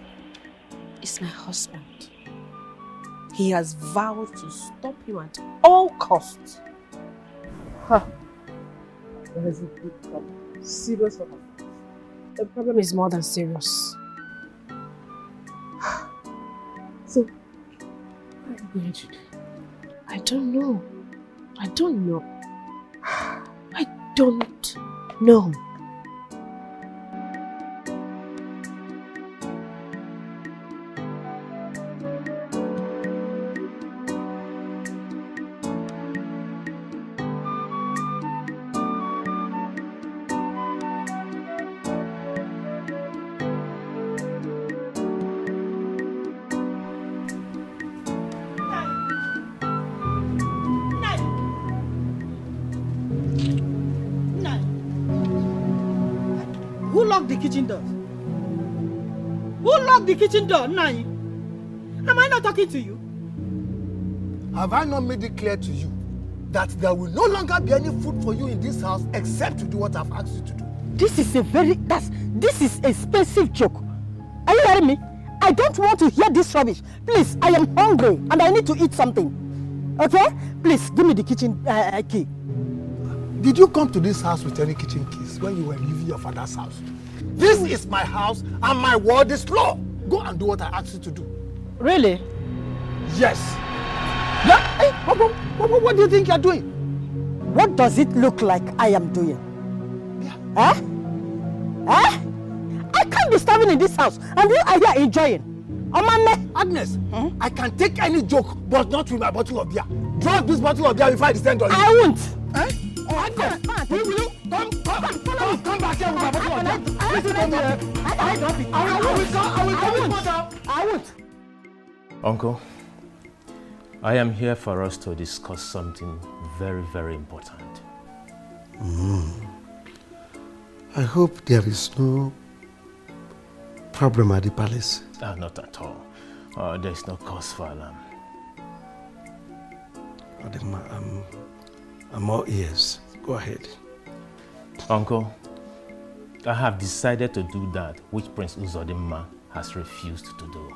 is my husband. He has vowed to stop you at all costs. Huh. There is a big problem. Serious problem. The problem is more than serious. So, what are you going to do? I don't know. I don't know. I don't know. Who locked the kitchen door? Who locked the kitchen door, Nai? Am I not talking to you? Have I not made it clear to you that there will no longer be any food for you in this house except to do what I've asked you to do? This is this is a expensive joke. Are you hearing me? I don't want to hear this rubbish. Please, I am hungry and I need to eat something. Okay? Please, give me the kitchen key. Did you come to this house with any kitchen keys when you were leaving your father's house? This is my house and my word is law. Go and do what I asked you to do. Really? Yes. Yeah? Hey, what do you think you're doing? What does it look like I am doing? Yeah. Eh? I can't be starving in this house and you are here enjoying. Agnes, I can take any joke, but not with my bottle of beer. Drop this bottle of beer before I descend on you. I won't. Eh? Oh, Agnes, will you come back here with my bottle of beer? Listen to me. I won't. Uncle, I am here for us to discuss something very, very important. I hope there is no problem at the palace. Not at all. There is no cause for alarm. I'm all ears. Go ahead. Uncle, I have decided to do that which Prince Uzodimma has refused to do.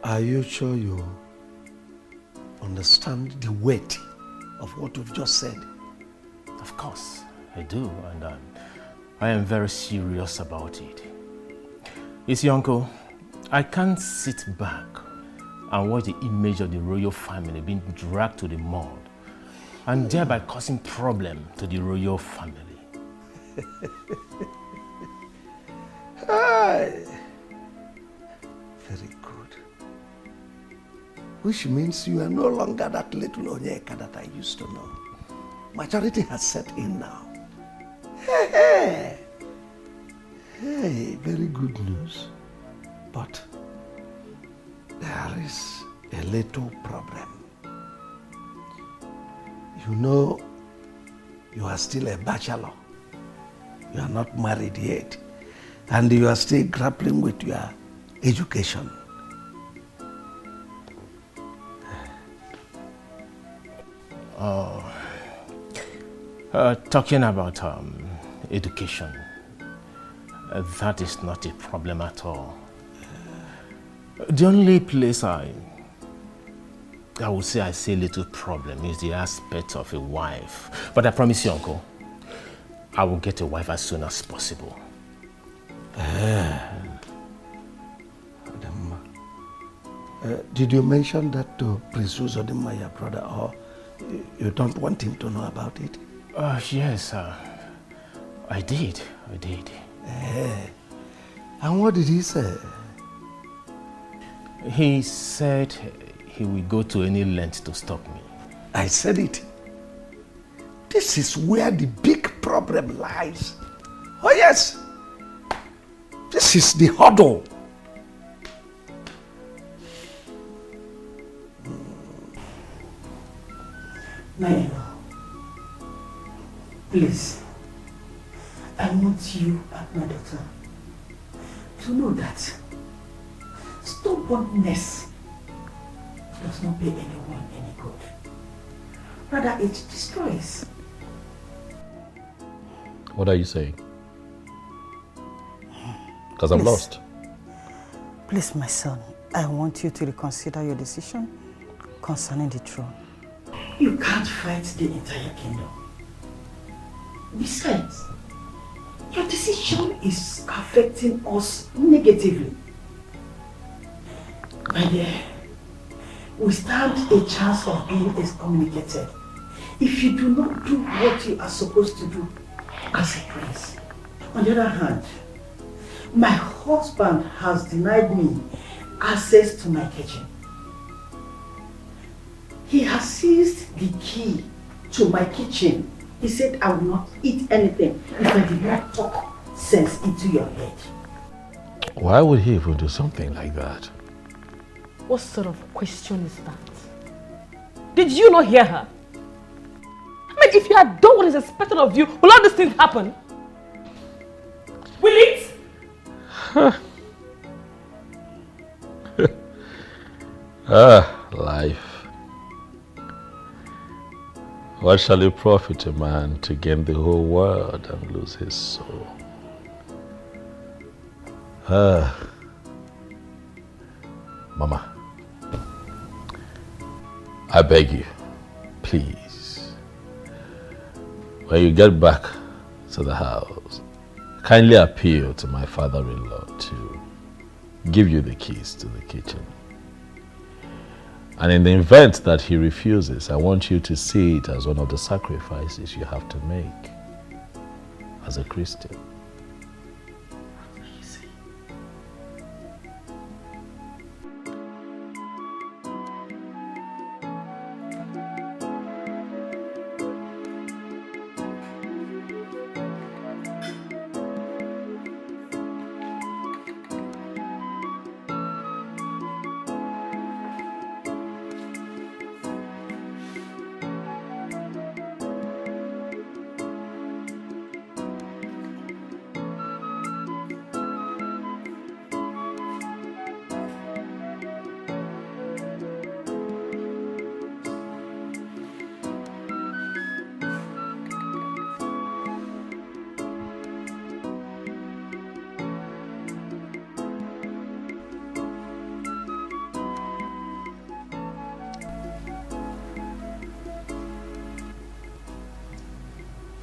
Are you sure you understand the weight of what you've just said? Of course, I do, and I am very serious about it. You see, Uncle, I can't sit back and watch the image of the royal family being dragged to the mud and thereby causing problem to the royal family. Very good. Which means you are no longer that little Onyeka that I used to know. Maturity has set in now. Hey, very good news. But there is a little problem. You know, you are still a bachelor. You are not married yet. And you are still grappling with your education. Talking about education, that is not a problem at all. The only place I would say I see a little problem is the aspect of a wife. But I promise you, Uncle, I will get a wife as soon as possible. Did you mention that to Prince Uzodimma, your brother, or you don't want him to know about it? Yes, I did. And what did he say? He said he will go to any length to stop me. I said it. This is where the big problem lies. Oh yes, this is the hurdle. My please, I want you and my daughter to know that stubbornness does not pay anyone any good. Rather, it destroys. What are you saying? Because I'm lost. Please, my son, I want you to reconsider your decision concerning the throne. You can't fight the entire kingdom. Besides, your decision is affecting us negatively. My dear, we stand a chance of being excommunicated if you do not do what you are supposed to do as a prince. On the other hand, my husband has denied me access to my kitchen. He has seized the key to my kitchen. He said I will not eat anything if I did not talk sense into your head. Why would he even do something like that? What sort of question is that? Did you not hear her? I mean, if you had done what is expected of you, will all these things happen? Will it? Life. What shall it profit a man to gain the whole world and lose his soul? Mama, I beg you, please, when you get back to the house, kindly appeal to my father-in-law to give you the keys to the kitchen. And in the event that he refuses, I want you to see it as one of the sacrifices you have to make as a Christian.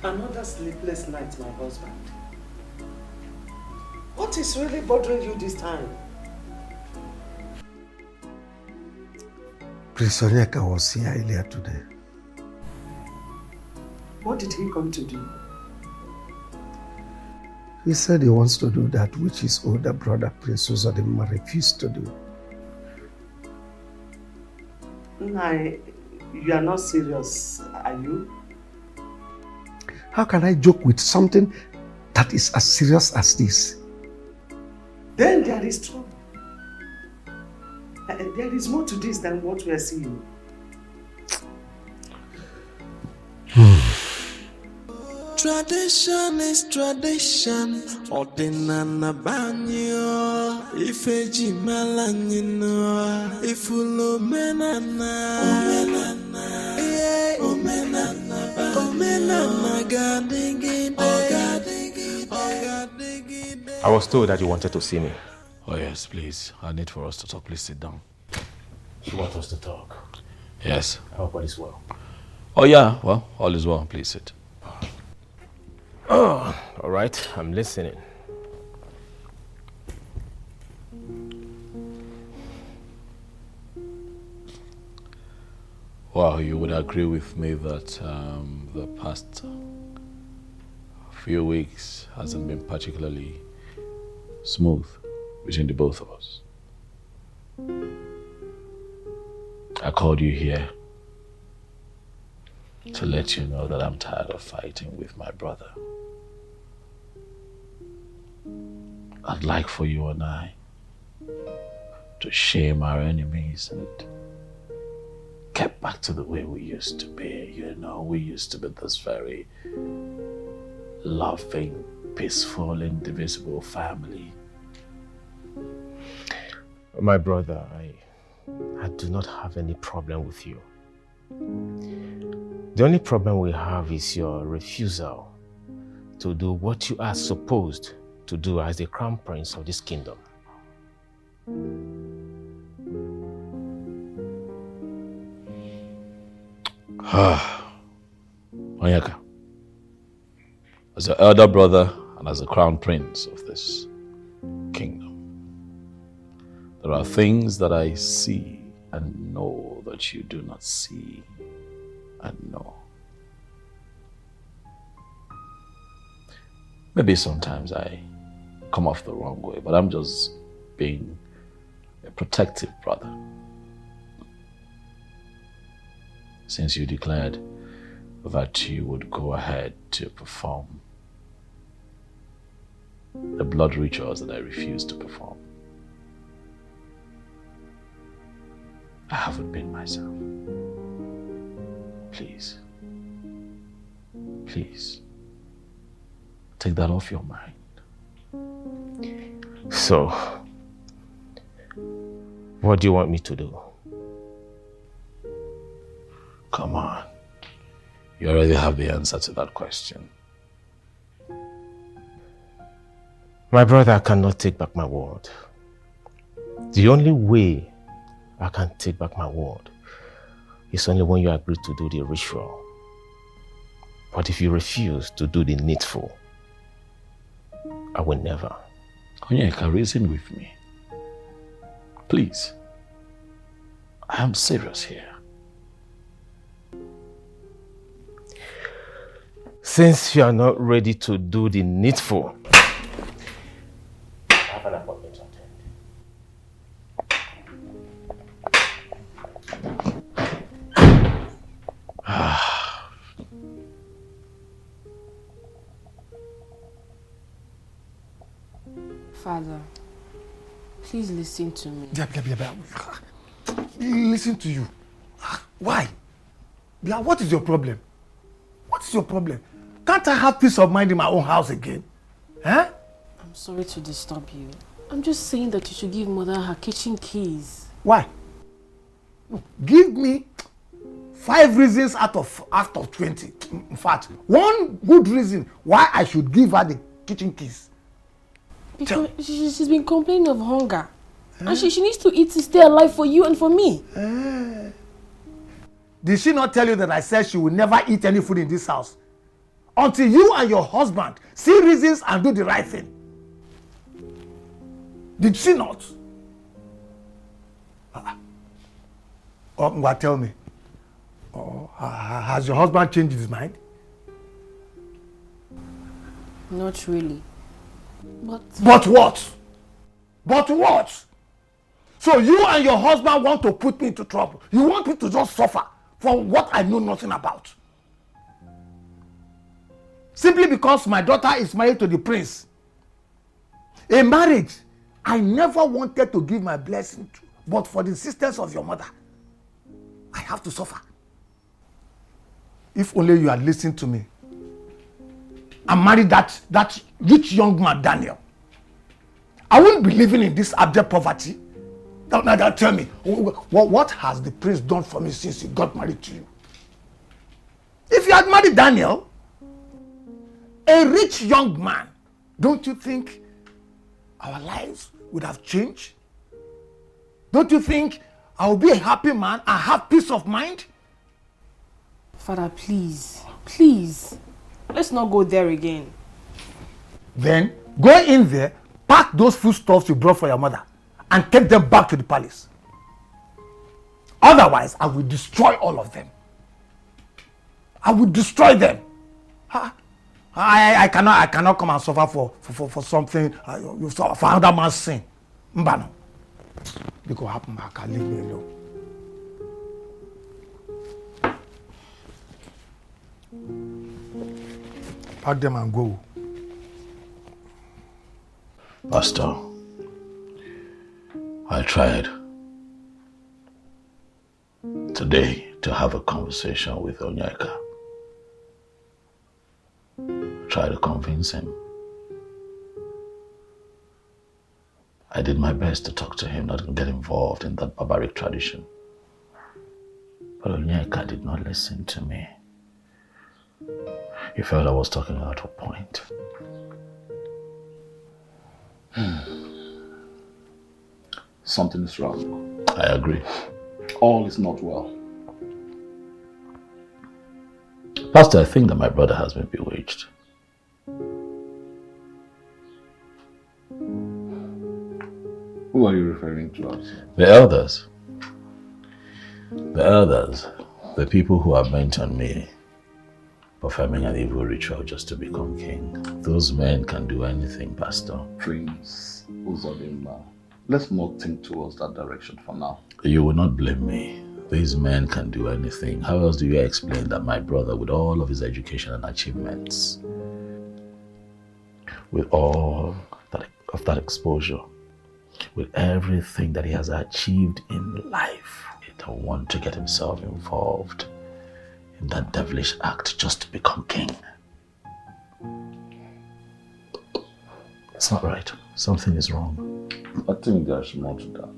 Another sleepless night, my husband. What is really bothering you this time? Prince Onyeka was here earlier today. What did he come to do? He said he wants to do that which his older brother, Prince Uzodimma, refused to do. Nah, you are not serious, are you? How can I joke with something that is as serious as this? Then there is trouble. There is more to this than what we are seeing. Tradition is tradition. Ordinana banyo. Ifeji malanyino. Ifulo menana. Omenana. Yeah. Omenana. Omenana. I was told that you wanted to see me. Oh yes, please. I need for us to talk. Please sit down. You want us to talk? Yes. I hope all is well. Oh yeah, well, all is well. Please sit. Oh, all right. I'm listening. Well, you would agree with me that the past few weeks hasn't been particularly smooth between the both of us. I called you here to let you know that I'm tired of fighting with my brother. I'd like for you and I to shame our enemies and get back to the way we used to be. You know, we used to be this very loving, peaceful, indivisible family. My brother, I do not have any problem with you. The only problem we have is your refusal to do what you are supposed to do as the crown prince of this kingdom. Onyeka, as the elder brother and as the crown prince of this kingdom, there are things that I see and know that you do not see and know. Maybe sometimes I come off the wrong way, but I'm just being a protective brother. Since you declared that you would go ahead to perform the blood rituals that I refused to perform, I haven't been myself. Please, please, take that off your mind. So, what do you want me to do? Come on. You already have the answer to that question. My brother, I cannot take back my word. The only way I can take back my word is only when you agree to do the ritual. But if you refuse to do the needful, I will never. Onyeka, reason with me. Please. I am serious here. Since you are not ready to do the needful, I have an appointment to attend. Father, please listen to me. Listen to you. Why? Yeah, what is your problem? What is your problem? Can't I have peace of mind in my own house again? Huh? I'm sorry to disturb you. I'm just saying that you should give Mother her kitchen keys. Why? Give me 5 reasons out of 20. In fact, one good reason why I should give her the kitchen keys. Because she's been complaining of hunger. And she needs to eat to stay alive for you and for me. Did she not tell you that I said she will never eat any food in this house? Until you and your husband see reasons and do the right thing. Did she not? Tell me. Has your husband changed his mind? Not really. But what? But what? So you and your husband want to put me into trouble. You want me to just suffer for what I know nothing about. Simply because my daughter is married to the prince. A marriage I never wanted to give my blessing to, but for the insistence of your mother, I have to suffer. If only you had listened to me and married that rich young man, Daniel, I wouldn't be living in this abject poverty. Now tell me, what has the prince done for me since he got married to you? If you had married Daniel, a rich young man, don't you think our lives would have changed? Don't you think I will be a happy man and have peace of mind? Father, please, let's not go there again. Then go in there, pack those foodstuffs you brought for your mother and take them back to the palace. Otherwise, I will destroy all of them. I will destroy them. I cannot come and suffer for something, for another man's sin. Mbano. It will happen back. Leave me alone. Pack them and go. Pastor, I tried today to have a conversation with Onyeka. Try to convince him. I did my best to talk to him, not to get involved in that barbaric tradition. But Onyeka did not listen to me. He felt I was talking out of point. Something is wrong. I agree. All is not well. Pastor, I think that my brother has been bewitched. Who are you referring to as? The elders. The elders. The people who have bent on me, performing an evil ritual just to become king. Those men can do anything, Pastor. Prince Uzodimma, let's not think towards that direction for now. You will not blame me. These men can do anything. How else do you explain that my brother, with all of his education and achievements, with all of that exposure, with everything that he has achieved in life, he don't want to get himself involved in that devilish act just to become king? It's not right. Something is wrong. I think there's more to that.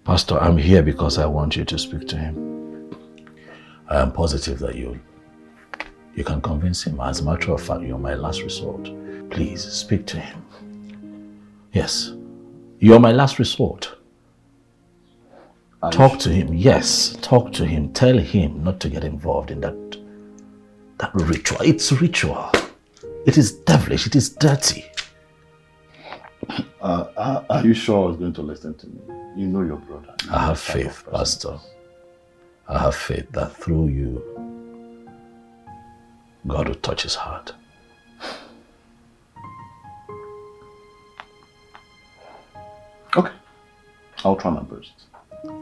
Pastor, I'm here because I want you to speak to him. I am positive that you can convince him. As a matter of fact, you're my last resort. Please, speak to him. Yes, you're my last resort. Talk to him. Yes, talk to him. Tell him not to get involved in that ritual. It's ritual. It is devilish. It is dirty. Are you sure he's going to listen to me? You know your brother. I have faith, Pastor. I have faith that through you, God will touch his heart. Okay. I'll try my best.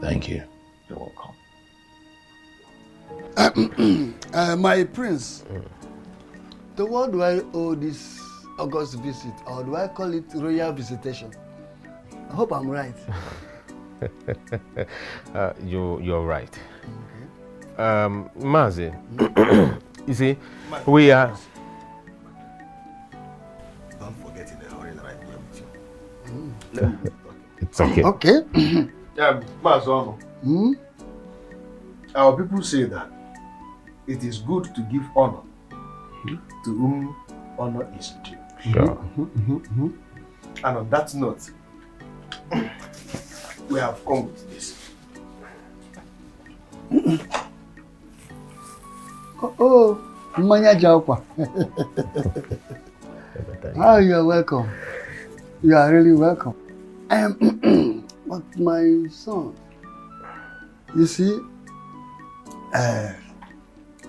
Thank you. You're welcome. My prince, to what do I owe this August visit, or do I call it royal visitation? I hope I'm right. You're right. Mazi, you see, we are... Don't forget in a hurry that I'm here with you. It's okay. Okay. Mazono. Our people say that it is good to give honor to whom honor is due. Sure. And on that note, we have come with this. Oh, Mmanya Jaokwa. Oh, you're welcome. You are really welcome. But my son, you see,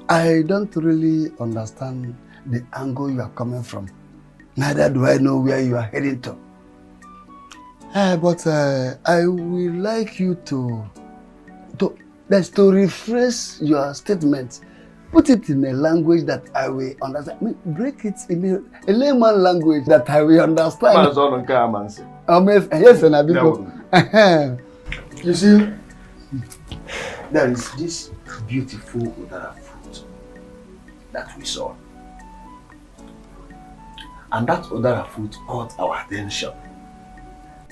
I don't really understand the angle you are coming from. Neither do I know where you are heading to. But I would like you to rephrase your statement. Put it in a language that I will understand. I mean, break it in a layman language that I will understand. Yes, and you see, there is this beautiful udara fruit that we saw. And that udara fruit caught our attention.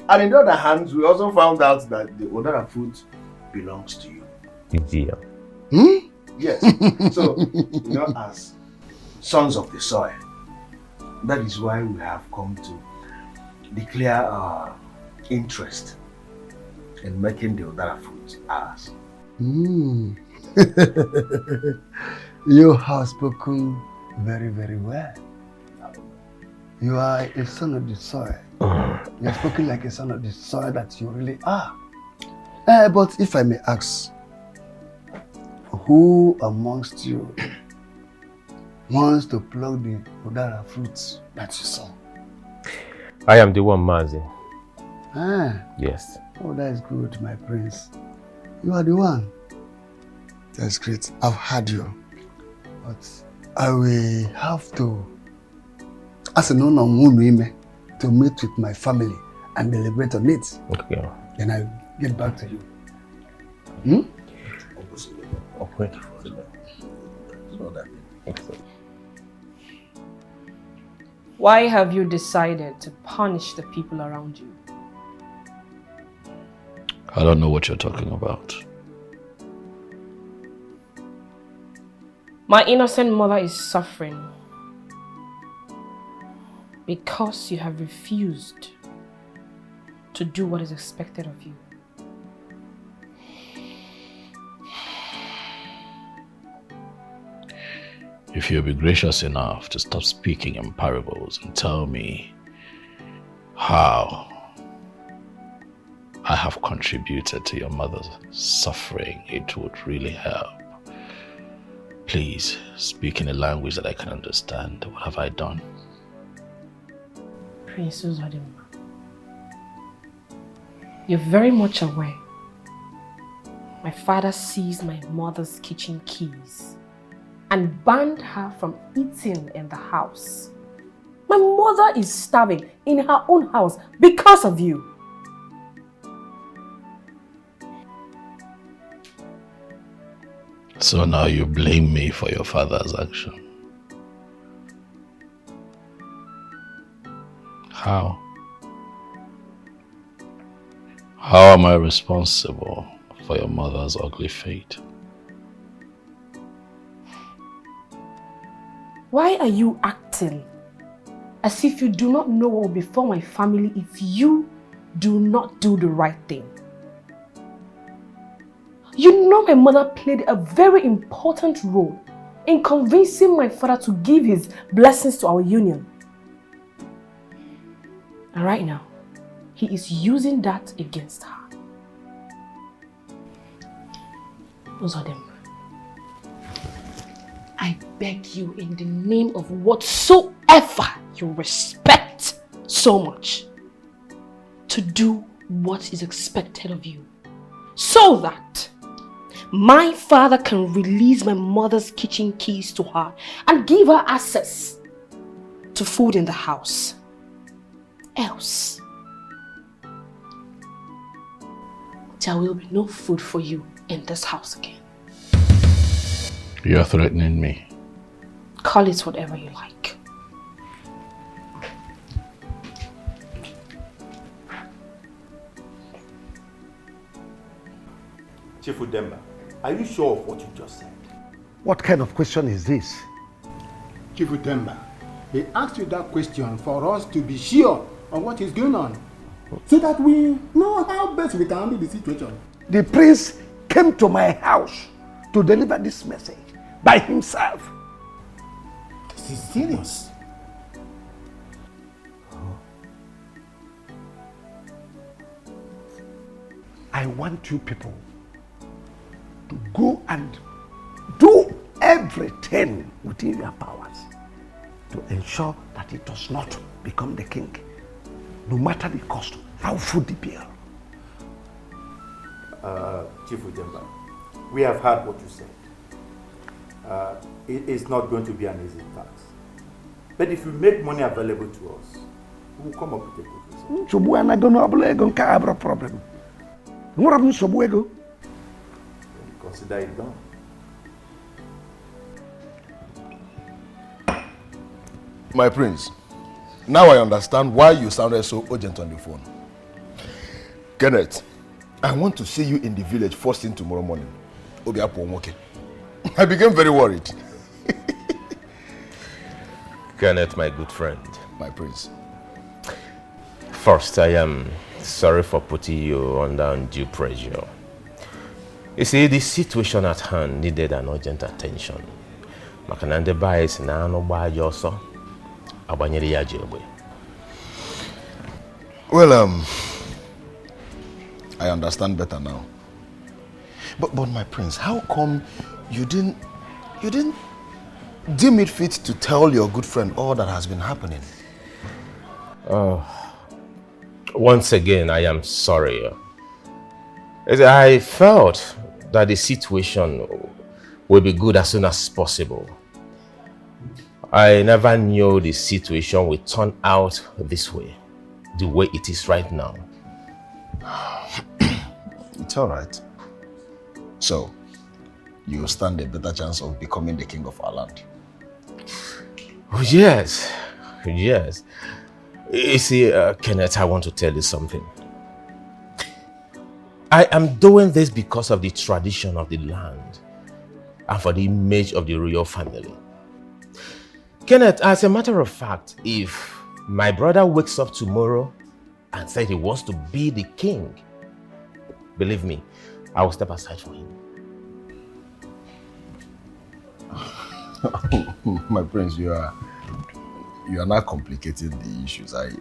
And on the other hand, we also found out that the udara fruit belongs to you. Yeah. Yes. So, as sons of the soil, that is why we have come to declare our interest in making the udara fruit ours. You have spoken very, very well. You are a son of the soil. You are spoken like a son of the soil that you really are. But if I may ask, who amongst you wants to pluck the udara fruits that you saw? I am the one, Mazi. Yes. Oh, that is good, my prince. You are the one. That's great. I've heard you. But I will have to, as an honor, to meet with my family and deliberate on it. Okay. Then I'll get back to you. Okay. Why have you decided to punish the people around you? I don't know what you're talking about. My innocent mother is suffering because you have refused to do what is expected of you. If you'll be gracious enough to stop speaking in parables and tell me how I have contributed to your mother's suffering, it would really help. Please, speak in a language that I can understand. What have I done? Prince Uzodimma, you're very much aware. My father seized my mother's kitchen keys and banned her from eating in the house. My mother is starving in her own house because of you. So now you blame me for your father's action. How? How am I responsible for your mother's ugly fate? Why are you acting as if you do not know what will befall my family if you do not do the right thing? You know my mother played a very important role in convincing my father to give his blessings to our union. And right now, he is using that against her. Uzodem, I beg you in the name of whatsoever you respect so much to do what is expected of you so that my father can release my mother's kitchen keys to her and give her access to food in the house. Else, there will be no food for you in this house again. You're threatening me. Call it whatever you like. Chief Udemba, are you sure of what you just said? What kind of question is this? Chief Udemba, they asked you that question for us to be sure of what is going on, so that we know how best we can handle the situation. The prince came to my house to deliver this message by himself. This is serious. I want you people to go and do everything within your powers to ensure that it does not become the king, no matter the cost. I'll foot the bill. Chief Udemba, we have heard what you said. It is not going to be an easy task. But if you make money available to us, we will come up with a good result. Problem. Consider it done. My prince, now I understand why you sounded so urgent on the phone. Kenneth, I want to see you in the village first thing tomorrow morning. I became very worried. Kenneth, my good friend. My prince. First, I am sorry for putting you under undue pressure. You see, the situation at hand needed an urgent attention. Makanande is na no ba yoso. Well, I understand better now. But my prince, how come you didn't deem it fit to tell your good friend all that has been happening? Once again, I am sorry. I felt that the situation will be good as soon as possible. I never knew the situation would turn out this way, the way it is right now. It's all right. So, you stand a better chance of becoming the king of our land. Oh, yes, yes. You see, Kenneth, I want to tell you something. I am doing this because of the tradition of the land and for the image of the royal family. Kenneth, as a matter of fact, if my brother wakes up tomorrow and says he wants to be the king, believe me, I will step aside for him. My prince, you are not complicating the issues. I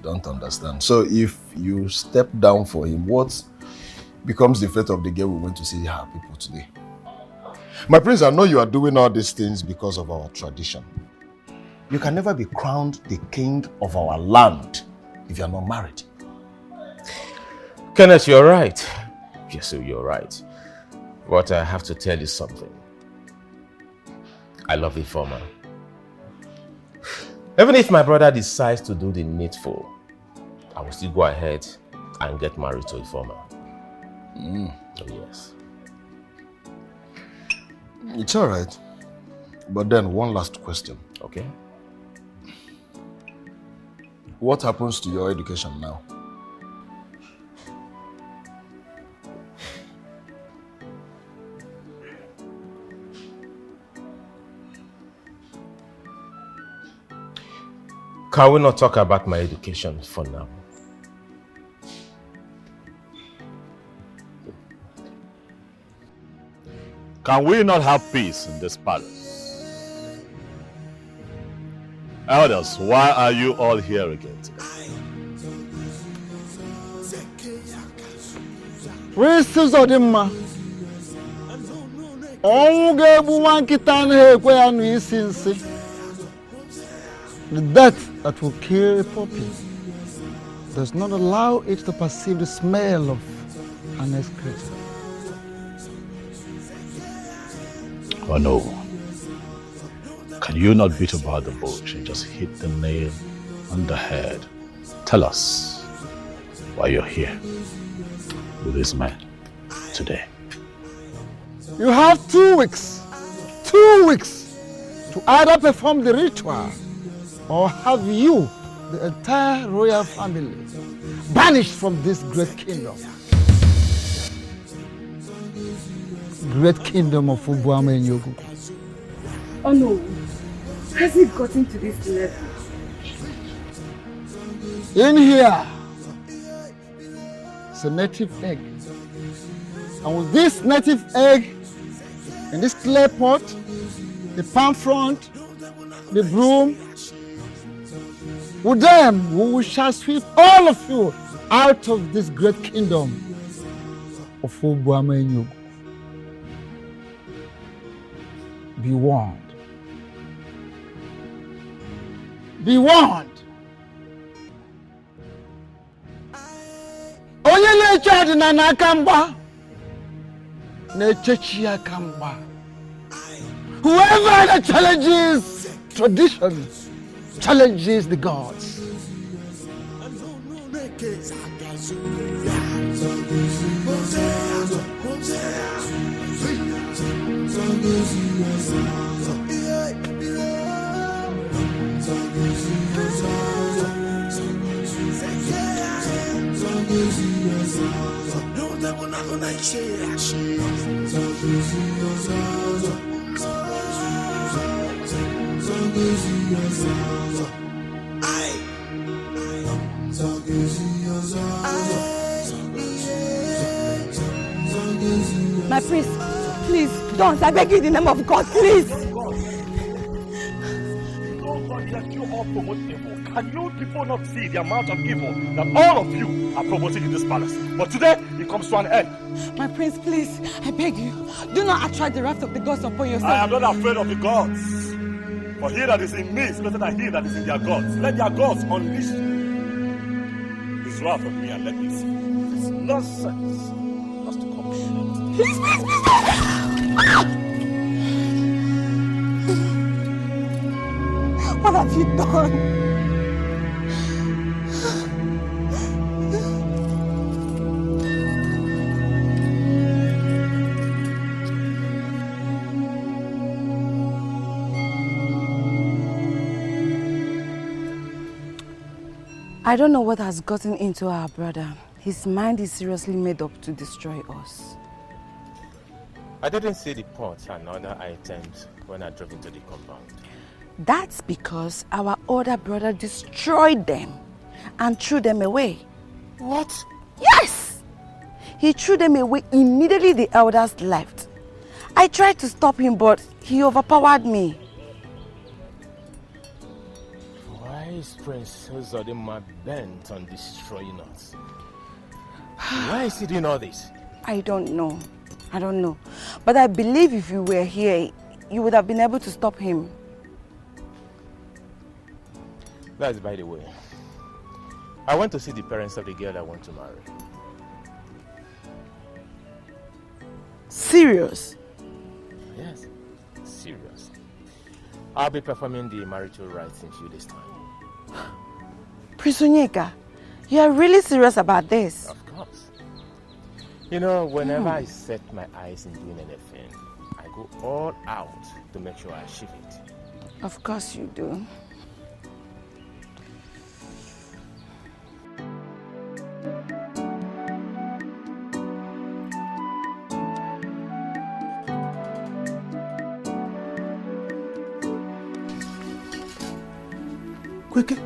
don't understand. So if you step down for him, what becomes the fate of the girl we went to see her people today? My prince, I know you are doing all these things because of our tradition. You can never be crowned the king of our land if you are not married. Kenneth, you're right. Yes, you're right. But I have to tell you something. I love Ifeoma. Even if my brother decides to do the needful, I will still go ahead and get married to Ifeoma. Oh, yes. It's all right. But then one last question. Okay. What happens to your education now? Can we not talk about my education for now? Can we not have peace in this palace? Elders, why are you all here again today? The death that will kill a puppy does not allow it to perceive the smell of an excreta. Oh no. Can you not beat about the bush and just hit the nail on the head? Tell us why you're here with this man today. You have 2 weeks. 2 weeks to either perform the ritual or have you, the entire royal family, banished from this great kingdom. Great kingdom of Ubuama and Yogu. Oh no, has it gotten to this level? In here, it's a native egg. And with this native egg, in this clay pot, the palm front, the broom, with them we shall sweep all of you out of this great kingdom of Ubuama and Yogu. Be warned. Be warned. Onye na-eche adịna n'aka mgba na-echechi aka mgba. Whoever that challenges tradition challenges the gods. My priest, please, don't. I beg you in the name of God, please. Can you people not see the amount of evil that all of you are promoting in this palace? But today, it comes to an end. My prince, please, I beg you, do not attract the wrath of the gods upon yourself. I am not afraid of the gods. For he that is in me is better than he that is in their gods. Let their gods unleash his wrath on me and let me see. This nonsense has to come. Please, please, please. What have you done? I don't know what has gotten into our brother. His mind is seriously made up to destroy us. I didn't see the pots and other items when I drove into the compound. That's because our older brother destroyed them and threw them away. What? Yes! He threw them away immediately the elders left. I tried to stop him, but he overpowered me. Why is Prince Uzodinma bent on destroying us? Why is he doing all this? I don't know. I don't know. But I believe if you were here, you would have been able to stop him. That's by the way. I went to see the parents of the girl I want to marry. Serious? Yes, serious. I'll be performing the marital rites in a few days' time. Prince Onyeka, you are really serious about this? Of course. You know, whenever I set my eyes in doing anything, I go all out to make sure I achieve it. Of course you do. Quickly.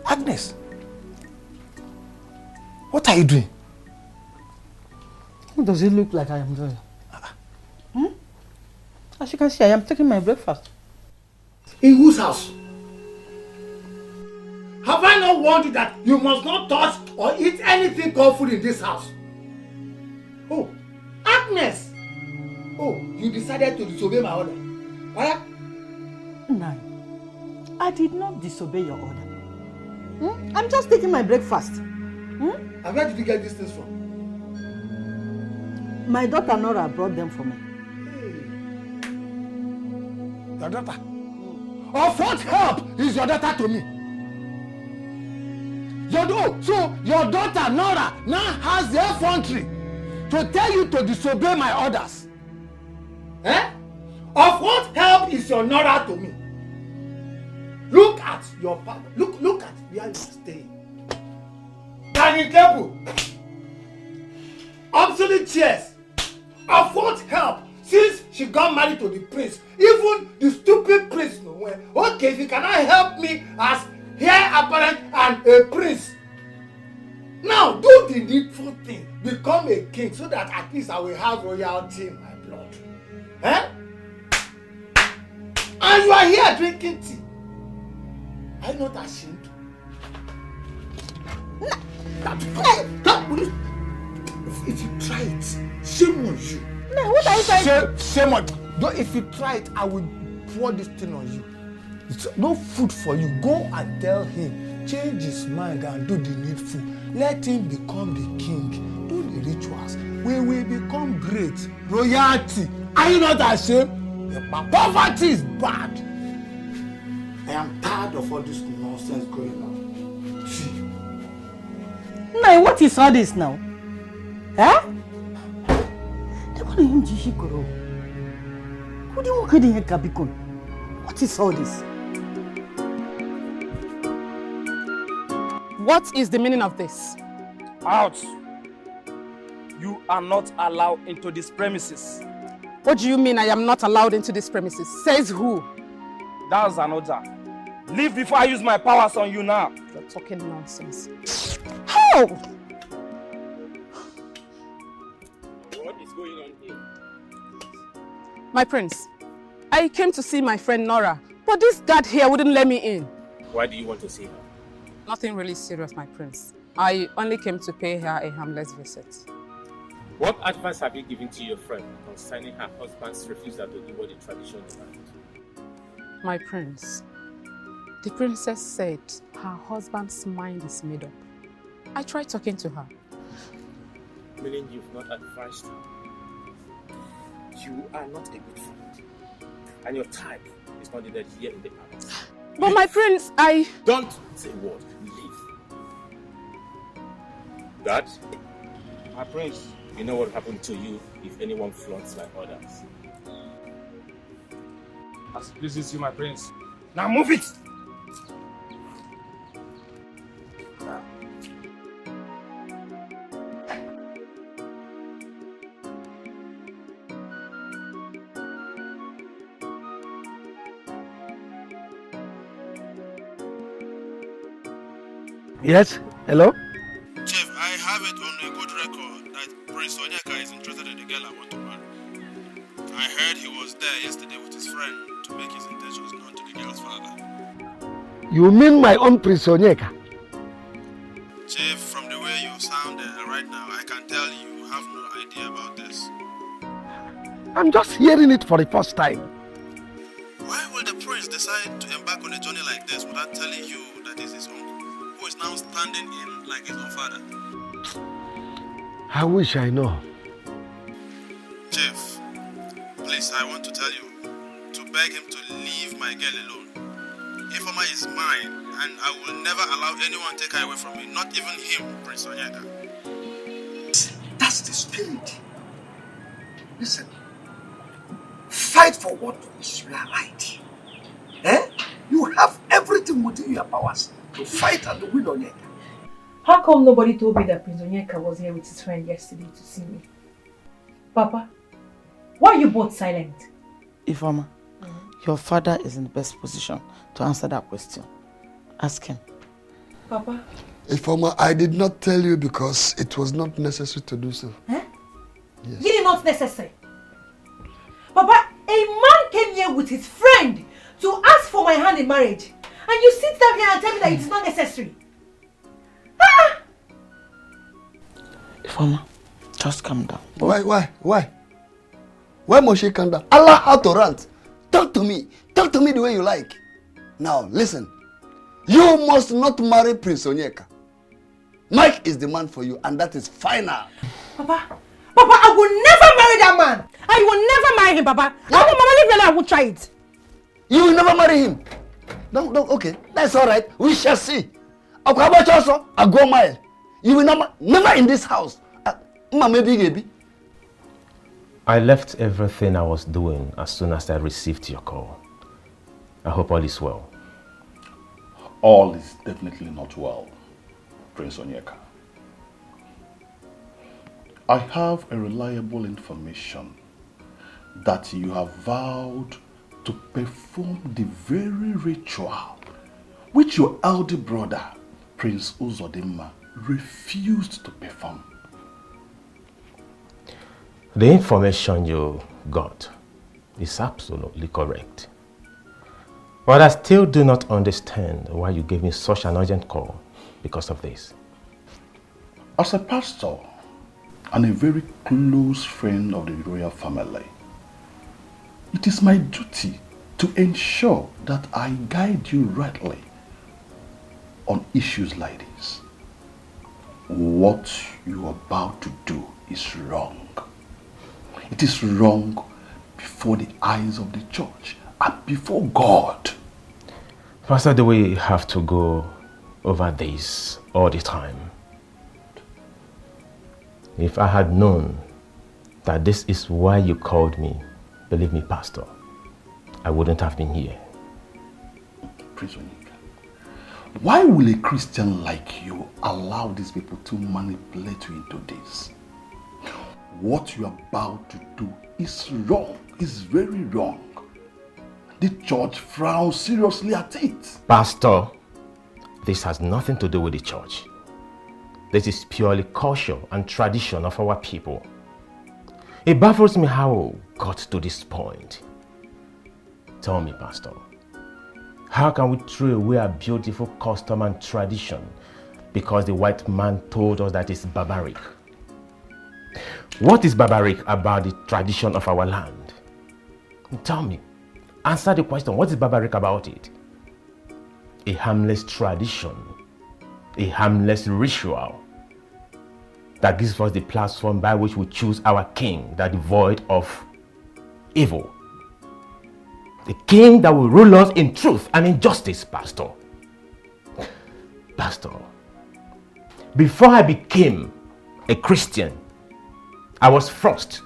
Agnes, what are you doing? What does it look like I am doing? As you can see, I am taking my breakfast. In whose house? Have I not warned you that you must not touch or eat anything called food in this house? Oh, Agnes! Oh, you decided to disobey my order. What? No, I did not disobey your order. I'm just taking my breakfast. And where did you get these things from? My daughter Nora brought them for me. Your daughter? Of what help is your daughter to me? So your daughter Nora now has the effrontery to tell you to disobey my orders. Eh? Of what help is your Nora to me? Look at your father. Look at where you are staying. Dining table. Obsolete chairs. Of what help? Since she got married to the prince, even the stupid prince no way. Okay, if you cannot help me as heir apparent and a prince, now do the needful thing. Become a king so that at least I will have royalty in my blood. Eh? And you are here drinking tea. Are you not ashamed? If you try it, shame on you. No, what are you saying? Shame on you. If you try it, I will pour this thing on you. It's no food for you. Go and tell him, change his mind and do the needful. Let him become the king. Do the rituals. We will become great. Royalty. Are you not ashamed? Poverty is bad. I am tired of all this nonsense going on. See. No, what is all this now? Huh? What is all this? What is the meaning of this? Out! You are not allowed into this premises. What do you mean I am not allowed into this premises? Says who? That's an order. Leave before I use my powers on you now. You're talking nonsense. How? What is going on here? My prince, I came to see my friend Nora, but this guard here wouldn't let me in. Why do you want to see her? Nothing really serious, my prince. I only came to pay her a harmless visit. What advice have you given to your friend concerning her husband's refusal to do what the tradition demands? My prince, the princess said her husband's mind is made up. I tried talking to her. Meaning you've not advised her. You are not a good friend. And your type is not needed here in the palace. But my prince, Don't say a word. Leave. Dad? My prince. You know what happened to you if anyone flaunts my orders. As it pleases you, my prince. Now move it! Yes, hello? Chief, I have it on a good record that Prince Onyeka is interested in the girl I want to marry. I heard he was there yesterday with his friend to make his intentions known to the girl's father. You mean my own Prince Onyeka? Chief, from the way you sound right now, I can tell you have no idea about this. I'm just hearing it for the first time. Why will the prince decide to embark on a journey like this without telling you that is his uncle, who is now standing in like his own father? I wish I know. Chief, please, I want to tell you to beg him to leave my girl alone. Ifoma is mine, and I will never allow anyone take her away from me, not even him, Prince Onyeka. That's the spirit. Listen, fight for what is right. Eh? You have everything within your powers to fight and win Onyeka. How come nobody told me that Prince Onyeka was here with his friend yesterday to see me? Papa, why are you both silent? Ifoma, your father is in the best position to answer that question. Ask him. Papa? Ifoma, I did not tell you because it was not necessary to do so. Huh? Yes. Really not necessary? Papa, a man came here with his friend to ask for my hand in marriage. And you sit down here and tell me that it's not necessary. Ah! Ifoma, just calm down. Why? Why must she calm down? Allow her to rant. Talk to me. Talk to me the way you like. Now, listen. You must not marry Prince Onyeka. Mike is the man for you, and that is final. Papa, I will never marry that man. I will never marry him, Papa. I will Mama leave me alone. I will try it. You will never marry him. No, okay. That's all right. We shall see. Also, I go mile. You will never in this house. I left everything I was doing as soon as I received your call. I hope all is well. All is definitely not well, Prince Onyeka. I have a reliable information that you have vowed to perform the very ritual which your elder brother, Prince Uzodimma, refused to perform. The information you got is absolutely correct. But I still do not understand why you gave me such an urgent call because of this. As a pastor and a very close friend of the royal family, it is my duty to ensure that I guide you rightly on issues like this. What you are about to do is wrong. It is wrong before the eyes of the church and before God. Pastor, do we have to go over this all the time? If I had known that this is why you called me, believe me, Pastor, I wouldn't have been here. Prince Onyeka, why will a Christian like you allow these people to manipulate you into this? What you are about to do is wrong, is very wrong. The church frowns seriously at it. Pastor, this has nothing to do with the church. This is purely culture and tradition of our people. It baffles me how we got to this point. Tell me, Pastor, how can we throw away a beautiful custom and tradition because the white man told us that it's barbaric? What is barbaric about the tradition of our land? Tell me, answer the question, what is barbaric about it? A harmless tradition, a harmless ritual that gives us the platform by which we choose our king that is devoid of evil. The king that will rule us in truth and in justice, Pastor. Pastor, before I became a Christian, I was first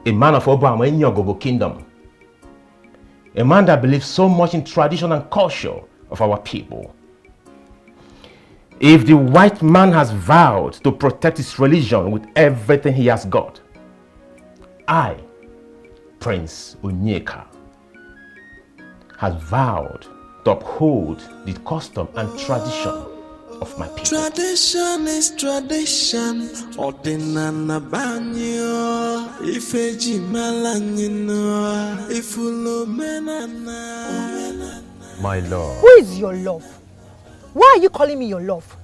a man of Obama in Yogogo kingdom. A man that believes so much in tradition and culture of our people. If the white man has vowed to protect his religion with everything he has got, I, Prince Onyeka, has vowed to uphold the custom and tradition of my people. Tradition is tradition. Ordinana banyo. Ifeji malanyino. Ifulomenana. My love. Who is your love? Why are you calling me your love?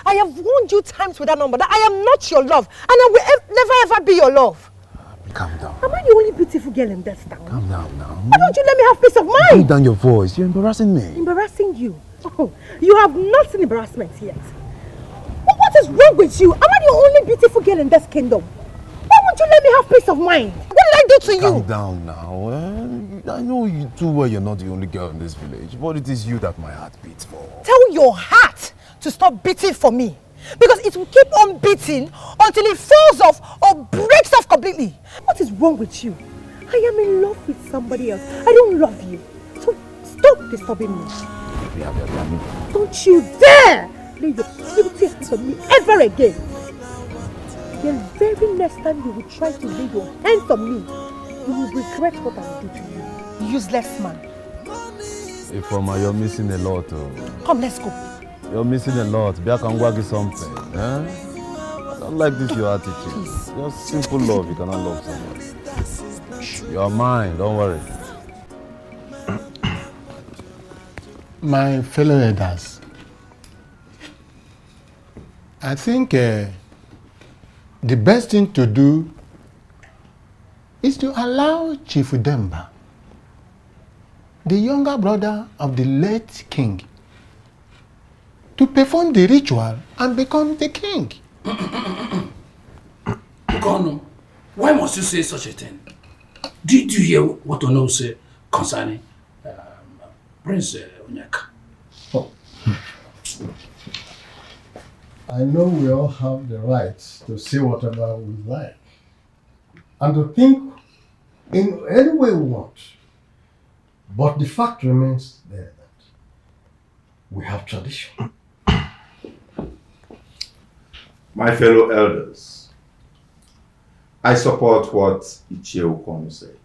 I have warned you times with that number that I am not your love, and I will never ever be your love. Calm down. Am I the only beautiful girl in this town? Calm down now. Why don't you let me have peace of mind? Calm down your voice. You're embarrassing me. Embarrassing you? Oh, you have not seen embarrassment yet. What is wrong with you? Am I the only beautiful girl in this kingdom? Why won't you let me have peace of mind? What did I do to you? Calm down now. I know you too well you're not the only girl in this village, but it is you that my heart beats for. Tell your heart to stop beating for me. Because it will keep on beating until it falls off or breaks off completely. What is wrong with you? I am in love with somebody else. I don't love you. So stop disturbing me. Don't you dare lay your filthy hands on me ever again. The very next time you will try to lay your hands on me, you will regret what I will do to you. Useless man. Ifoma, you're missing a lot. Come, let's go. You're missing a lot. Be I can work something. I don't like this your attitude. Please. Just simple love. You cannot love someone. You're mine. Don't worry. My fellow elders, I think the best thing to do is to allow Chief Demba, the younger brother of the late king, to perform the ritual and become the king. Kono, why must you say such a thing? Did you hear what Ono said concerning Prince Onyeka? Oh. I know we all have the right to say whatever we like and to think in any way we want. But the fact remains there that we have tradition. My fellow elders, I support what Ichie Okoye said.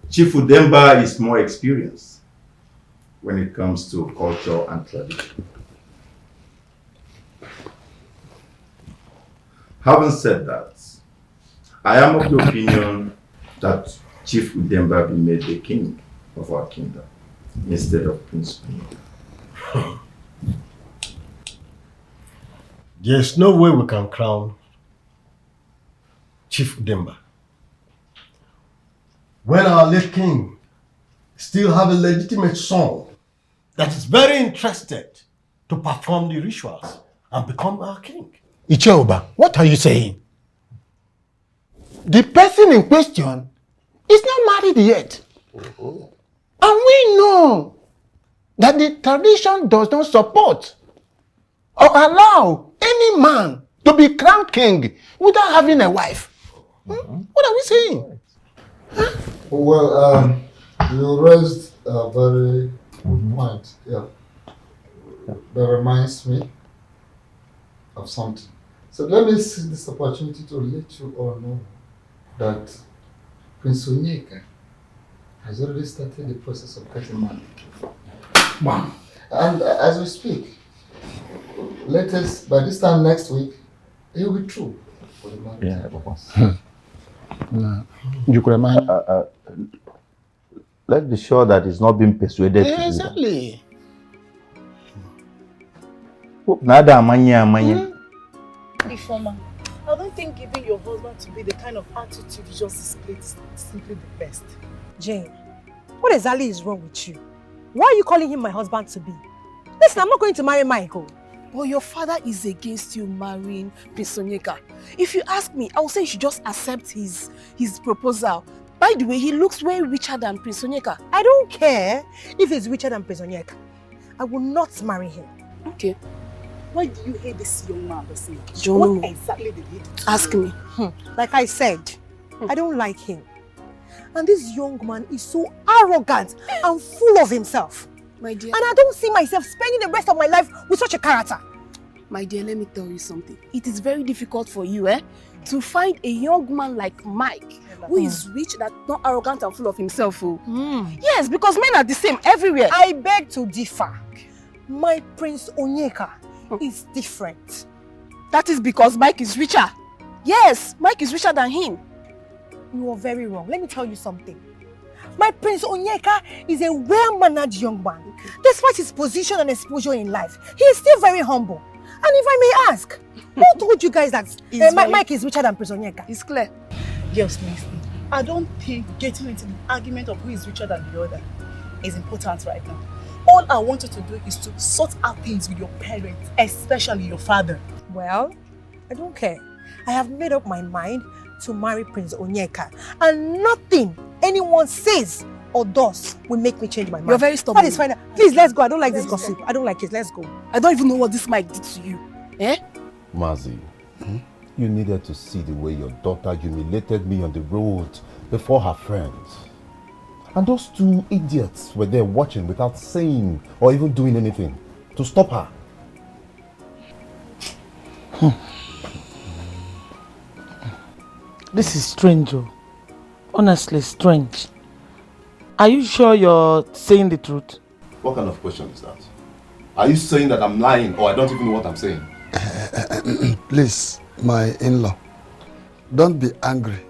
Chief Udemba is more experienced when it comes to culture and tradition. Having said that, I am of the opinion that Chief Udemba be made the king of our kingdom instead of Prince Onyeka. There's no way we can crown Chief Udemba when our late king still have a legitimate son that is very interested to perform the rituals and become our king. Icheoba, what are you saying? The person in question is not married yet. And we know that the tradition does not support or allow any man to be crowned king without having a wife. What are we saying? Well, you raised a very good point. Yeah. That reminds me of something. So let me seize this opportunity to let you all know that Prince Onyeka has already started the process of getting married. Wow. And as we speak, latest by this time next week, he'll be through for the marriage. Yeah, boss. You could remind Let's be sure that he's not being persuaded to do that. exactly. Nada amanya. Ifoma, I don't think giving your husband to be the kind of attitude you just displayed is simply the best. Jane, what exactly is wrong with you? Why are you calling him my husband to be? Listen, I'm not going to marry Michael. But your father is against you marrying Prince Onyeka. If you ask me, I will say you should just accept his proposal. By the way, he looks way richer than Prince Onyeka. I don't care if he's richer than Prince Onyeka. I will not marry him. Okay. Why do you hate this young man? What exactly did he do? Ask me. Like I said, I don't like him. And this young man is so arrogant and full of himself. My dear. And I don't see myself spending the rest of my life with such a character. My dear, let me tell you something. It is very difficult for you, to find a young man like Mike who is rich, that's not arrogant and full of himself. Yes, because men are the same everywhere. I beg to differ. My Prince Onyeka is different. That is because Mike is richer. Yes, Mike is richer than him. You are very wrong. Let me tell you something. My Prince Onyeka is a well-mannered young man. Despite his position and exposure in life, he is still very humble. And if I may ask, who told you guys that Mike is richer than Prince Onyeka? It's clear. Yes, please. I don't think getting into the argument of who is richer than the other is important right now. All I want you to do is to sort out things with your parents, especially your father. Well, I don't care. I have made up my mind to marry Prince Onyeka, and nothing anyone says or does will make me change my mind. You're very stubborn. That is fine. Please, let's go. I don't like this gossip. I don't like it. Let's go. I don't even know what this Mike did to you. Mazi, you needed to see the way your daughter humiliated me on the road before her friends. And those two idiots were there watching without saying or even doing anything to stop her. This is strange, oh. Honestly strange. Are you sure you're saying the truth? What kind of question is that? Are you saying that I'm lying or I don't even know what I'm saying? Please, my in-law, don't be angry.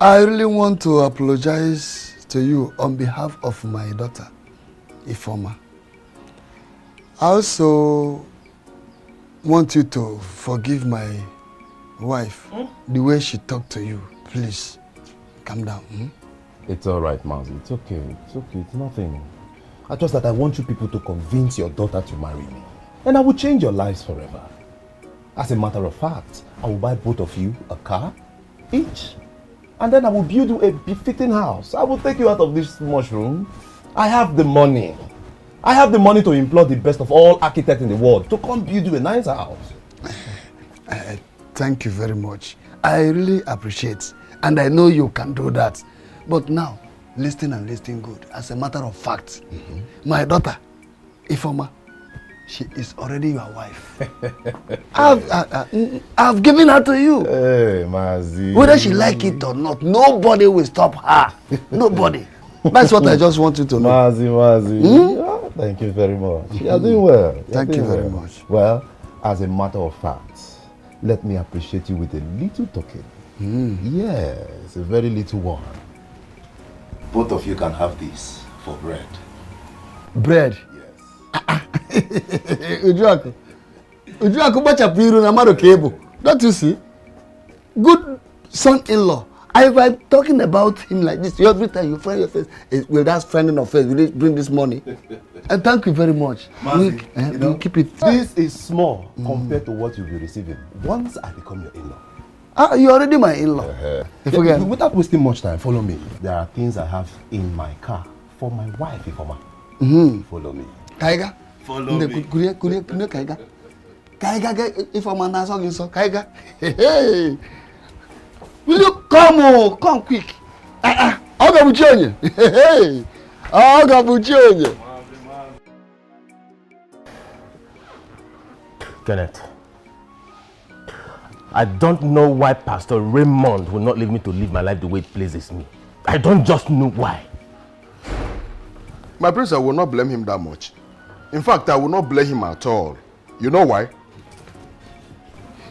I really want to apologize to you on behalf of my daughter, Ifoma. I also want you to forgive my Wife, the way she talked to you, please, calm down. It's all right, Mazi. It's okay. It's okay. It's nothing. I just that I want you people to convince your daughter to marry me. And I will change your lives forever. As a matter of fact, I will buy both of you a car, each. And then I will build you a befitting house. I will take you out of this mushroom. I have the money. I have the money to employ the best of all architects in the world to come build you a nice house. Thank you very much. I really appreciate, and I know you can do that. But now, listen and listen good. As a matter of fact, my daughter, Ifoma, she is already your wife. I've given her to you. Hey, Mazi. Whether she like it or not, nobody will stop her. Nobody. That's what I just want you to know. Mazi. Oh, thank you very much. You're doing well. Thank you very much. Well, as a matter of fact, let me appreciate you with a little token. Yes, a very little one. Both of you can have this for bread. Bread? Ujuaku. Ujuaku bachapiru na maro kebo. Don't you see? Good son-in-law. I'm talking about him like this. Every time you find your face, with that friend of face, will you bring this money? And thank you very much. Mazi, we'll keep it. This is small compared to what you'll be receiving once I become your in-law. You're already my in-law. Without wasting much time, follow me. There are things I have in my car for my wife, Ifoma. Follow me. Kaiga? Follow me. Kurie Kaiga. Kaiga, Ifoma na so Kaiga. Hey. Will you come? Come quick. Oga Buchonye. Hey. Oga Buchonye. Kenneth, I don't know why Pastor Raymond will not leave me to live my life the way it pleases me. I don't just know why. My prince, I will not blame him that much. In fact, I will not blame him at all. You know why?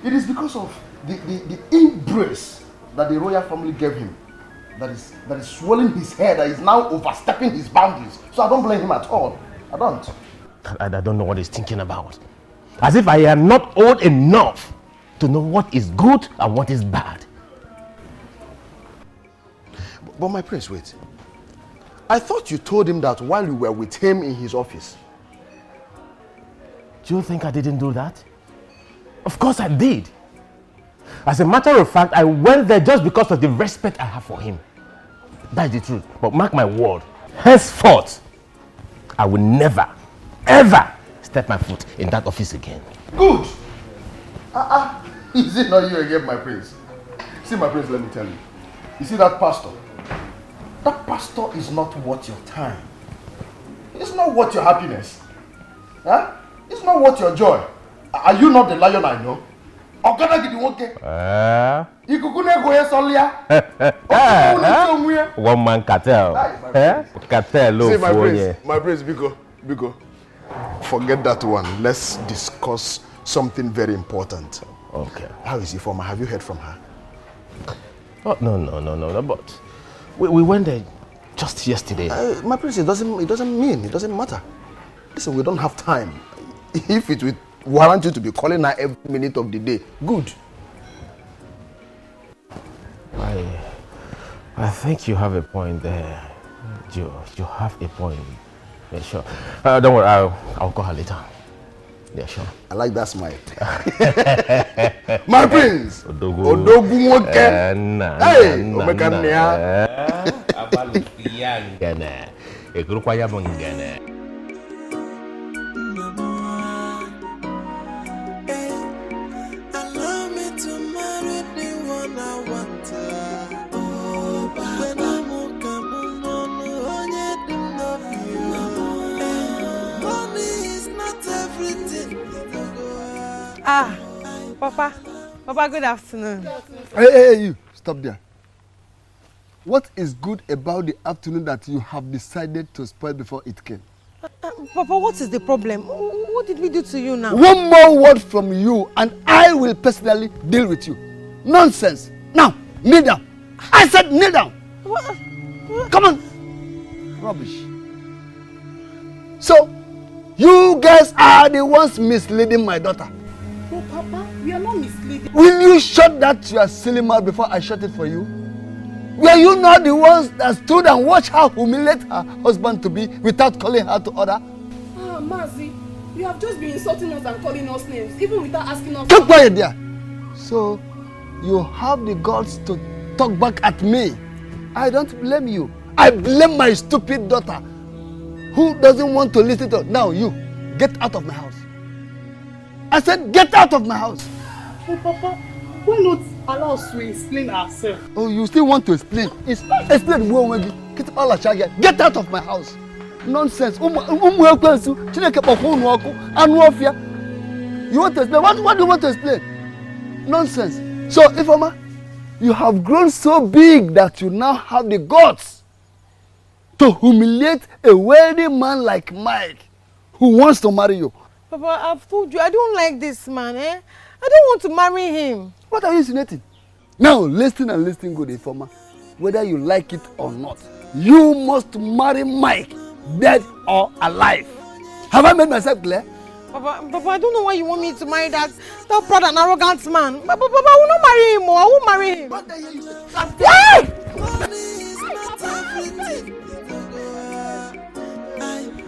It is because of the embrace that the royal family gave him that is swelling his head, that is now overstepping his boundaries. So I don't blame him at all. I don't. I don't know what he's thinking about. As if I am not old enough to know what is good and what is bad. But my prince, wait. I thought you told him that while you were with him in his office. Do you think I didn't do that? Of course I did. As a matter of fact, I went there just because of the respect I have for him. That's the truth. But mark my word, henceforth, I will never, ever step my foot in that office again. Good. Is it not you again, my prince? See, my prince, let me tell you. You see that pastor? That pastor is not worth your time. It's not worth your happiness. Huh? It's not worth your joy. Are you not the lion I know? One man cartel. Cartel. See, my prince, Biko, forget that one. Let's discuss something very important. Okay. How is Ifoma? Have you heard from her? Oh, no. But we went there just yesterday. My prince, it doesn't matter. Listen, we don't have time. If it would warrant you to be calling her every minute of the day, good. I think you have a point there, Joe. You have a point. Yeah, sure. Don't worry, I'll call her later. Yeah, sure. I like that smile. My prince! Odogu Hey, Omeka Allow me to marry the one I want. Money is not everything. Papa, good afternoon. Hey, you, stop there. What is good about the afternoon that you have decided to spoil before it came? Papa, what is the problem? What did we do to you now? One more word from you and I will personally deal with you. Nonsense. Now, kneel down. I said kneel down. What? Come on. Rubbish. So, you guys are the ones misleading my daughter. Papa, we are not misleading. Will you shut that your silly mouth before I shut it for you? Were you not the ones that stood and watched her humiliate her husband to be without calling her to order? Ah, Mazi, you have just been insulting us and calling us names, even without asking us. Keep quiet there. So, you have the guts to talk back at me. I don't blame you. I blame my stupid daughter who doesn't want to listen to. Now you, get out of my house. I said get out of my house. Oh, Papa, why not allow us to explain ourselves? Oh, you still want to explain? Explain. Get out of my house. Nonsense. You want to explain? What do you want to explain? Nonsense. So, Ifeoma, you have grown so big that you now have the guts to humiliate a wealthy man like Mike who wants to marry you. Papa, I've told you, I don't like this man, eh? I don't want to marry him. What are you insinuating? Now, listen and listen good, Ifeoma. Whether you like it or not, you must marry Mike, dead or alive. Have I made myself clear? Papa, I don't know why you want me to marry that proud and arrogant man. Papa, I will not marry him, or I won't marry him. What the hell you say?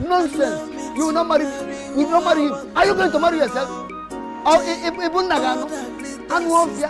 Nonsense. You will not marry him. You will not marry him. Are you going to marry yourself? Or even Nagano? And Wofia?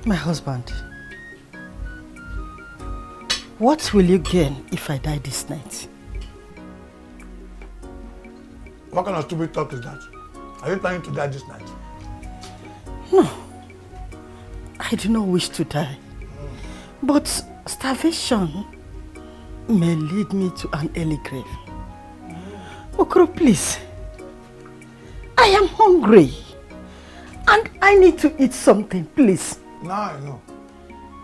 My husband, what will you gain if I die this night? What kind of stupid talk is that? Are you planning to die this night? No, I do not wish to die. But starvation may lead me to an early grave. Okoro, please. I am hungry. And I need to eat something, please. Now I know.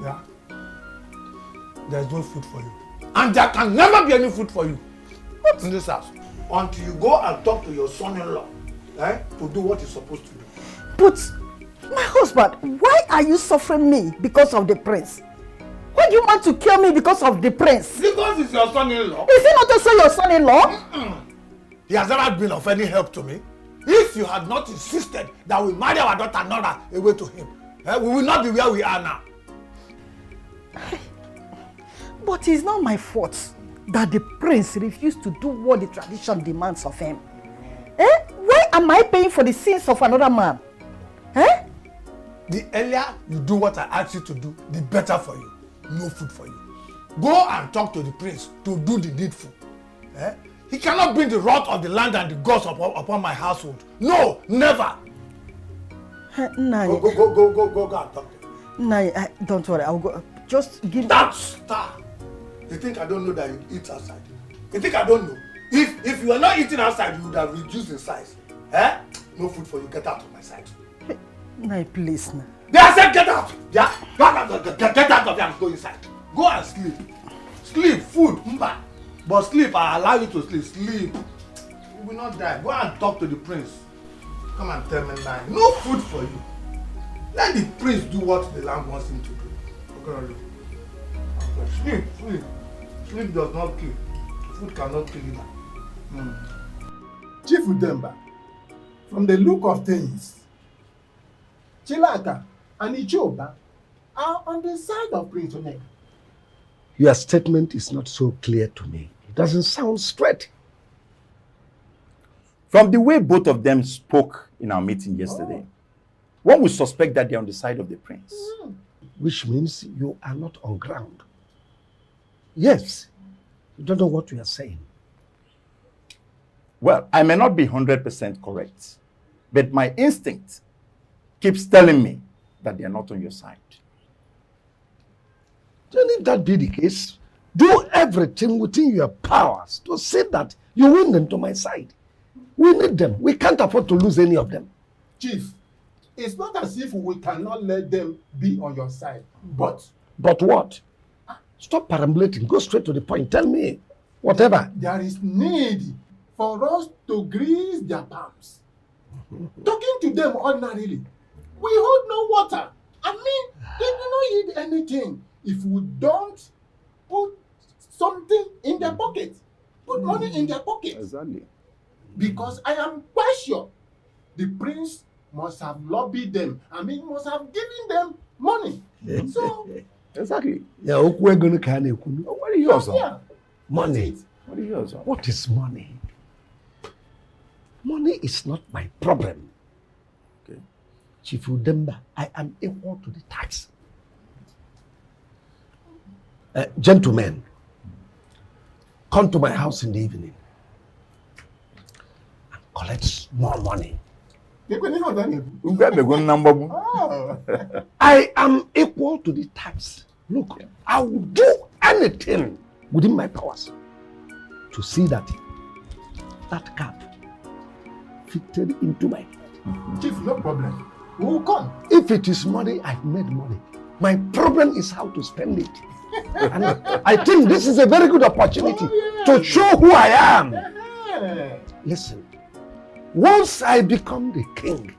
Yeah? There's no food for you. And there can never be any food for you. What? In this house. Until you go and talk to your son-in-law, to do what he's supposed to do. But, my husband, why are you suffering me because of the prince? Why do you want to kill me because of the prince? Because he's your son-in-law. Is he not also your son-in-law? He has never been of any help to me. If you had not insisted that we marry our daughter Nora away to him, we will not be where we are now. But it's not my fault that the prince refused to do what the tradition demands of him. Why am I paying for the sins of another man? The earlier you do what I asked you to do, the better for you. No food for you. Go and talk to the prince to do the needful. He cannot bring the wrath of the land and the gods upon my household. No, never. Go and talk to him. Nai, don't worry, I'll go. Just give that star. You think I don't know that you eat outside? You think I don't know? If you are not eating outside, you would have reduced in size. No food for you. Get out of my sight. Nai, please. Nah. I said get out. Yeah? Get out of here and go inside. Go and sleep. Sleep, food, mba. But sleep, I allow you to sleep. Sleep. You will not die. Go and talk to the prince. Come and tell me now. No food for you. Let the prince do what the land wants him to do. Okay. Sleep, sleep. Sleep does not kill. Food cannot kill you. Chief Udemba, from the look of things, Chilaka and Ichoba are on the side of Prince Onega. Your statement is not so clear to me. It doesn't sound straight. From the way both of them spoke in our meeting yesterday, one would suspect that they're on the side of the prince. Which means you are not on ground. Yes, you don't know what you are saying. Well, I may not be 100% correct, but my instinct keeps telling me that they are not on your side. Then if that be the case, Do everything within your powers to see that you win them to my side. We need them. We can't afford to lose any of them. Chief, it's not as if we cannot let them be on your side, but... But what? Stop perambulating. Go straight to the point. Tell me. Whatever. There is need for us to grease their palms. Talking to them ordinarily, we hold no water. I mean, they do not eat anything if we don't put something in their pocket. Put money in their pocket. Exactly. Because I am quite sure the prince must have lobbied them. I mean, must have given them money. So, exactly. Yeah, we're going to what are yours? Yeah. Money. What are yours? What is money? Money is not my problem. Okay. Chief Udemba, I am equal to the tax. Gentlemen, come to my house in the evening and collect more money. I am equal to the tax. Look, I will do anything within my powers to see that that cap fitted into my head. Chief, no problem. We will come. If it is money, I've made money. My problem is how to spend it. And I think this is a very good opportunity to show who I am. Listen, once I become the king,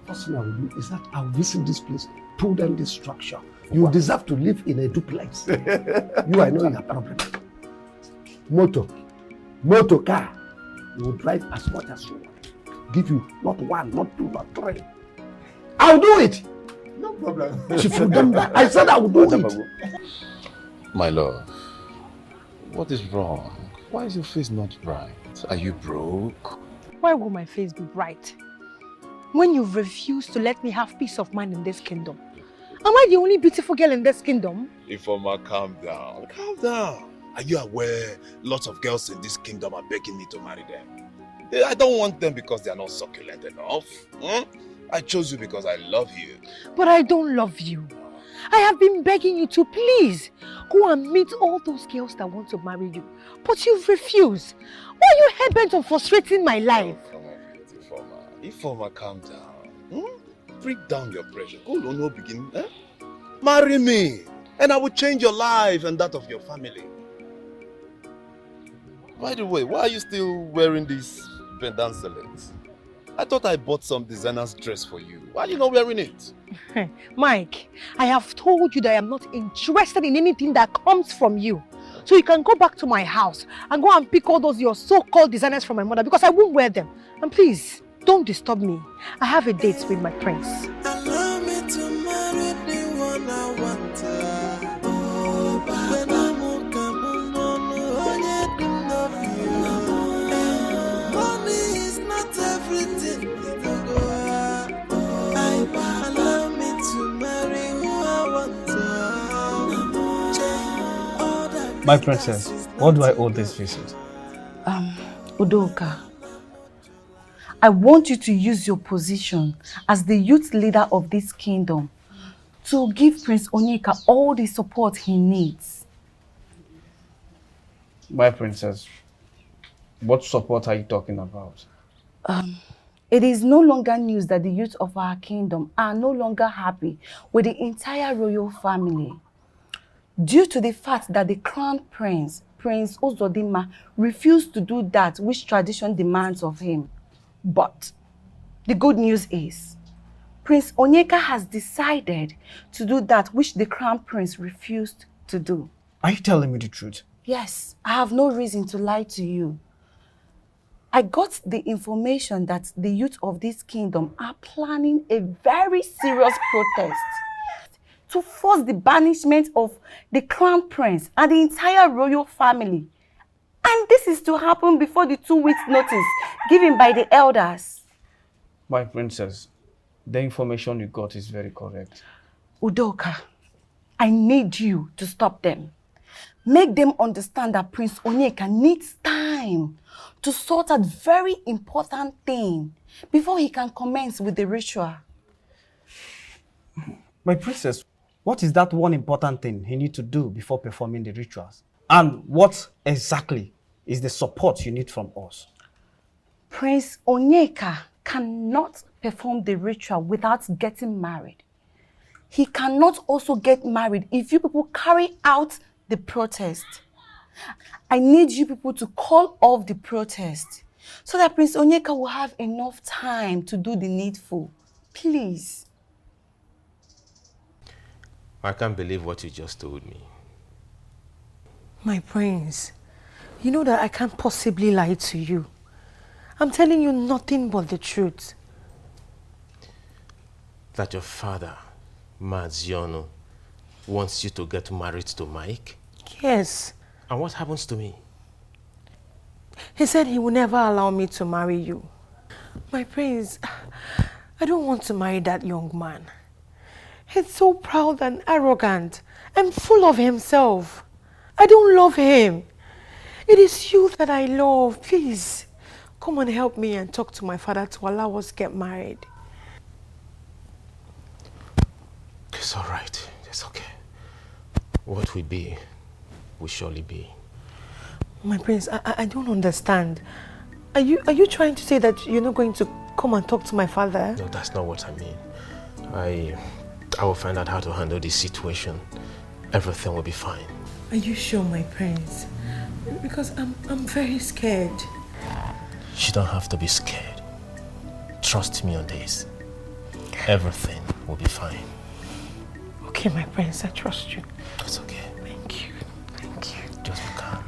first thing I will do is that I'll visit this place, pull down this structure. You deserve to live in a duplex. You, I know you have problem. Motor car, you will drive as much as you want. Give you not one, not two, not three. I'll do it. No problem. I said I will do it. My love, what is wrong? Why is your face not bright? Are you broke? Why will my face be bright? When you refuse to let me have peace of mind in this kingdom. Am I the only beautiful girl in this kingdom? Ifeoma, calm down. Calm down. Are you aware lots of girls in this kingdom are begging me to marry them? I don't want them because they are not succulent enough. I chose you because I love you. But I don't love you. I have been begging you to please go and meet all those girls that want to marry you. But you've refused. Why are you hell-bent on frustrating my life? Oh, come on, Ifeoma, calm down. Break down your pressure. Go on, no begin. Marry me, and I will change your life and that of your family. By the way, why are you still wearing these pendant sellets? I thought I bought some designer's dress for you. Why are you not wearing it? Mike, I have told you that I am not interested in anything that comes from you. So you can go back to my house and go and pick all those your so-called designers from my mother because I won't wear them. And please, don't disturb me. I have a date with my prince. Allow me to marry the one I want. Money is not everything. Allow me to marry who I want. My princess, what do I owe this visit? Udoka, I want you to use your position as the youth leader of this kingdom to give Prince Onyeka all the support he needs. My princess, what support are you talking about? It is no longer news that the youth of our kingdom are no longer happy with the entire royal family due to the fact that the crown prince, Prince Ozodinma, refused to do that which tradition demands of him. But the good news is, Prince Onyeka has decided to do that which the crown prince refused to do. Are you telling me the truth? Yes, I have no reason to lie to you. I got the information that the youth of this kingdom are planning a very serious protest to force the banishment of the crown prince and the entire royal family. And this is to happen before the 2 weeks notice given by the elders. My princess, the information you got is very correct. Udoka, I need you to stop them. Make them understand that Prince Onyeka needs time to sort out very important thing before he can commence with the ritual. My princess, What is that one important thing he needs to do before performing the rituals? And what exactly is the support you need from us? Prince Onyeka cannot perform the ritual without getting married. He cannot also get married if you people carry out the protest. I need you people to call off the protest so that Prince Onyeka will have enough time to do the needful. Please. I can't believe what you just told me. My prince, you know that I can't possibly lie to you. I'm telling you nothing but the truth. That your father, Maziono, wants you to get married to Mike? Yes. And what happens to me? He said he will never allow me to marry you. My prince, I don't want to marry that young man. He's so proud and arrogant and full of himself. I don't love him. It is you that I love. Please, come and help me and talk to my father to allow us to get married. It's all right. It's okay. What will be, will surely be. My prince, I don't understand. Are you trying to say that you're not going to come and talk to my father? No, that's not what I mean. I will find out how to handle this situation. Everything will be fine. Are you sure, my prince? Because I'm very scared. You don't have to be scared. Trust me on this. Everything will be fine. Okay, my prince, I trust you. It's okay. Thank you. Thank you. Just be calm.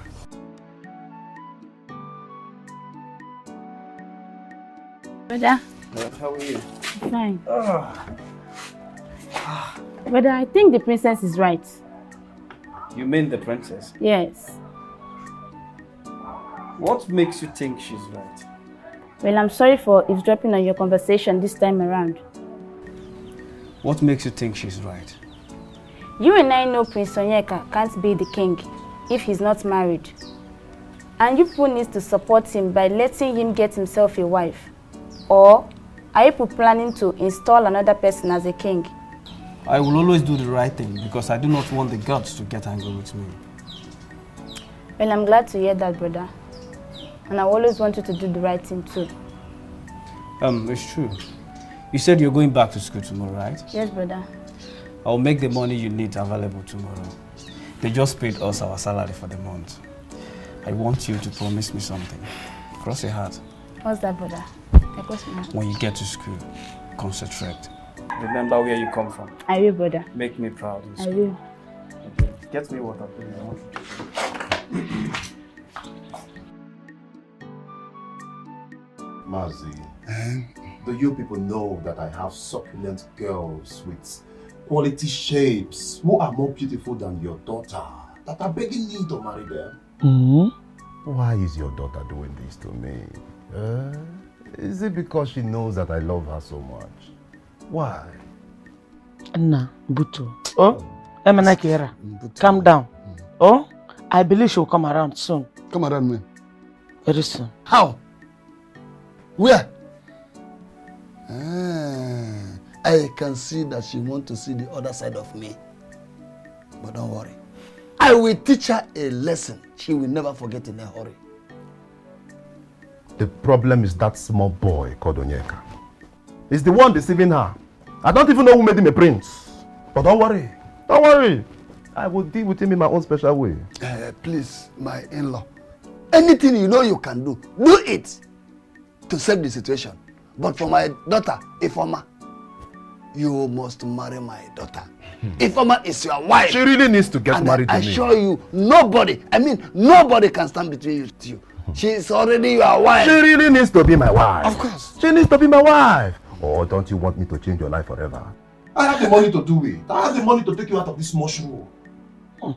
Brother. How are you? Fine. Brother, I think the princess is right. You mean the princess? Yes. What makes you think she's right? Well, I'm sorry for eavesdropping on your conversation this time around. What makes you think she's right? You and I know Prince Onyeka can't be the king if he's not married. And you people need to support him by letting him get himself a wife. Or are you people planning to install another person as a king? I will always do the right thing because I do not want the gods to get angry with me. Well, I'm glad to hear that, brother. And I always want you to do the right thing too. It's true. You said you're going back to school tomorrow, right? Yes, brother. I'll make the money you need available tomorrow. They just paid us our salary for the month. I want you to promise me something. Cross your heart. What's that, brother? I cross my heart. When you get to school, concentrate. Remember where you come from. I will, brother. Make me proud. I will. Okay. Get me water, please. I want you to. Mazi, do you people know that I have succulent girls with quality shapes who are more beautiful than your daughter that are begging me to marry them? Why is your daughter doing this to me? Is it because she knows that I love her so much? Why? Nah, Butu. Oh, Emeka Kera, calm down. Oh, I believe she'll come around soon. Come around when? Very soon. How? Where? I can see that she wants to see the other side of me. But don't worry. I will teach her a lesson she will never forget in a hurry. The problem is that small boy called Onyeka. He's the one deceiving her. I don't even know who made him a prince. But don't worry. Don't worry. I will deal with him in my own special way. Please, my in-law. Anything you know you can do, do it to save the situation. But for my daughter, Ifoma, you must marry my daughter. Ifoma is your wife. She really needs to get married to me. I assure you, nobody can stand between you two. She is already your wife. She really needs to be my wife. Of course. She needs to be my wife. Or don't you want me to change your life forever? I have the money to do it. I have the money to take you out of this mushroom.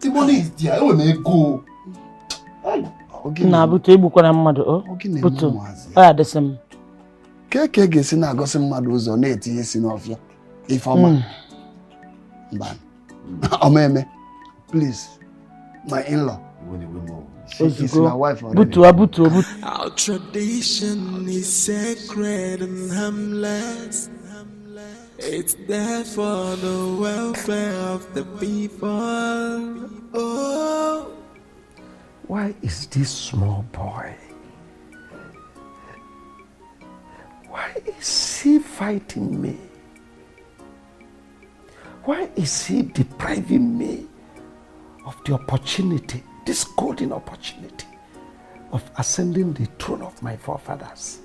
The money is there. I may go. Na Butu egbukwana mmadụ o. Butu. Oya desem. Keke gesi na agosi mmadụ ụzọ na-etinye si n'ofia. Ifeoma. Mban. Omeme. Please. My in-law. She's my wife already. Our tradition is sacred and harmless. It's there for the welfare of the people. Oh. Why is this small boy? Why is he fighting me? Why is he depriving me of the opportunity, this golden opportunity of ascending the throne of my forefathers?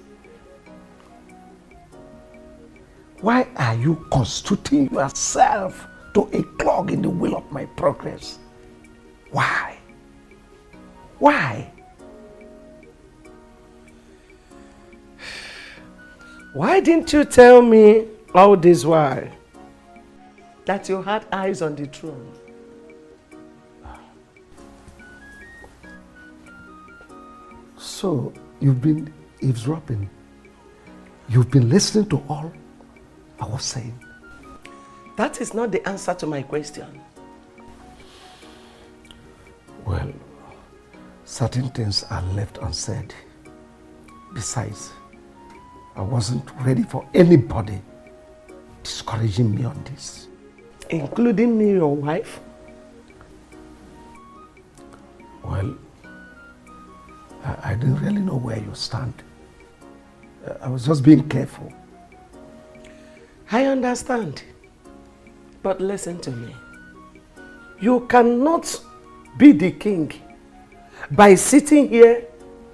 Why are you constituting yourself to a clog in the wheel of my progress? Why? Why? Why didn't you tell me all this while that you had eyes on the throne? So, you've been eavesdropping. You've been listening to all I was saying. That is not the answer to my question. Well, certain things are left unsaid. Besides, I wasn't ready for anybody discouraging me on this. Including me, your wife? Well, I didn't really know where you stand. I was just being careful. I understand. But listen to me. You cannot be the king by sitting here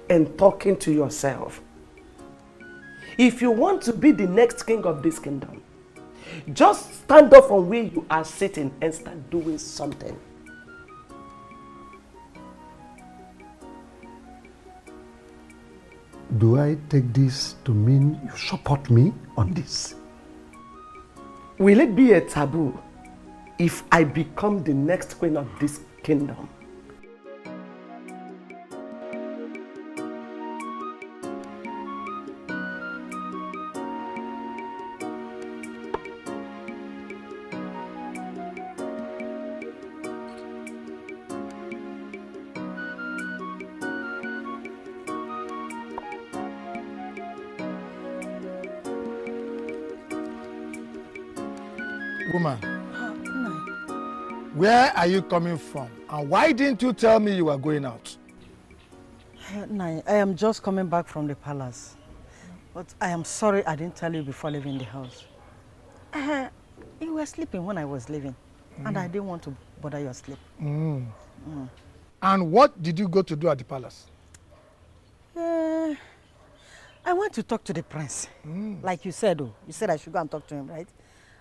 and talking to yourself. If you want to be the next king of this kingdom, just stand up from where you are sitting and start doing something. Do I take this to mean you support me on this? Will it be a taboo if I become the next queen of this kingdom? Woman, where are you coming from? And why didn't you tell me you were going out? I am just coming back from the palace. But I am sorry I didn't tell you before leaving the house. You were sleeping when I was leaving. And I didn't want to bother your sleep. And what did you go to do at the palace? I went to talk to the prince. Like you said, oh. You said I should go and talk to him, right?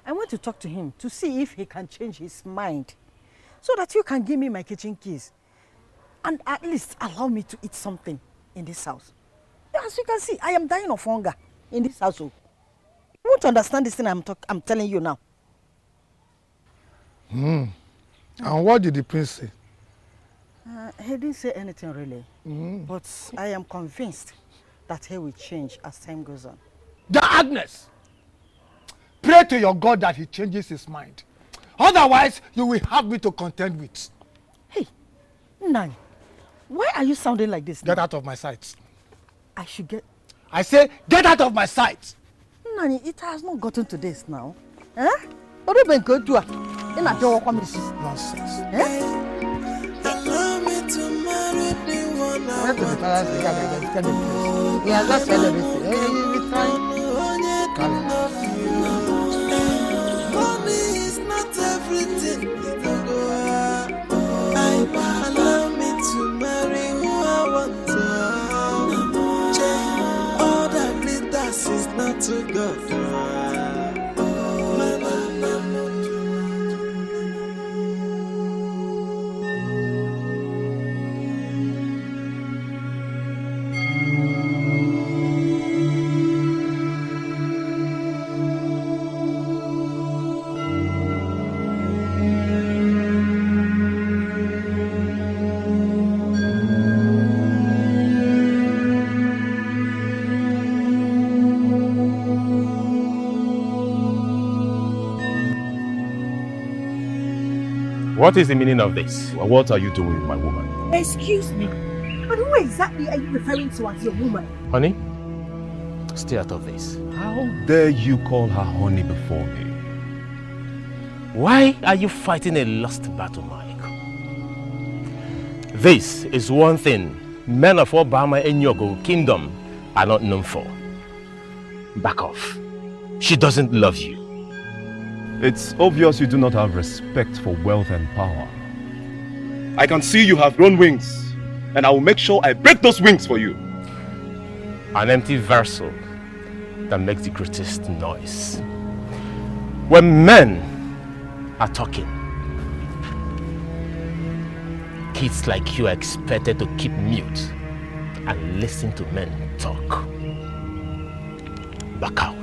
I want to talk to him to see if he can change his mind so that you can give me my kitchen keys and at least allow me to eat something in this house. As you can see, I am dying of hunger in this house. You won't understand this thing I'm telling you now. And what did the prince say? He didn't say anything really, but I am convinced that he will change as time goes on. Agnes! Pray to your God that he changes his mind. Otherwise, you will have me to contend with. Hey, Nai, why are you sounding like this now? Get out of my sight. I should get... I say, get out of my sight! Nani, it has not gotten to this now. Eh? What have you been going to? This is nonsense. Eh? Allow me to marry the one I want. He has just said everything. He will try. Money is not everything. Allow me to marry who I want to. All that glitters is not to God. What is the meaning of this? Well, what are you doing with my woman? Excuse me, but who exactly are you referring to as your woman? Honey, stay out of this. How dare you call her honey before me? Why are you fighting a lost battle, Mike? This is one thing men of Obama and Yogo Kingdom are not known for. Back off. She doesn't love you. It's obvious you do not have respect for wealth and power. I can see you have grown wings, and I will make sure I break those wings for you. An empty vessel that makes the greatest noise. When men are talking, kids like you are expected to keep mute and listen to men talk. Back out.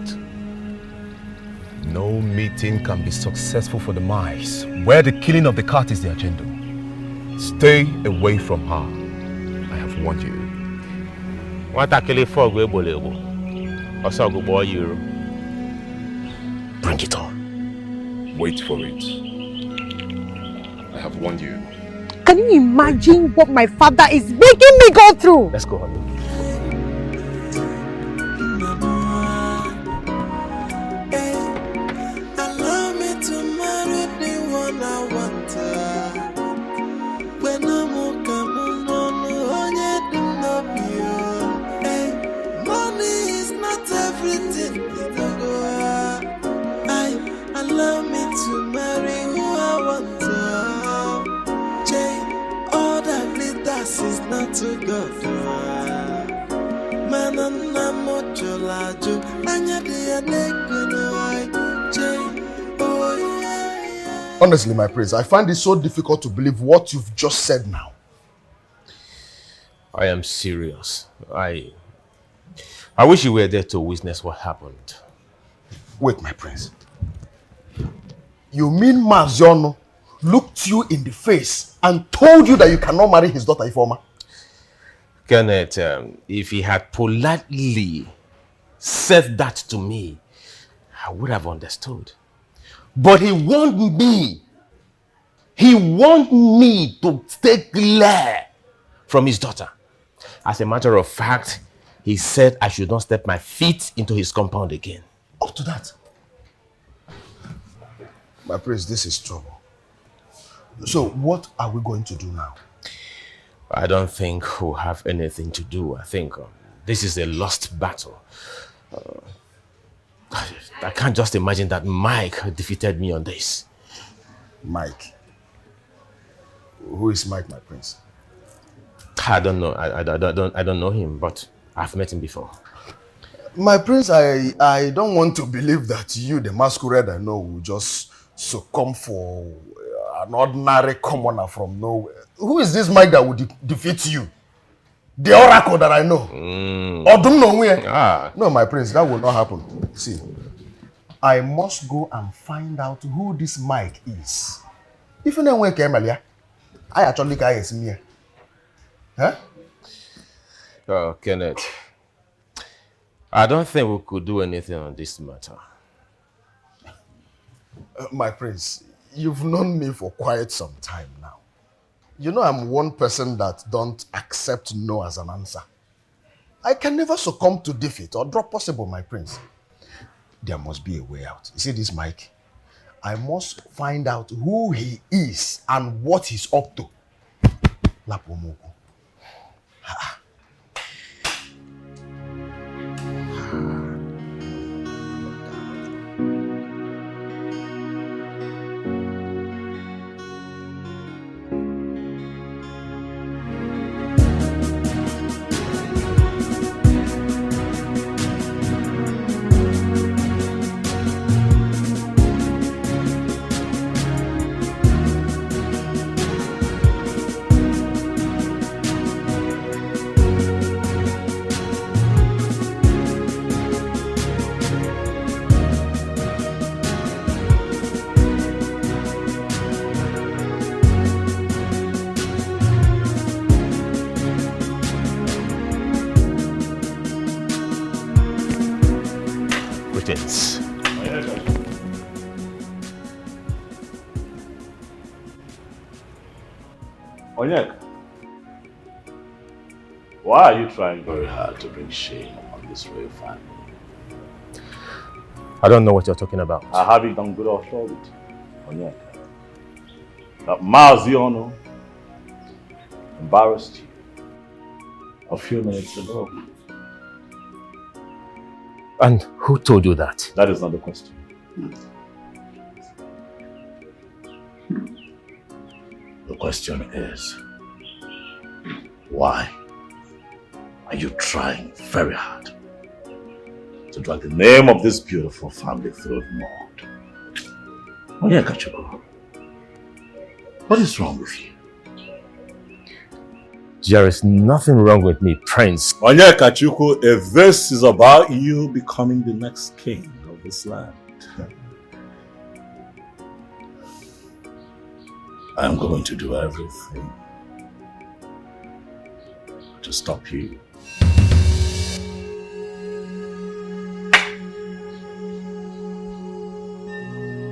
No meeting can be successful for the mice where the killing of the cat is the agenda. Stay away from her. I have warned you. Bring it on. Wait for it. I have warned you. Can you imagine what my father is making me go through? Let's go, honey. Allow me to marry the one I want. When I'm money is not everything. Allow me to marry who I want. All that glitters is not too good. Honestly, my prince, I find it so difficult to believe what you've just said now. I am serious. I wish you were there to witness what happened. Wait, my prince. You mean Maziono looked you in the face and told you that you cannot marry his daughter Ifeoma? Kenneth, if he had politely said that to me, I would have understood. But he warned me. He warned me to stay clear from his daughter. As a matter of fact, he said I should not step my feet into his compound again. Up to that. My prince, this is trouble. So what are we going to do now? I don't think we'll have anything to do. I think this is a lost battle. I can't just imagine that Mike defeated me on this. Mike? Who is Mike, my prince? I don't know. I don't know him, but I've met him before. My prince, I don't want to believe that you, the masquerade I know, will just succumb for an ordinary commoner from nowhere. Who is this Mike that will defeat you? The oracle that I know. No, my prince, that will not happen. See, I must go and find out who this Mike is. If you know where Emilia, I actually can't see me. Huh? Oh, Kenneth, I don't think we could do anything on this matter. My prince, you've known me for quite some time now. You know I'm one person that don't accept no as an answer. I can never succumb to defeat or drop possible, my prince. There must be a way out. You see this Mike? I must find out who he is and what he's up to. Lapomoku. Why are you trying very hard to bring shame on this royal family? I don't know what you're talking about. I have it on good authority, Onyeka, that Mazi embarrassed you a few minutes ago. And who told you that? That is not the question. The question is, why are you trying very hard to drag the name of this beautiful family through the mud? Onyeka, what is wrong with you? There is nothing wrong with me, Prince. Onyeka, if this is about you becoming the next king of this land, I'm going to do everything to stop you.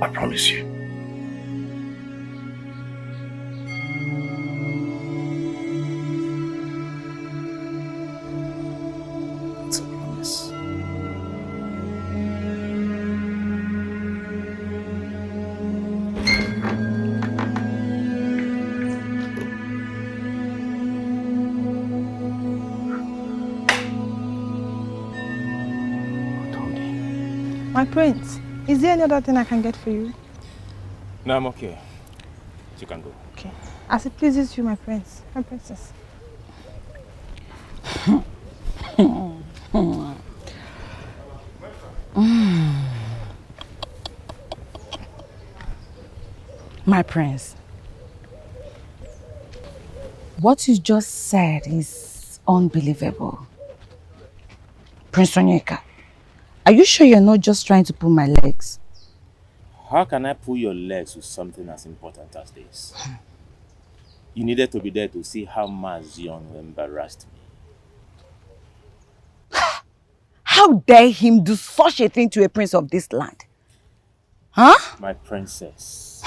I promise you. It's a promise. My prince, is there any other thing I can get for you? No, I'm okay. You can go. Okay. As it pleases you, my prince, my princess. My prince, what you just said is unbelievable. Prince Onyeka, are you sure you're not just trying to pull my legs? How can I pull your legs with something as important as this? You needed to be there to see how Mazion embarrassed me. How dare him do such a thing to a prince of this land? Huh? My princess.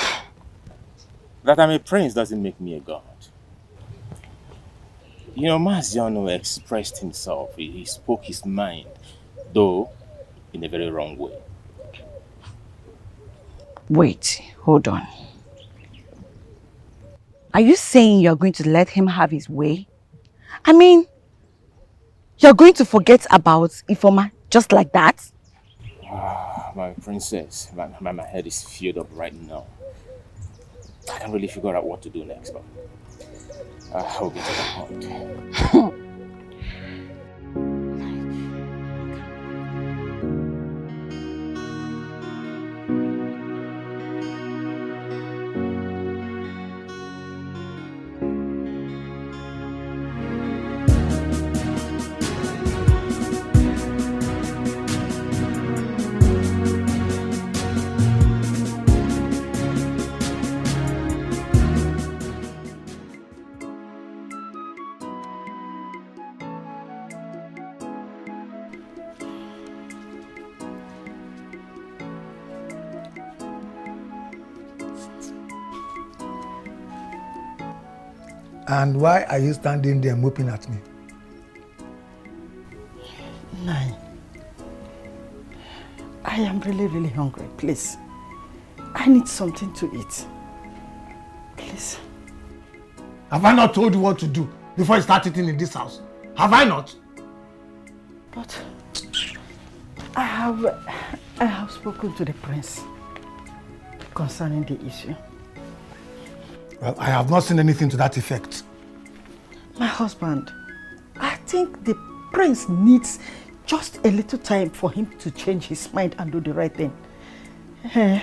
That I'm a prince doesn't make me a god. You know, Maziano expressed himself. He spoke his mind, though in a very wrong way. Wait, hold on. Are you saying you're going to let him have his way? I mean, you're going to forget about Ifoma just like that? My princess, my head is filled up right now. I can't really figure out what to do next, but I'll get to the point. And why are you standing there whooping at me? Nai, I am really hungry, please. I need something to eat. Please. Have I not told you what to do before you start eating in this house? Have I not? But I have spoken to the prince concerning the issue. Well, I have not seen anything to that effect. My husband, I think the prince needs just a little time for him to change his mind and do the right thing. I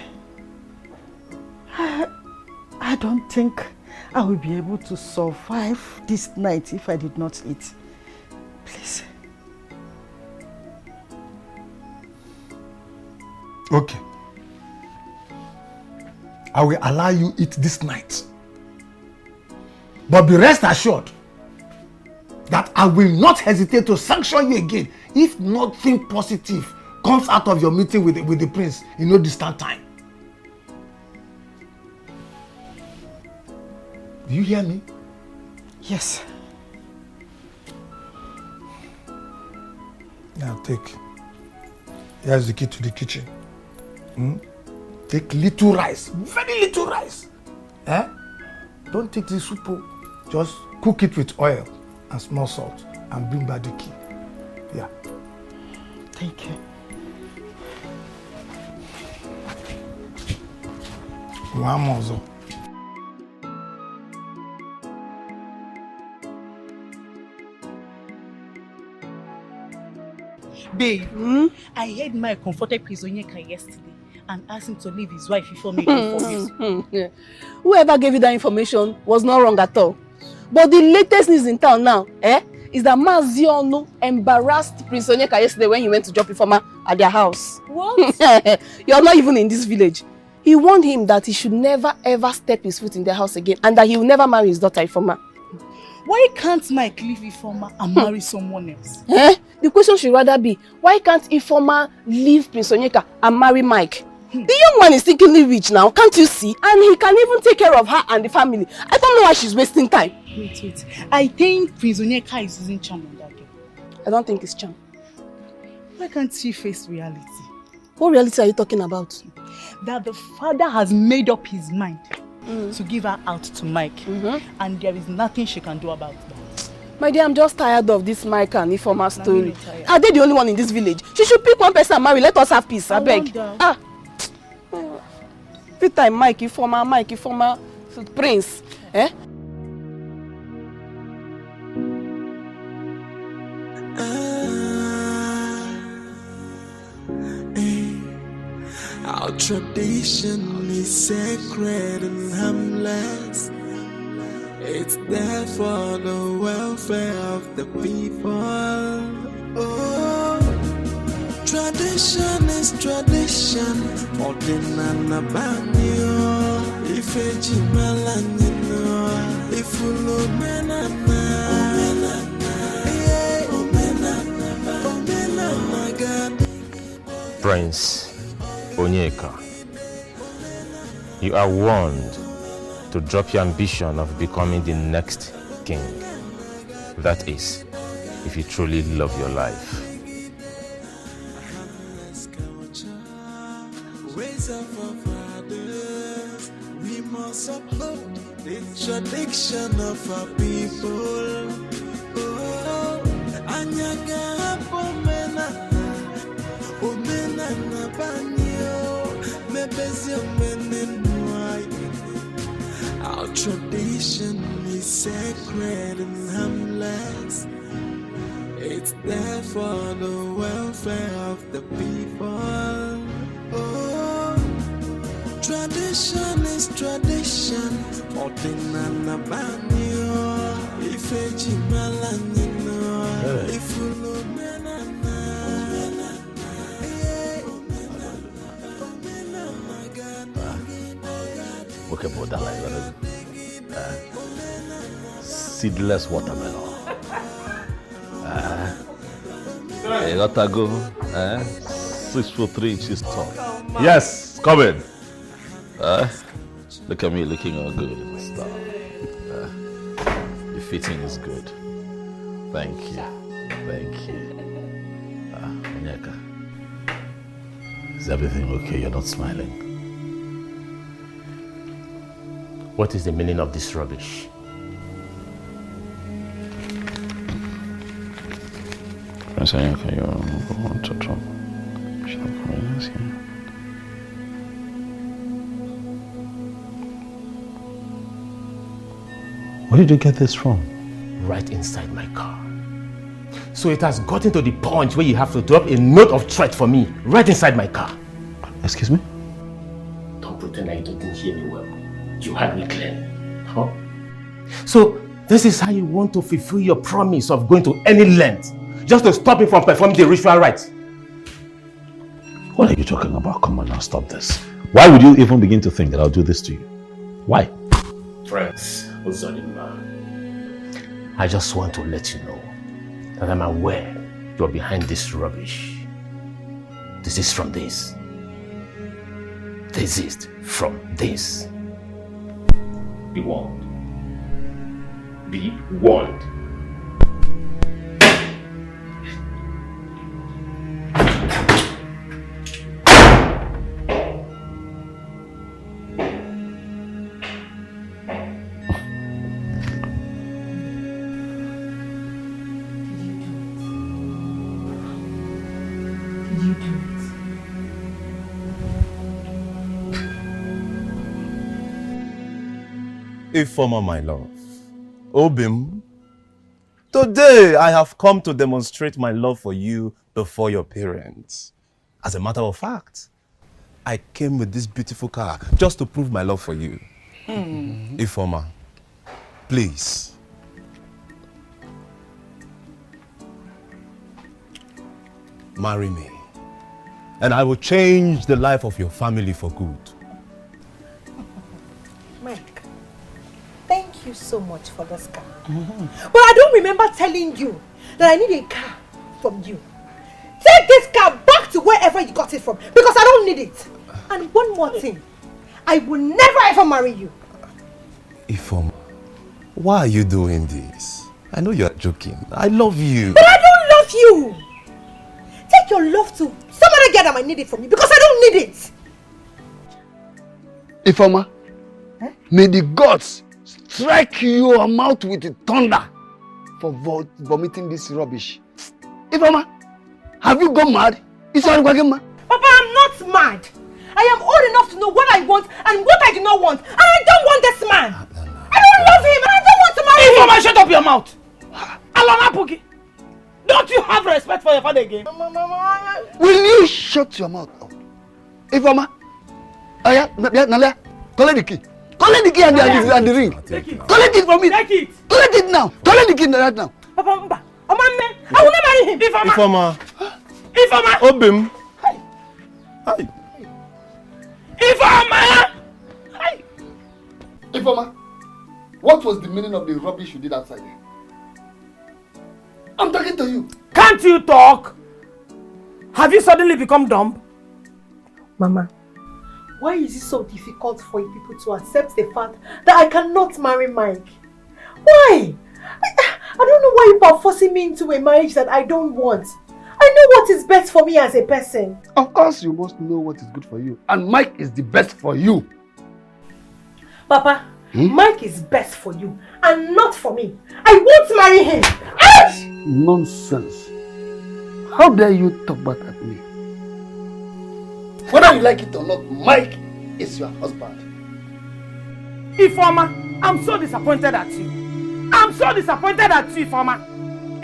don't think I will be able to survive this night if I did not eat. Please. Okay. I will allow you eat this night. But be rest assured that I will not hesitate to sanction you again if nothing positive comes out of your meeting with the prince in no distant time. Do you hear me? Yes. Now take. Here's the key to the kitchen. Take little rice, very little rice. Don't take the soup. Just cook it with oil and small salt and bring back the key. Yeah. Thank you. One more. Babe, I heard Mike comforted Prince Onyeka yesterday and asked him to leave his wife before making promise. Whoever gave you that information was not wrong at all. But the latest news in town now, is that Maziono embarrassed Prince Onyeka yesterday when he went to drop Ifoma at their house. What? You're not even in this village. He warned him that he should never ever step his foot in their house again and that he will never marry his daughter Ifoma. Why can't Mike leave Ifoma and marry someone else? The question should rather be, why can't Ifoma leave Prince Onyeka and marry Mike? The young man is thinkingly rich now, can't you see? And he can even take care of her and the family. I don't know why she's wasting time. Wait. I think Prince Onyeka is using charm on that girl. I don't think it's charm. Why can't she face reality? What reality are you talking about? That the father has made up his mind to give her out to Mike. And there is nothing she can do about that. My dear, I'm just tired of this Mike and Ifoma story. Are they the only one in this village? She should pick one person and marry. Let us have peace, I beg. Every time Mike, Ifoma, Prince. Our tradition is sacred and harmless. It's there for the welfare of the people. Oh, tradition is tradition. Ordinana banyo, ifeji malanino, ifulo menana, omenana, God. Prince Onyeka, you are warned to drop your ambition of becoming the next king. That is, if you truly love your life. Ways of our fathers, we must uphold the tradition of our people. Oh, Anyaga Pomena, Omena Nabanyo, Mebezio Menenwai. Our tradition is sacred and harmless. It's there for the welfare of the people. Oh, tradition is tradition. Ordinana banyo, ifeji malanino, ifulo menana. Okay, but that like seedless watermelon. You got to go 6 foot 3 inches tall. Yes, come in. Look at me looking all good and stuff. The fitting is good. Thank you. Onyeka, is everything okay? You're not smiling. What is the meaning of this rubbish? Where did you get this from? Right inside my car. So it has gotten to the point where you have to drop a note of threat for me right inside my car. Excuse me? Don't pretend like you didn't hear me well. You heard me clearly. Huh? So this is how you want to fulfill your promise of going to any length just to stop me from performing the ritual rites. What are you talking about? Come on now, stop this. Why would you even begin to think that I'll do this to you? Why? Friends, I just want to let you know that I'm aware you're behind this rubbish. Desist from this. Desist from this. Be warned. Be warned. Ifoma, my love. Obim, today I have come to demonstrate my love for you before your parents. As a matter of fact, I came with this beautiful car just to prove my love for you. Ifoma, please. Marry me, and I will change the life of your family for good. Mike, thank you so much for this car. But I don't remember telling you that I need a car from you. Take this car back to wherever you got it from, because I don't need it. And one more thing, I will never ever marry you. Ifoma, why are you doing this? I know you are joking. I love you. But I don't love you. Take your love to some other girl that might need it from you, because I don't need it. Ifoma, may the gods strike your mouth with the thunder for vomiting this rubbish. Ifoma, have you gone mad? Papa, I'm not mad. I am old enough to know what I want and what I do not want. And I don't want this man. I don't love him and I don't want to marry him. Ifoma, shut up your mouth. Alana Puki, don't you have respect for your father again? Will you shut your mouth up? Ifoma, Nalia, collect the key. Collect the key and the ring. Collect it from me. Take it. Collect it now. Collect the key right now. Papa, I will not marry him. Ifoma. Ifoma. Obim. Hi. Ifoma. Hi. Ifoma, what was the meaning of the rubbish you did outside there? I'm talking to you. Can't you talk? Have you suddenly become dumb? Mama, why is it so difficult for you people to accept the fact that I cannot marry Mike? Why? I don't know why you are forcing me into a marriage that I don't want. I know what is best for me as a person. Of course you must know what is good for you. And Mike is the best for you. Papa, Mike is best for you and not for me. I won't marry him. Ouch! Nonsense. How dare you talk back at me? Whether you like it or not, Mike is your husband. Ifoma, I'm so disappointed at you. I'm so disappointed at you, Ifoma.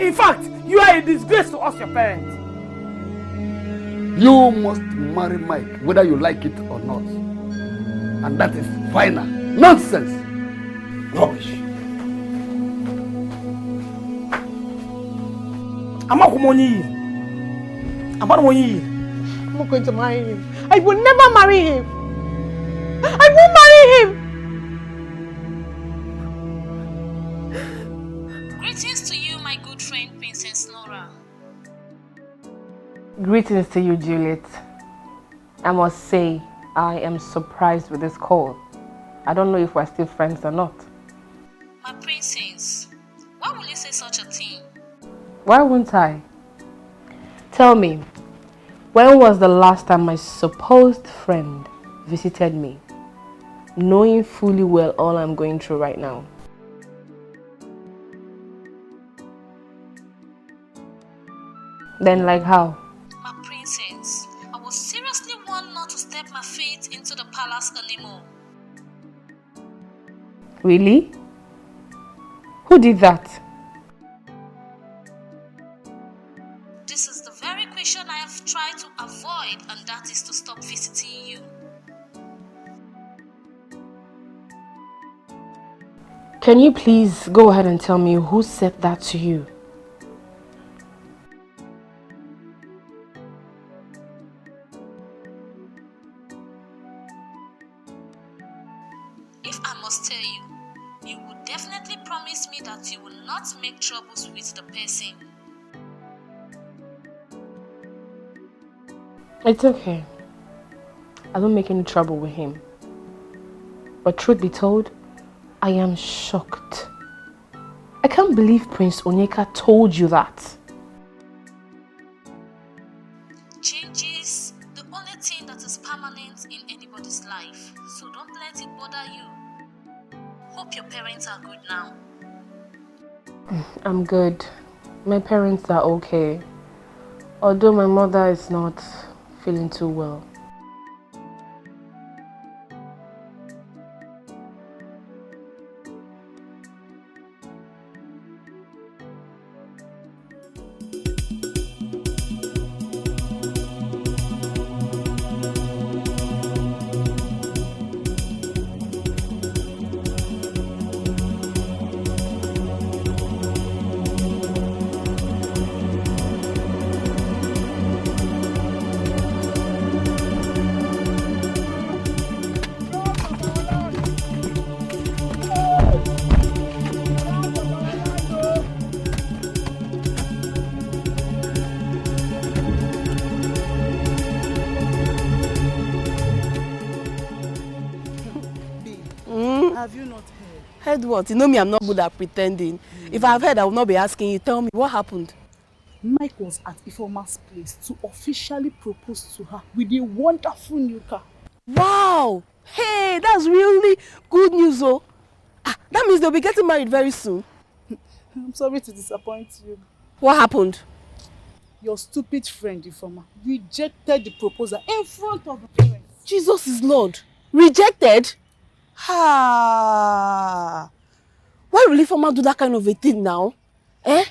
In fact, you are a disgrace to us, your parents. You must marry Mike, whether you like it or not. And that is final. Nonsense. Rubbish. I'm not going to marry him. I will never marry him. I won't marry him. Greetings to you, my good friend, Princess Nora. Greetings to you, Juliet. I must say, I am surprised with this call. I don't know if we're still friends or not. My princess, why will you say such a thing? Why won't I? Tell me, when was the last time my supposed friend visited me, knowing fully well all I'm going through right now? Then like how? My princess, I was seriously warned not to step my feet into the palace anymore. Really? Who did that? This is the very question I have tried to avoid, and that is to stop visiting you. Can you please go ahead and tell me who said that to you? If I must tell you, you would definitely promise me that you will not make troubles with the person. It's okay. I don't make any trouble with him. But truth be told, I am shocked. I can't believe Prince Onyeka told you that. Change is the only thing that is permanent in anybody's life, so don't let it bother you. Hope your parents are good now. I'm good. My parents are okay. Although my mother is not feeling too well. Have you not heard? Heard what? You know me, I'm not good at pretending. If I've heard, I will not be asking you. Tell me, what happened? Mike was at Ifeoma's place to officially propose to her with a wonderful new car. Wow! Hey, that's really good news, oh. That means they'll be getting married very soon. I'm sorry to disappoint you. What happened? Your stupid friend, Ifeoma, rejected the proposal in front of the parents. Jesus is Lord. Rejected? Ha! Why will Ifeoma do that kind of a thing now? Eh?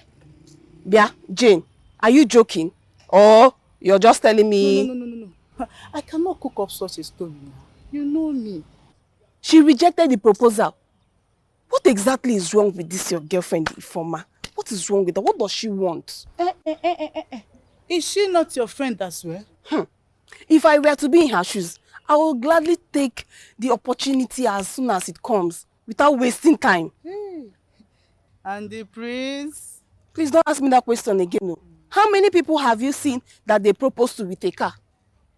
Bia, Jane, are you joking? Or you're just telling me... No. I cannot cook up such a story now. You know me. She rejected the proposal. What exactly is wrong with this your girlfriend, Ifeoma? What is wrong with her? What does she want? Is she not your friend as well? If I were to be in her shoes, I will gladly take the opportunity as soon as it comes, without wasting time. And the prince? Please don't ask me that question again. No. How many people have you seen that they proposed to with a car?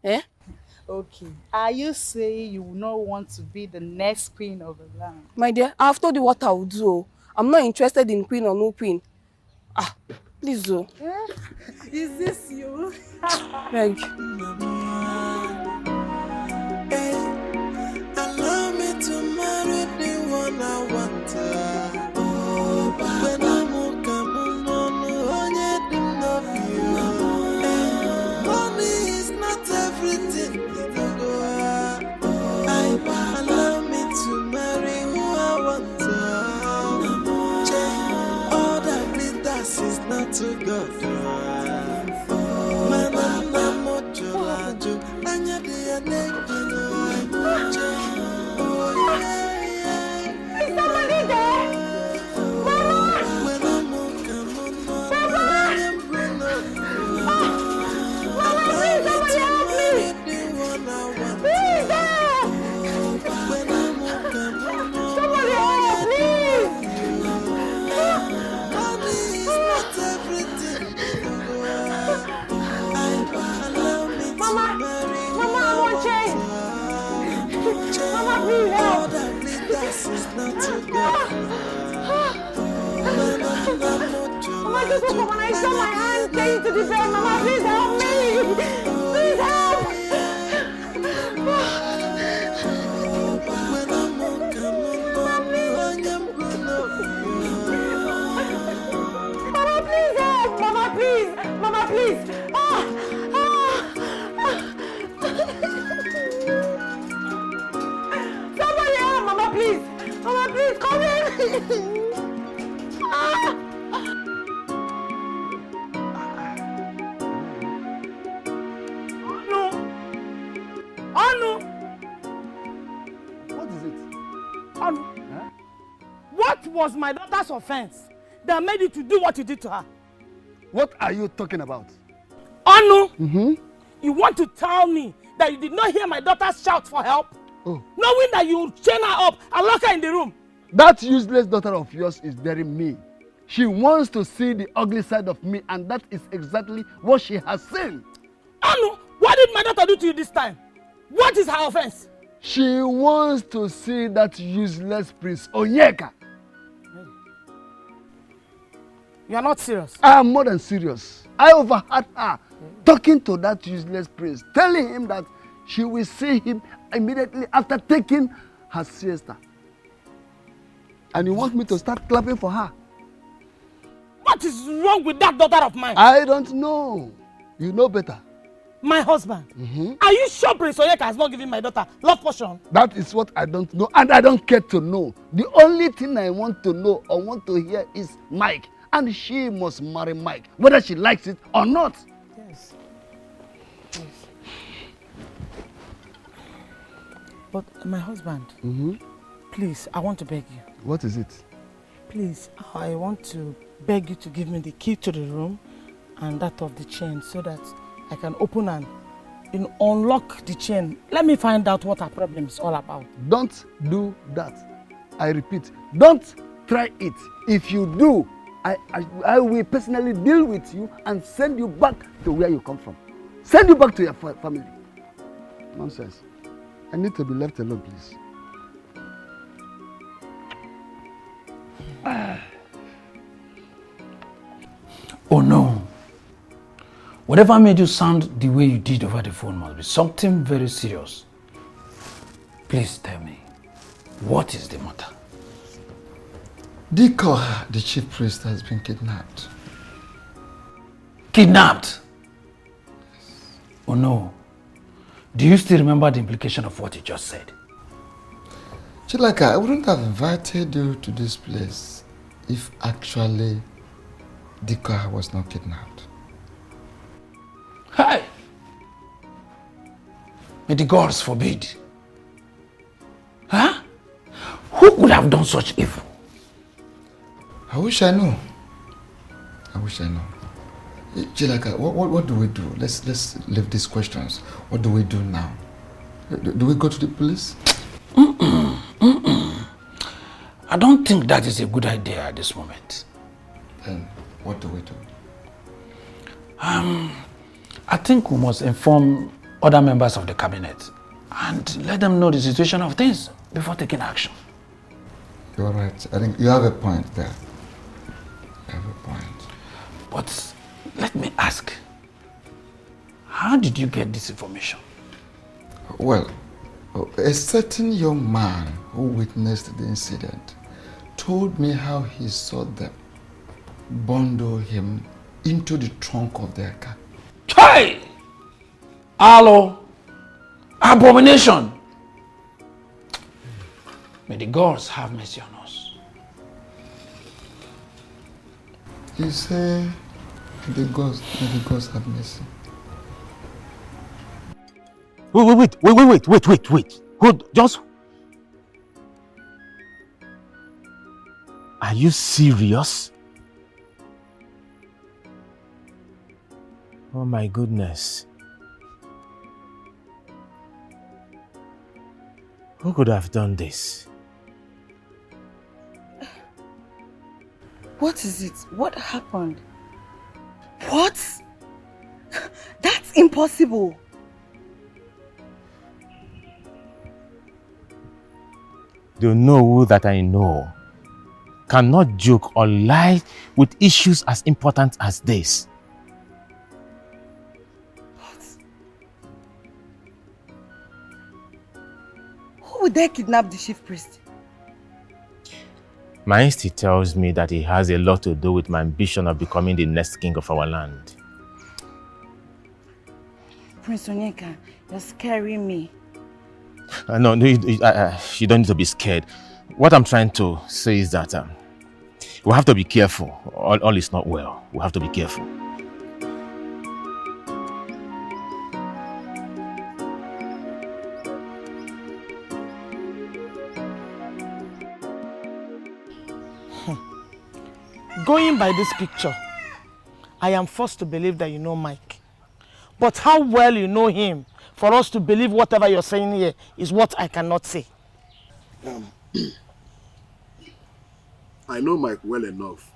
Eh? Okay. Are you saying you will not want to be the next queen of the land? My dear, I've told you what I will do. I'm not interested in queen or no queen. Please do. Is this you? Meg. Allow me to marry the one I want. When I'm money is not everything. Allow me to marry who I want. All that glitters is not too good. Mama, just look when I saw my hand chained to the bed. Mama, please help me. Please help. Mama, please help. Mama, please. Mama, please. Somebody help. Mama, please. Mama, please, come in. What was my daughter's offense that made you to do what you did to her? What are you talking about? Anu, you want to tell me that you did not hear my daughter shout for help? Knowing that you chain her up and lock her in the room? That useless daughter of yours is daring me. She wants to see the ugly side of me, and that is exactly what she has seen. Anu, what did my daughter do to you this time? What is her offense? She wants to see that useless Prince Onyeka. You are not serious? I am more than serious. I overheard her talking to that useless prince, telling him that she will see him immediately after taking her siesta. And you want me to start clapping for her? What is wrong with that daughter of mine? I don't know. You know better. My husband? Are you sure Prince Onyeka has not given my daughter love potion? That is what I don't know, and I don't care to know. The only thing I want to know or want to hear is Mike. And she must marry Mike, whether she likes it or not. Yes. But my husband, please, I want to beg you. What is it? Please, I want to beg you to give me the key to the room and that of the chain so that I can open and unlock the chain. Let me find out what our problem is all about. Don't do that. I repeat, don't try it. If you do, I will personally deal with you and send you back to where you come from. Send you back to your family. Nonsense. I need to be left alone, please. Oh no. Whatever made you sound the way you did over the phone must be something very serious. Please tell me, what is the matter? Diko, the chief priest, has been kidnapped. Kidnapped? Oh no. Do you still remember the implication of what you just said? Chilaka, I wouldn't have invited you to this place if actually Diko was not kidnapped. Hey! May the gods forbid. Huh? Who could have done such evil? I wish I knew. I wish I know. Chilaka, what do we do? Let's leave these questions. What do we do now? Do we go to the police? I don't think that is a good idea at this moment. Then what do we do? I think we must inform other members of the cabinet and let them know the situation of things before taking action. You're right. I think you have a point there. You have a point. But let me ask, how did you get this information? Well, a certain young man who witnessed the incident told me how he saw them bundle him into the trunk of their car. Hey! Hello! Abomination! May the gods have mercy on us. You say may the gods have mercy. Wait. Hold, just... Are you serious? Oh my goodness. Who could have done this? What is it? What happened? What? That's impossible. The know that I know cannot joke or lie with issues as important as this. Who would dare kidnap the chief priest? My instinct tells me that he has a lot to do with my ambition of becoming the next king of our land. Prince Onyeka, you're scaring me. No, you don't need to be scared. What I'm trying to say is that we have to be careful. All is not well. We have to be careful. Going by this picture, I am forced to believe that you know Mike. But how well you know him for us to believe whatever you're saying here is what I cannot say. I know Mike well enough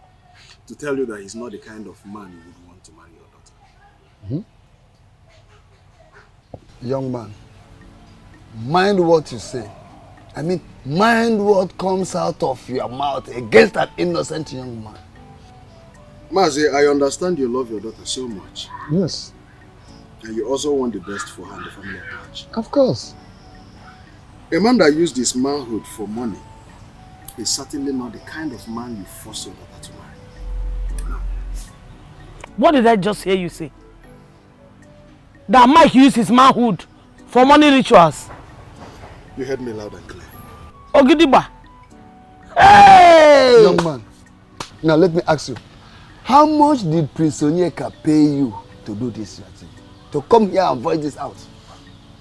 to tell you that he's not the kind of man you would want to marry your daughter. Young man, mind what you say. I mean, mind what comes out of your mouth against that innocent young man. Mazi, I understand you love your daughter so much. Yes. And you also want the best for her and the family at large. Of course. A man that used his manhood for money is certainly not the kind of man you force your daughter to marry. No. What did I just hear you say? That Mike used his manhood for money rituals? You heard me loud and clear. Ogidiba! Hey! Young man, now let me ask you. How much did Prince Onyeka pay you to do this thing? To come here and voice this out?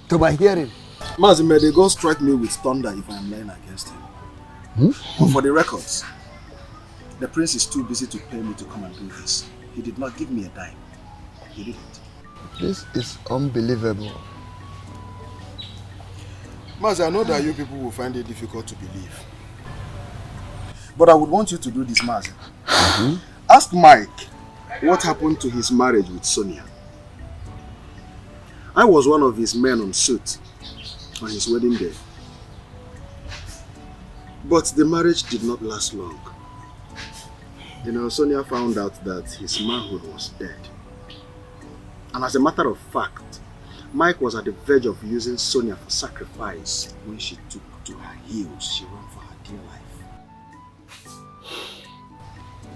To my hearing? Mazi, may the God strike me with thunder if I am lying against him. But for the records, the prince is too busy to pay me to come and do this. He did not give me a dime. He didn't. This is unbelievable. Mazi, I know that you people will find it difficult to believe. But I would want you to do this, Mazi. Ask Mike what happened to his marriage with Sonia. I was one of his men on suit on his wedding day. But the marriage did not last long. You know, Sonia found out that his manhood was dead. And as a matter of fact, Mike was at the verge of using Sonia for sacrifice when she took to her heels. She ran for her dear life.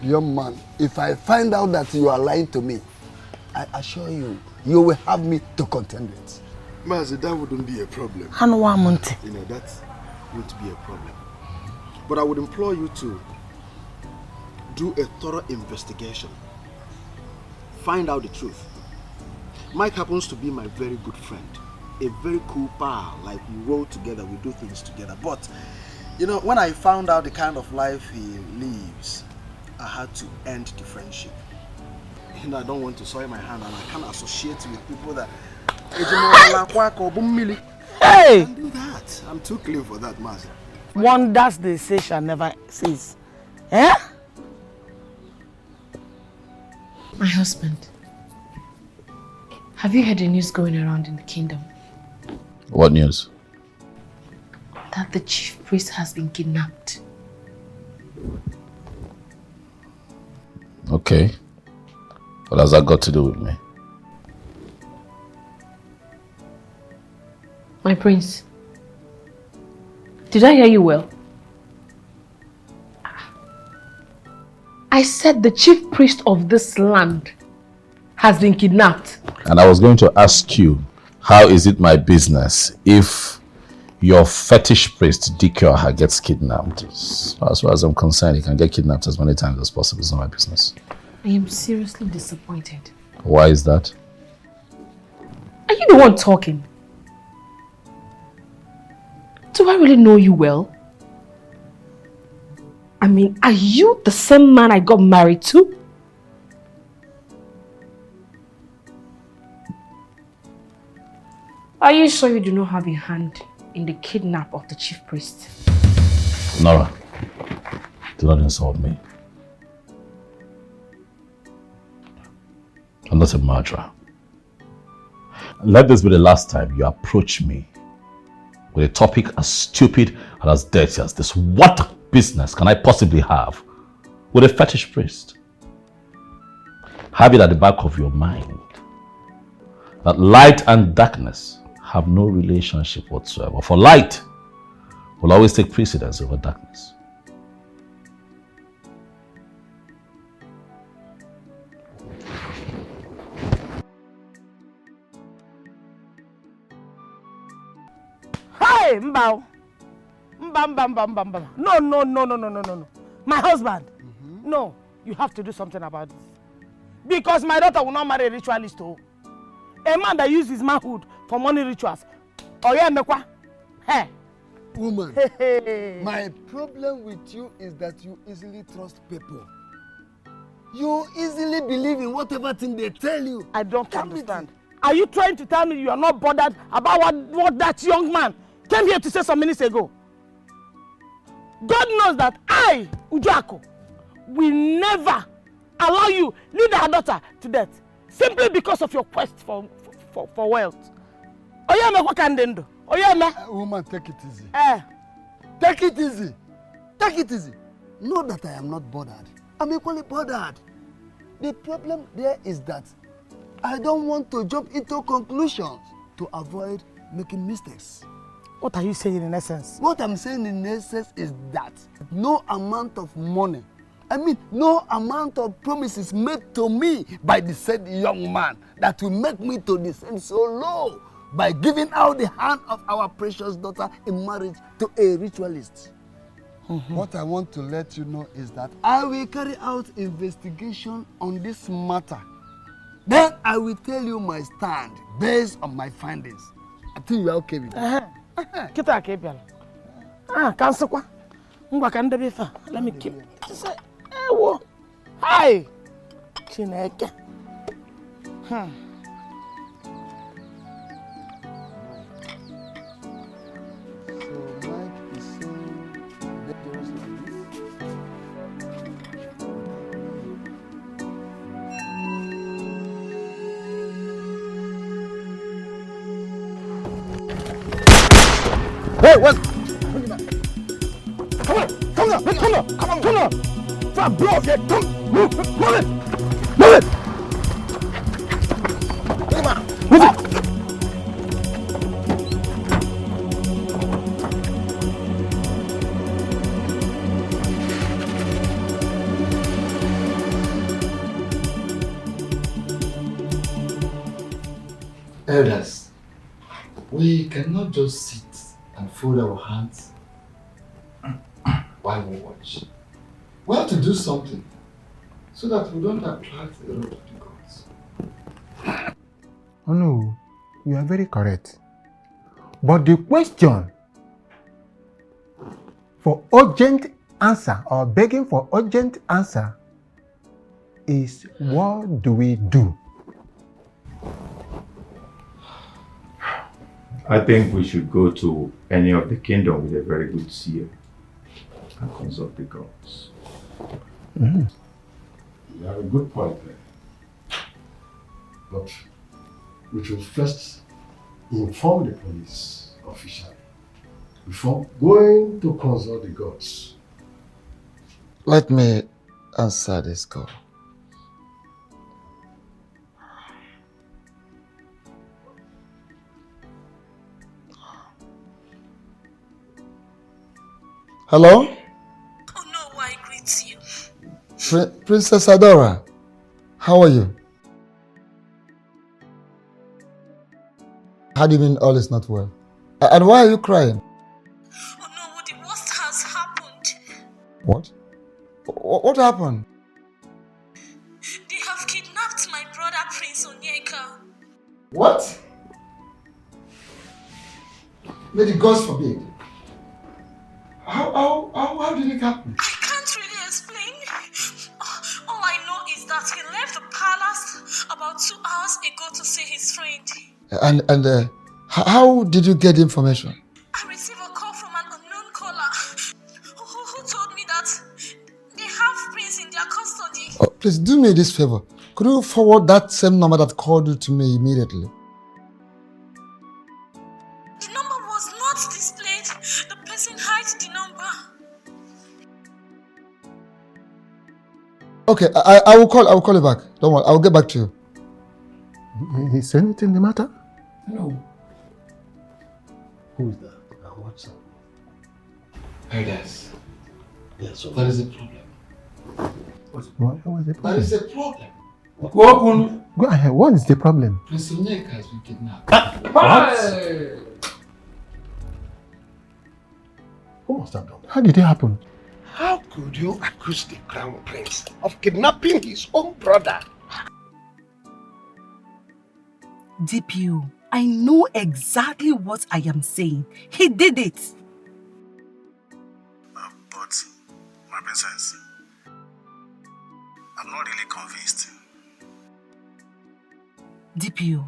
Young man, if I find out that you are lying to me, I assure you, you will have me to contend with. Mazi, that wouldn't be a problem. You know, that wouldn't be a problem. But I would implore you to do a thorough investigation. Find out the truth. Mike happens to be my very good friend. A very cool pal. Like, we roll together, we do things together. But, you know, when I found out the kind of life he lives, I had to end the friendship. You know, I don't want to soil my hand, and I can't associate with people that... Hey! I can't do that. I'm too clean for that, Mazi. Wonders they say shall never cease. Eh? My husband, have you heard the news going around in the kingdom? What news? That the chief priest has been kidnapped. Okay. What has that got to do with me? My prince, did I hear you well? I said the chief priest of this land has been kidnapped. And I was going to ask you, how is it my business if your fetish priest Dikyoha gets kidnapped? As far as I'm concerned, he can get kidnapped as many times as possible. It's not my business. I am seriously disappointed. Why is that? Are you the one talking? Do I really know you well? I mean, are you the same man I got married to? Are you sure you do not have a hand in the kidnap of the chief priest? Nora, do not insult me. I'm not a murderer. Let this be the last time you approach me with a topic as stupid and as dirty as this. What business can I possibly have with a fetish priest? Have it at the back of your mind that light and darkness have no relationship whatsoever. For light will always take precedence over darkness. Hey, Mbao. Mba. No. My husband. No, you have to do something about this. Because my daughter will not marry a ritualist. Oh. A man that uses manhood for money rituals. Oh yeah, Emeka. Hey. Woman, my problem with you is that you easily trust people. You easily believe in whatever thing they tell you. I don't understand. Are you trying to tell me you are not bothered about what that young man came here to say some minutes ago? God knows that I, Ujako, will never allow you lead our daughter to death simply because of your quest for wealth. Oyeme, what can they do? Oyeme? Woman, take it easy. Take it easy. Take it easy. Know that I am not bothered. I'm equally bothered. The problem there is that I don't want to jump into conclusions to avoid making mistakes. What are you saying in essence? What I'm saying in essence is that no amount of money, no amount of promises made to me by the said young man that will make me to descend so low by giving out the hand of our precious daughter in marriage to a ritualist. What I want to let you know is that I will carry out investigation on this matter. Then I will tell you my stand based on my findings. I think you are okay with that. Kita kebial. Cancel kwa. Ngwa ka ndebe fa. Let me keep. Say, ewo. Hi. Chineke. Hey, what? Come on. I blow up your tongue. Move it. Move it. Move it. Elders, we cannot just sit and fold our hands while we watch. We have to do something so that we don't attract the wrath of the gods. Oh no, you are very correct. But the question for urgent answer or begging for urgent answer is, what do we do? I think we should go to any of the kingdom with a very good seer and consult the gods. Mm. You have a good point there. But we should first inform the police officially before going to consult the gods. Let me answer this call. Hello? Oh no, I greet you. Princess Adora, how are you? How do you mean all is not well? And why are you crying? Oh no, the worst has happened. What? What happened? They have kidnapped my brother Prince Onyeka. What? May the gods forbid. How did it happen? I can't really explain. All I know is that he left the palace about 2 hours ago to see his friend. And how did you get the information? I received a call from an unknown caller who told me that they have Prince in their custody. Oh, please do me this favor. Could you forward that same number that called you to me immediately? The number was not displayed. The person hides the number. Okay, I will call you back. Don't worry, I will get back to you. Is anything the matter? No. Who is that? What's up? Elders. Yes, so that is a problem. What is the problem? That is a problem. Go ahead, what is the problem? Prince Onyeka has been kidnapped. What? Who must have done that? How did it happen? How could you accuse the crown prince of kidnapping his own brother? DPO, I know exactly what I am saying. He did it. But, my princess, I'm not really convinced. DPO,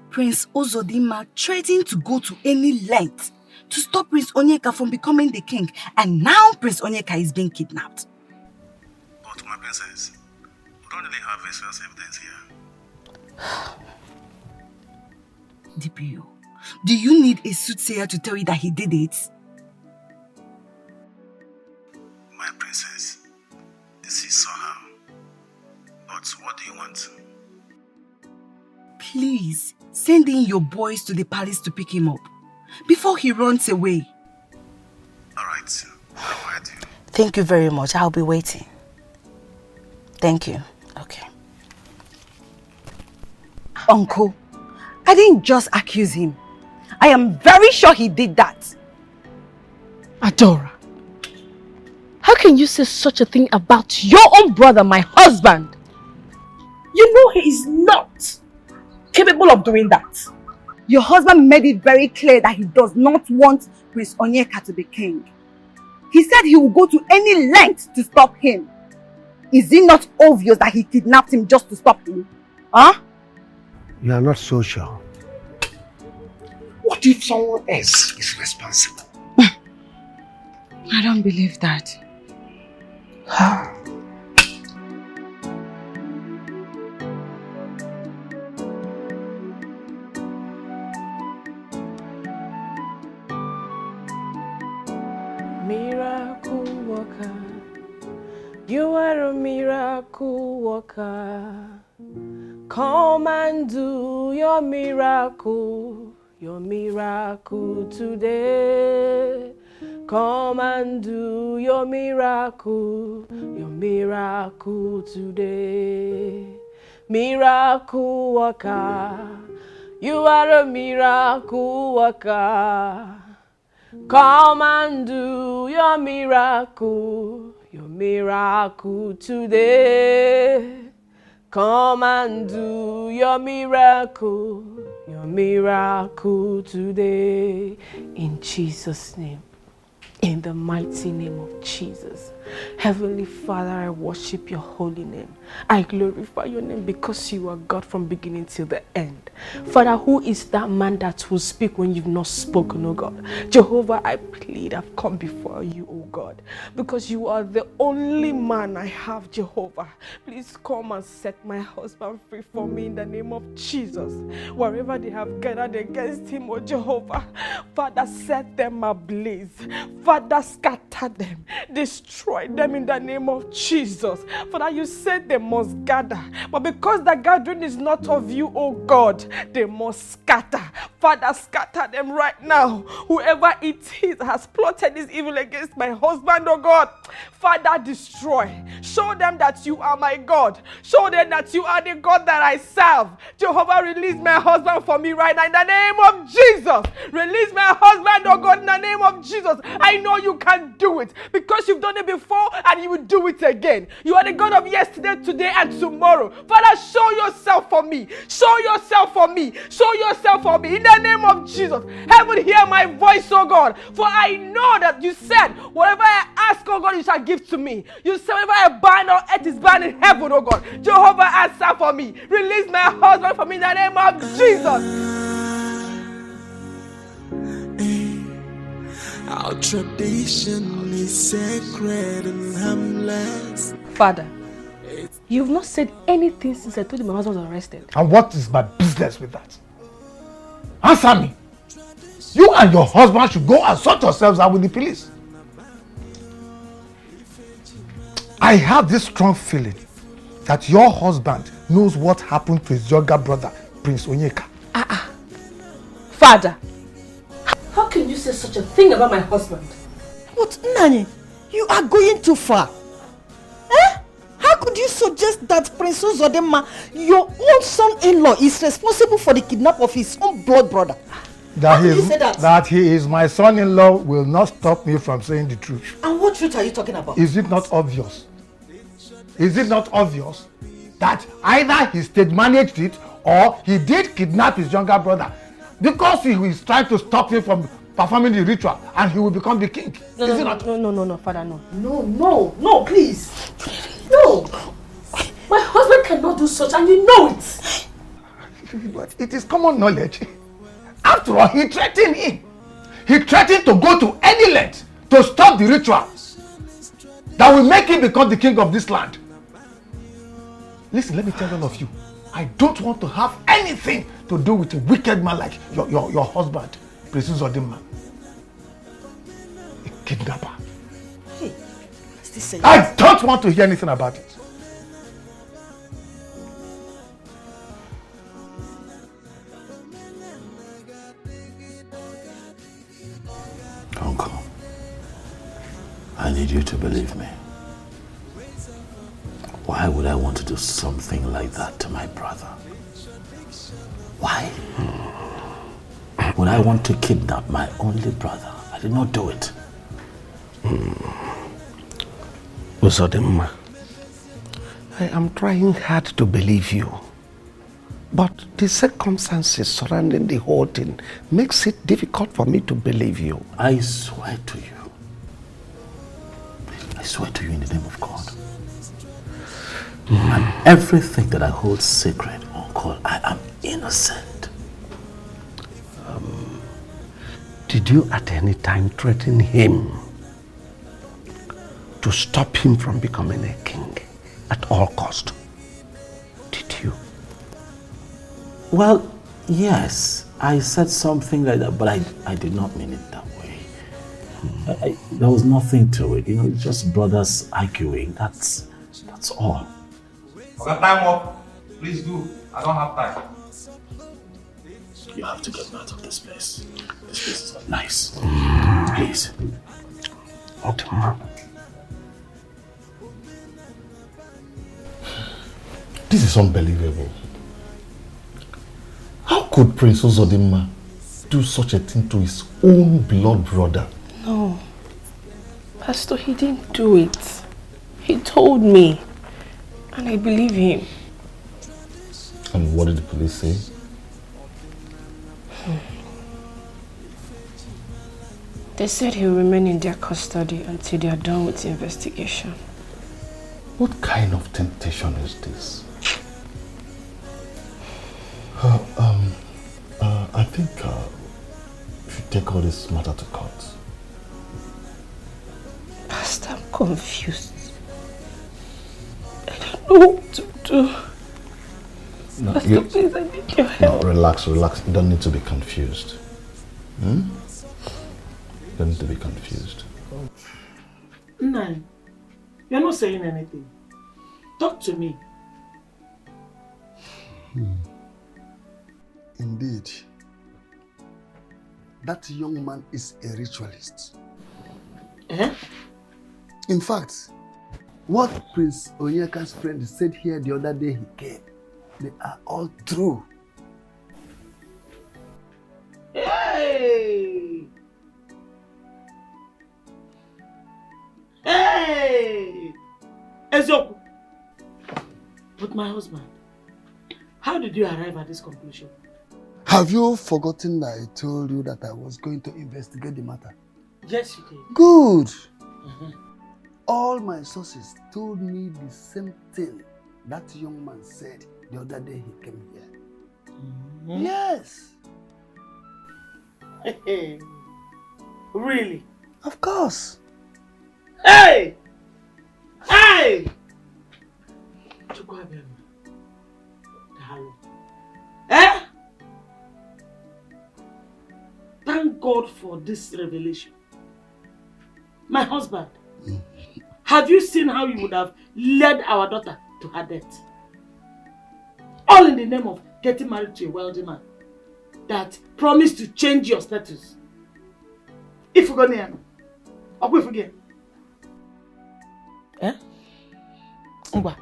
Prince Ozodinma threatened to go to any length to stop Prince Onyeka from becoming the king, and now Prince Onyeka is being kidnapped. But, my princess, we don't really have visual evidence here. DPO, do you need a soothsayer to tell you that he did it? My princess, this is somehow. But what do you want? Please, send in your boys to the palace to pick him up before he runs away. Alright, I'm ready. Thank you very much. I'll be waiting. Thank you. Okay. Uncle, I didn't just accuse him. I am very sure he did that. Adora, how can you say such a thing about your own brother, my husband? You know he is not capable of doing that. Your husband made it very clear that he does not want Prince Onyeka to be king. He said he will go to any length to stop him. Is it not obvious that he kidnapped him just to stop him? Huh? You are not so sure. What if someone else is responsible? I don't believe that. Miracle worker, You are a miracle worker. Come and do your miracle today. Come and do your miracle today. Miracle worker, you are a miracle worker. Come and do your miracle today. Come and do your miracle today. In Jesus' name. In the mighty name of Jesus. Heavenly Father, I worship your holy name. I glorify your name because you are God from beginning till the end. Father, who is that man that will speak when you've not spoken, oh God? Jehovah, I plead, I've come before you, oh God, because you are the only man I have, Jehovah. Please come and set my husband free for me in the name of Jesus. Wherever they have gathered against him, oh Jehovah, Father, set them ablaze. Father, scatter them, destroy them in the name of Jesus. Father, you said they must gather, but because the gathering is not of you, oh God, they must scatter. Father, scatter them right now. Whoever it is has plotted this evil against my husband, oh God, Father, destroy. Show them that you are my God. Show them that you are the God that I serve. Jehovah, release my husband for me right now in the name of Jesus. Release my husband, oh God, in the name of Jesus. I know you can do it because you've done it before and you will do it again. You are the God of yesterday, today, and tomorrow. Father, show yourself for me. Show yourself for me. Show yourself for me in the name of Jesus. Heaven, hear my voice, oh God. For I know that you said, whatever I ask, oh God, you shall give to me. You said, whatever I bind on earth is bound in heaven, oh God. Jehovah, answer for me. Release my husband for me in the name of Jesus. Our tradition is sacred and harmless. Father, you've not said anything since I told you my husband was arrested. And what is my business with that? Answer me. You and your husband should go and sort yourselves out with the police. I have this strong feeling that your husband knows what happened to his younger brother, Prince Onyeka. Father, how can you say such a thing about my husband? But Nani, you are going too far. How could you suggest that Prince Uzodema, your own son-in-law, is responsible for the kidnap of his own blood brother? That he is my son-in-law will not stop me from saying the truth. And what truth are you talking about? Is it not obvious? Is it not obvious that either he stage managed it or he did kidnap his younger brother because he is trying to stop him from performing the ritual and he will become the king? No, Father, no. No, please. No. My husband cannot do such and you know it. But it is common knowledge. After all, he threatened him. He threatened to go to any length to stop the ritual that will make him become the king of this land. Listen, let me tell all of you, I don't want to have anything to do with a wicked man like your husband, Prince Uzodema. A kidnapper. Hey, what's this saying? I don't want to hear anything about it. Uncle, I need you to believe me. Why would I want to do something like that to my brother? Why? Would I want to kidnap my only brother? I did not do it. Uzodema, I am trying hard to believe you. But the circumstances surrounding the whole thing makes it difficult for me to believe you. I swear to you. I swear to you in the name of God. And everything that I hold sacred, Uncle, I am innocent. Did you at any time threaten him to stop him from becoming a king at all cost? Did you? Well, yes, I said something like that, but I did not mean it that way. There was nothing to it, it's just brothers arguing. That's all. Okay, time up. Please do. I don't have time. You have to get me out of this place. This place is not nice. Please. This is unbelievable. How could Prince Ozodimma do such a thing to his own blood brother? No. Pastor, he didn't do it. He told me. And I believe him. And what did the police say? They said he'll remain in their custody until they are done with the investigation. What kind of temptation is this? I think we should take all this matter to court. Pastor, I'm confused. I don't know what to do. No, Pastor, please, I need your help. No, relax. You don't need to be confused. You don't need to be confused. No, you're not saying anything. Talk to me. Indeed, that young man is a ritualist. In fact, what Prince Onyeka's friend said here the other day he came, they are all true. Hey! Hey! Ezoku! But my husband, how did you arrive at this conclusion? Have you forgotten that I told you that I was going to investigate the matter? Yes, you did. Good! All my sources told me the same thing that young man said the other day he came here. Yes! Really? Of course! Hey! Hey! Eh? Thank God for this revelation. My husband, have you seen how you would have led our daughter to her death? All in the name of getting married to a wealthy man that promised to change your status. If you go near me, I'll go forget. Eh? What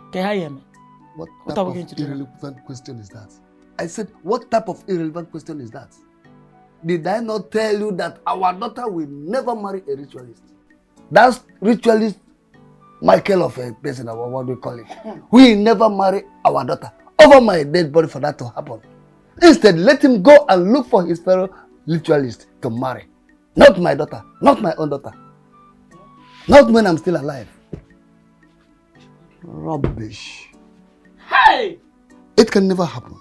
are we going to do? Irrelevant question is that? I said, what type of irrelevant question is that? Did I not tell you that our daughter will never marry a ritualist? That's ritualist Michael of a person, or what do we call it? We never marry our daughter over my dead body for that to happen. Instead, let him go and look for his fellow ritualist to marry. Not my daughter, not my own daughter. Not when I'm still alive. Rubbish. Hey! It can never happen.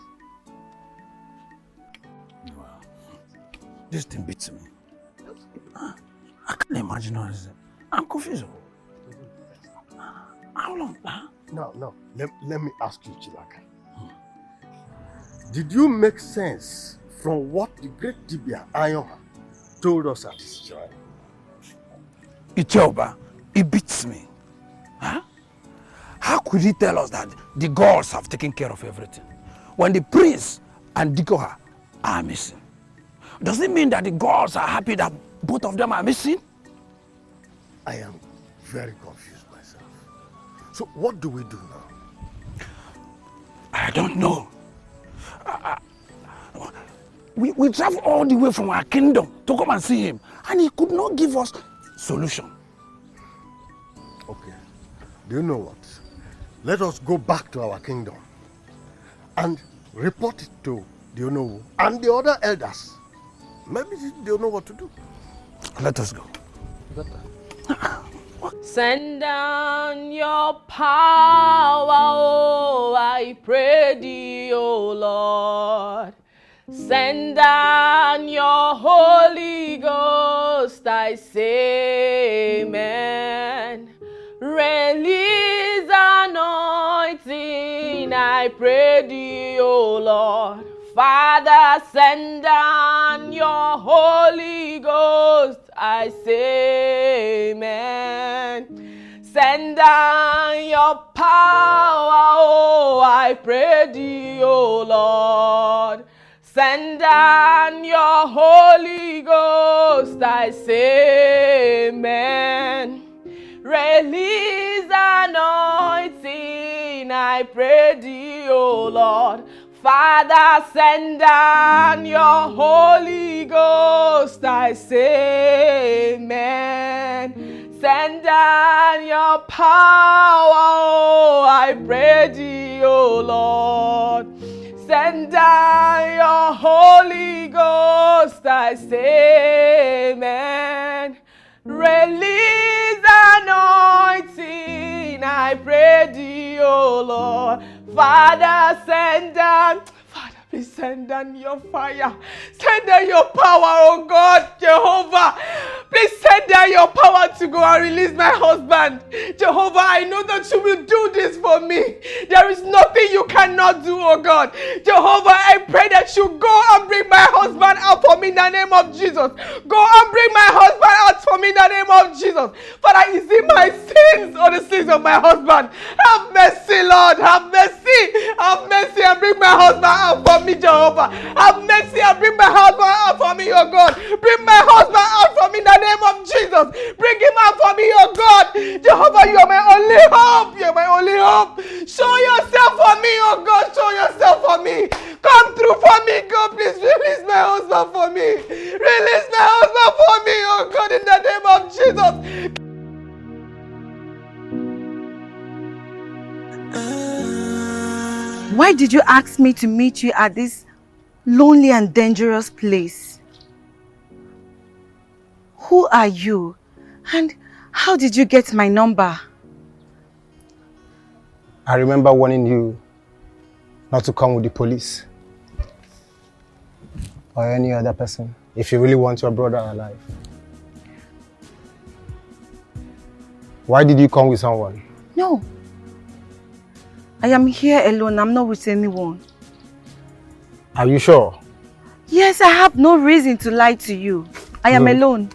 This thing beats me. I can't imagine how this is. I'm confused. How long? No. Let me ask you, Chilaka. Did you make sense from what the great Dibia Ayonha told us at this time? Itoba, it beats me. Huh? How could he tell us that the gods have taken care of everything when the prince and Dikoha are missing? Does it mean that the gods are happy that both of them are missing? I am very confused myself. So what do we do now? I don't know. We travel all the way from our kingdom to come and see him, and he could not give us solution. Okay. Do you know what? Let us go back to our kingdom and report it to the Onowu and the other elders. Maybe they'll know what to do. Let us go. Send down your power, oh, I pray thee, oh Lord. Send down your Holy Ghost, I say amen. Release anointing, I pray thee, oh Lord. Father, send down your Holy Ghost, I say amen. Send down your power, oh, I pray thee, oh Lord. Send down your Holy Ghost, I say amen. Release anointing, I pray thee, oh Lord. Father, send down your Holy Ghost, I say amen. Send down your power, oh, I pray thee, oh Lord. Send down your Holy Ghost, I say amen. Release anointing, I pray thee, oh Lord. Father, send down. Please send down your fire. Send down your power, oh God, Jehovah. Please send down your power to go and release my husband. Jehovah, I know that you will do this for me. There is nothing you cannot do, oh God. Jehovah, I pray that you go and bring my husband out for me in the name of Jesus. Go and bring my husband out for me in the name of Jesus. Father, is it my sins or the sins of my husband? Have mercy, Lord. Have mercy. Have mercy and bring my husband out for me, Jehovah. Have mercy and bring my husband out for me, oh God. Bring my husband out for me in the name of Jesus. Bring him out for me, oh God. Jehovah, you are my only hope. You are my only hope. Show yourself for me, oh God. Show yourself for me. Come through for me, God. Please release my husband for me. Release my husband for me, oh God, in the name of Jesus. Why did you ask me to meet you at this lonely and dangerous place? Who are you? And how did you get my number? I remember warning you not to come with the police or any other person if you really want your brother alive. Why did you come with someone? No. I am here alone. I'm not with anyone. Are you sure? Yes, I have no reason to lie to you. I am alone.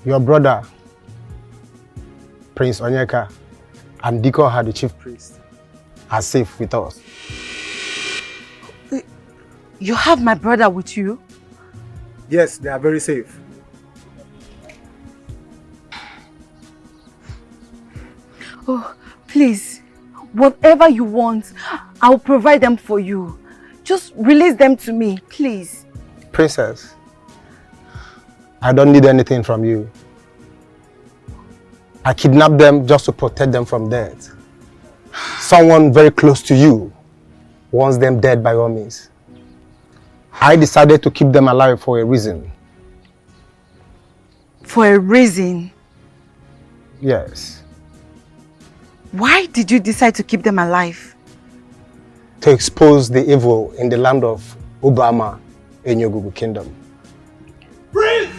Your brother, Prince Onyeka, and Diko, the chief priest, are safe with us. You have my brother with you? Yes, they are very safe. Oh, please. Whatever you want, I'll provide them for you. Just release them to me, please. Princess, I don't need anything from you. I kidnapped them just to protect them from death. Someone very close to you wants them dead by all means. I decided to keep them alive for a reason. For a reason? Yes. Why did you decide to keep them alive? To expose the evil in the land of Obama in your Google kingdom. Prince!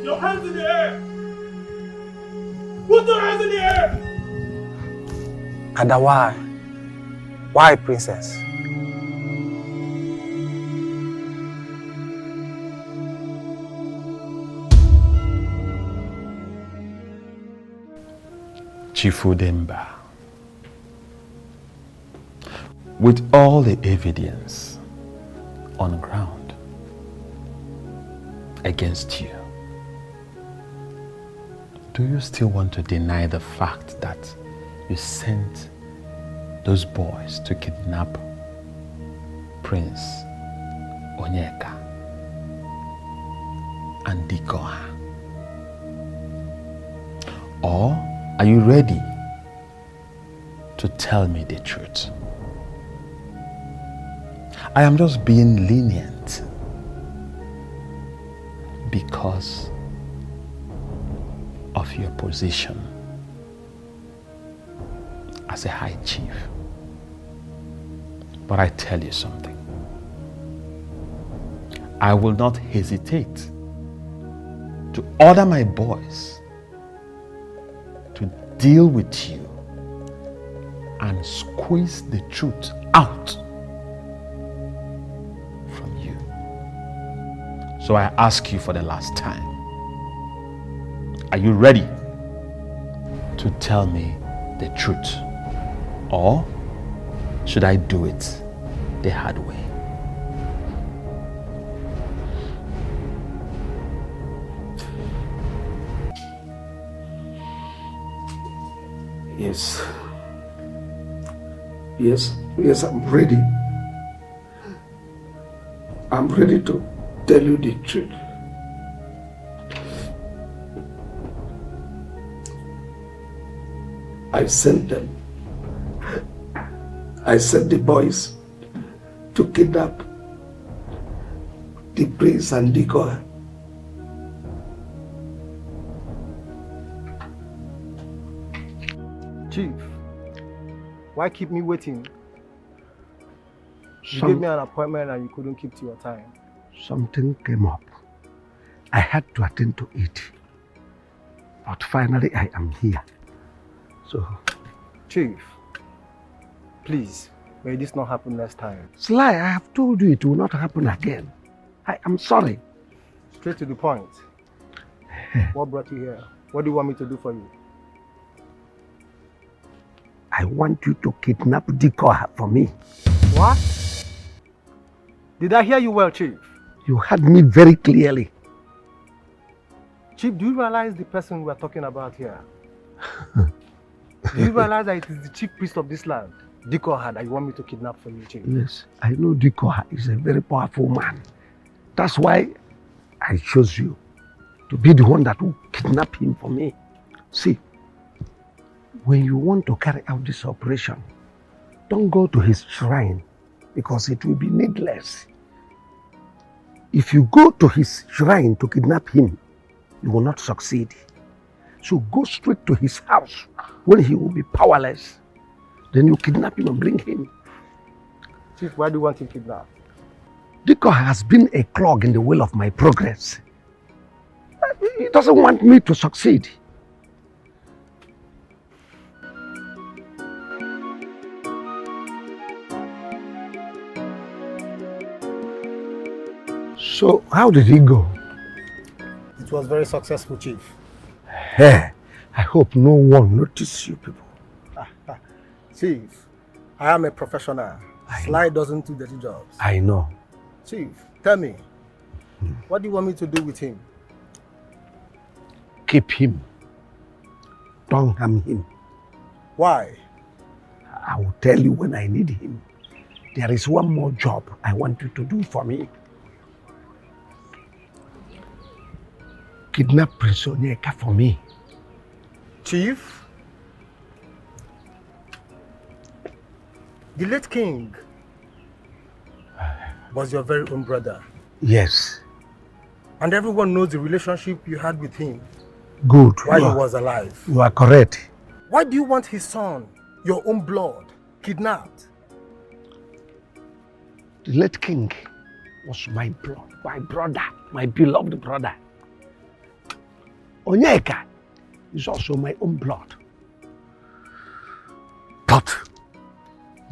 Your hands in the air! Put your hands in the air! Ada, why? Why, princess? Chifudemba, with all the evidence on ground against you, do you still want to deny the fact that you sent those boys to kidnap Prince Onyeka and Dikoha? Or are you ready to tell me the truth? I am just being lenient because of your position as a high chief. But I tell you something. I will not hesitate to order my boys to deal with you and squeeze the truth out from you. So I ask you for the last time, Are you ready to tell me the truth? Or should I do it the hard way? Yes. Yes, I'm ready. I'm ready to tell you the truth. I sent them. I sent the boys to kidnap the prince and the girl. Chief, why keep me waiting? You gave me an appointment and you couldn't keep to your time. Something came up. I had to attend to it. But finally I am here. So, Chief, please, may this not happen next time. Sly, I have told you it will not happen again. I am sorry. Straight to the point. What brought you here? What do you want me to do for you? I want you to kidnap Dikoha for me. What? Did I hear you well, Chief? You heard me very clearly. Chief, do you realize the person we are talking about here? Do you realize that it is the chief priest of this land, Dikoha, that you want me to kidnap for you, Chief? Yes, I know Dikoha is a very powerful man. That's why I chose you to be the one that will kidnap him for me. See, when you want to carry out this operation, don't go to his shrine because it will be needless. If you go to his shrine to kidnap him, you will not succeed. So go straight to his house when he will be powerless. Then you kidnap him and bring him. Chief, why do you want him kidnapped? Dikoha has been a clog in the wheel of my progress. He doesn't want me to succeed. So, how did he go? It was very successful, Chief. Hey, I hope no one noticed you people. Chief, I am a professional. Sly doesn't do dirty jobs. I know. Chief, tell me, what do you want me to do with him? Keep him. Don't harm him. Why? I will tell you when I need him. There is one more job I want you to do for me. Kidnap Prince Onyeka for me. Chief? The late king was your very own brother. Yes. And everyone knows the relationship you had with him. Good. While he was alive. You are correct. Why do you want his son, your own blood, kidnapped? The late king was my blood, my brother, my beloved brother. Onyeka is also my own blood. But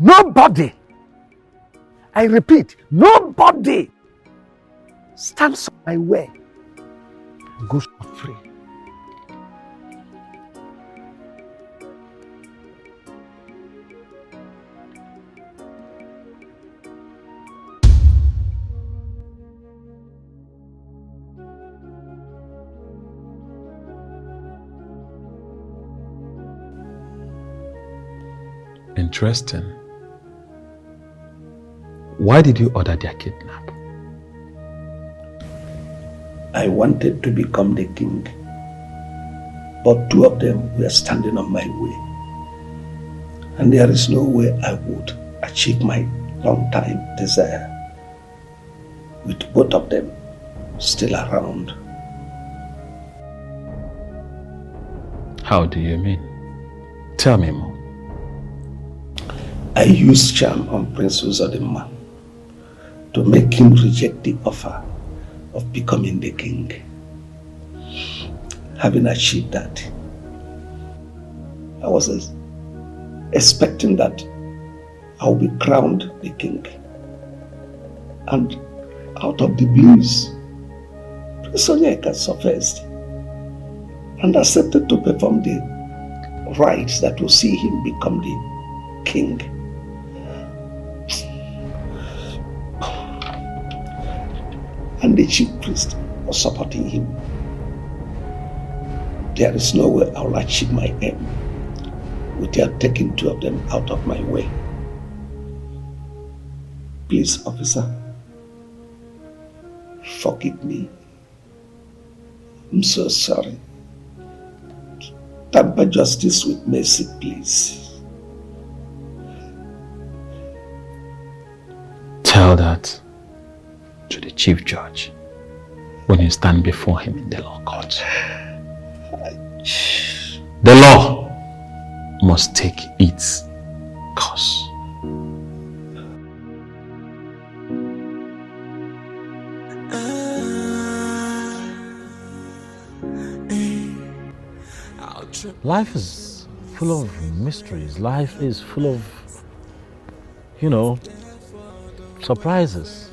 nobody, I repeat, nobody stands on my way and goes free. Interesting. Why did you order their kidnap? I wanted to become the king, but two of them were standing on my way. And there is no way I would achieve my long-time desire with both of them still around. How do you mean? Tell me more. I used charm on Prince Uzodimma to make him reject the offer of becoming the king. Having achieved that, I was expecting that I would be crowned the king. And out of the bliss, Prince Onyeka surfaced. and accepted to perform the rites that will see him become the king. And the chief priest was supporting him. There is no way I'll achieve my aim without taking two of them out of my way. Please, officer, forgive me. I'm so sorry. Tamper justice with mercy, please. Tell that to the chief judge when you stand before him in the law court. The law must take its course. Life is full of mysteries. Life is full of, you know, surprises.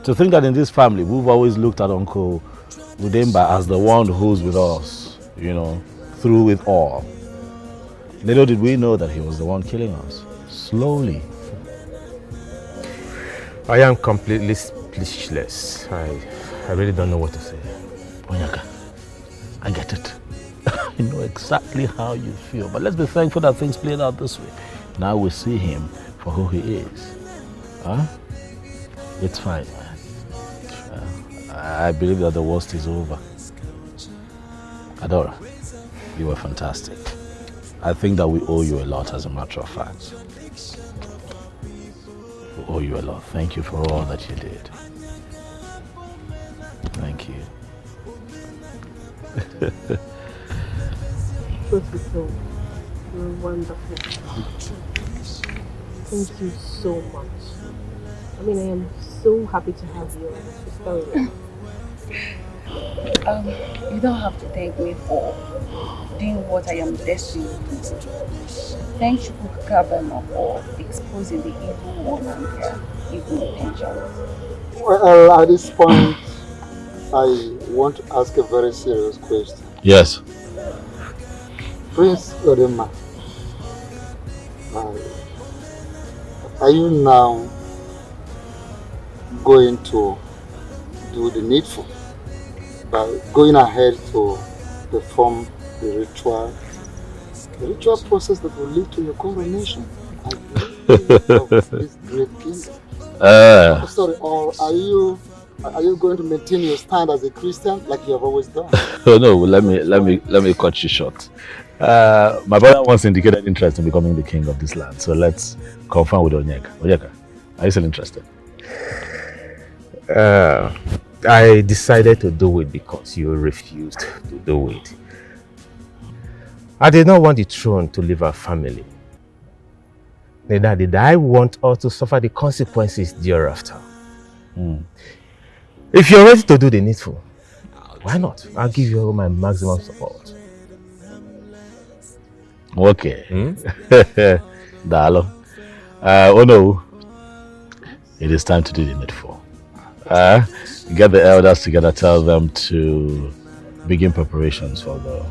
To think that in this family, we've always looked at Uncle Udemba as the one who's with us, you know, through it all. Little did we know that he was the one killing us, slowly. I am completely speechless. I really don't know what to say. Onyeka, I get it. I know exactly how you feel, but let's be thankful that things played out this way. Now we see him for who he is. Huh? It's fine, man. I believe that the worst is over. Adora, you were fantastic. I think that we owe you a lot, as a matter of fact. We owe you a lot. Thank you for all that you did. Thank you. Professor, you're wonderful. Thank you so much. I mean, I am so happy to have you as a sister. You don't have to thank me for doing what I am destined to do. Thank you, Kabema, for exposing the evil one and their evil intentions. Well, at this point, I want to ask a very serious question. Yes. Prince Odema, are you now going to do the needful by going ahead to perform the ritual process that will lead to your coronation of this great kingdom? Sorry, or are you going to maintain your stand as a Christian like you have always done? Oh no, let me cut you short. My brother once indicated interest in becoming the king of this land, so let's confirm with Onyeka. Onyeka, are you still interested? I decided to do it because you refused to do it. I did not want the throne to leave our family. Neither did I want us to suffer the consequences thereafter. If you're ready to do the needful, why not? I'll give you my maximum support. Okay. Dalo. Oh no. It is time to do the needful. Get the elders together, tell them to begin preparations for the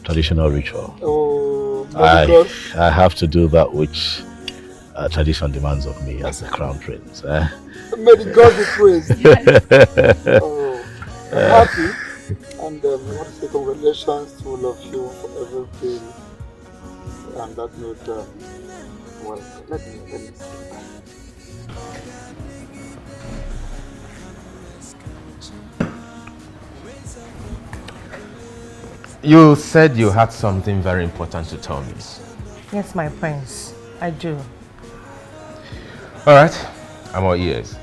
traditional ritual. Oh, I have to do that which tradition demands of me as the crown prince. May the God be praised. I'm happy, and I want to say congratulations to all of you for everything. And that note, well, let me say bye. You said you had something very important to tell me. Yes, my prince, I do. All right, I'm all ears.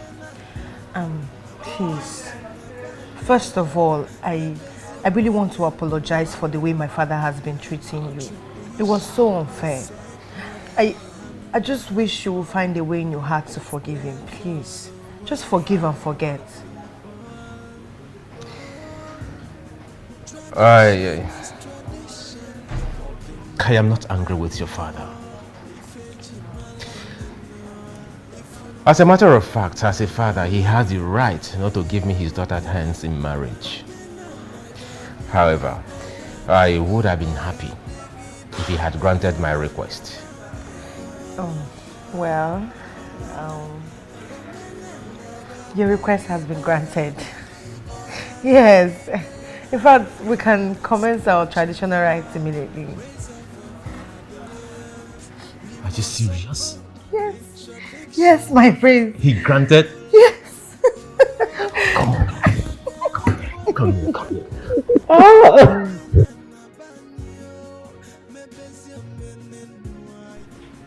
Please. First of all, I really want to apologize for the way my father has been treating you. It was so unfair. I just wish you would find a way in your heart to forgive him, please. Just forgive and forget. I am not angry with your father. As a matter of fact, as a father, he has the right not to give me his daughter's hands in marriage. However, I would have been happy if he had granted my request. Well, your request has been granted. Yes. In fact, we can commence our traditional rites immediately. Are you serious? Yes. Yes, my prince. He granted? Yes. Come here, come here. Oh.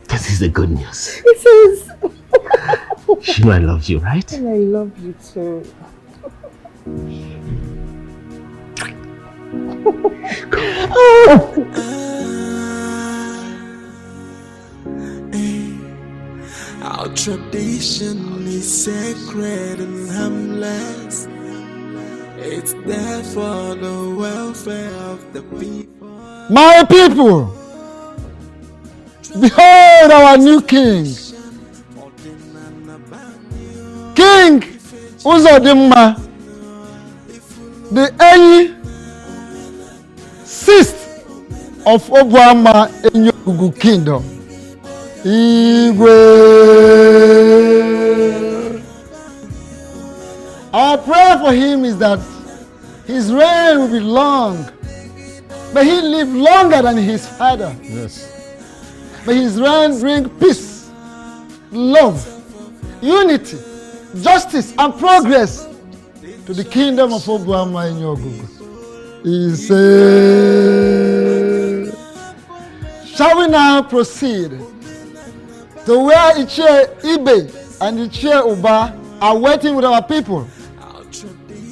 This is the good news. It is. You know I love you, right? And I love you too. Our tradition is sacred and harmless. It's there for the welfare of the people. My people, behold our new king. King Uzodimma, the early 6th of Obuama Enyogugu Kingdom. Igwe. Our prayer for him is that his reign will be long. May he live longer than his father. Yes. May his reign bring peace, love, unity, justice, and progress to the kingdom of Obuama Enyogugu. He said, shall we now proceed to where Ichie Ibe and Ichie Uba are waiting with our people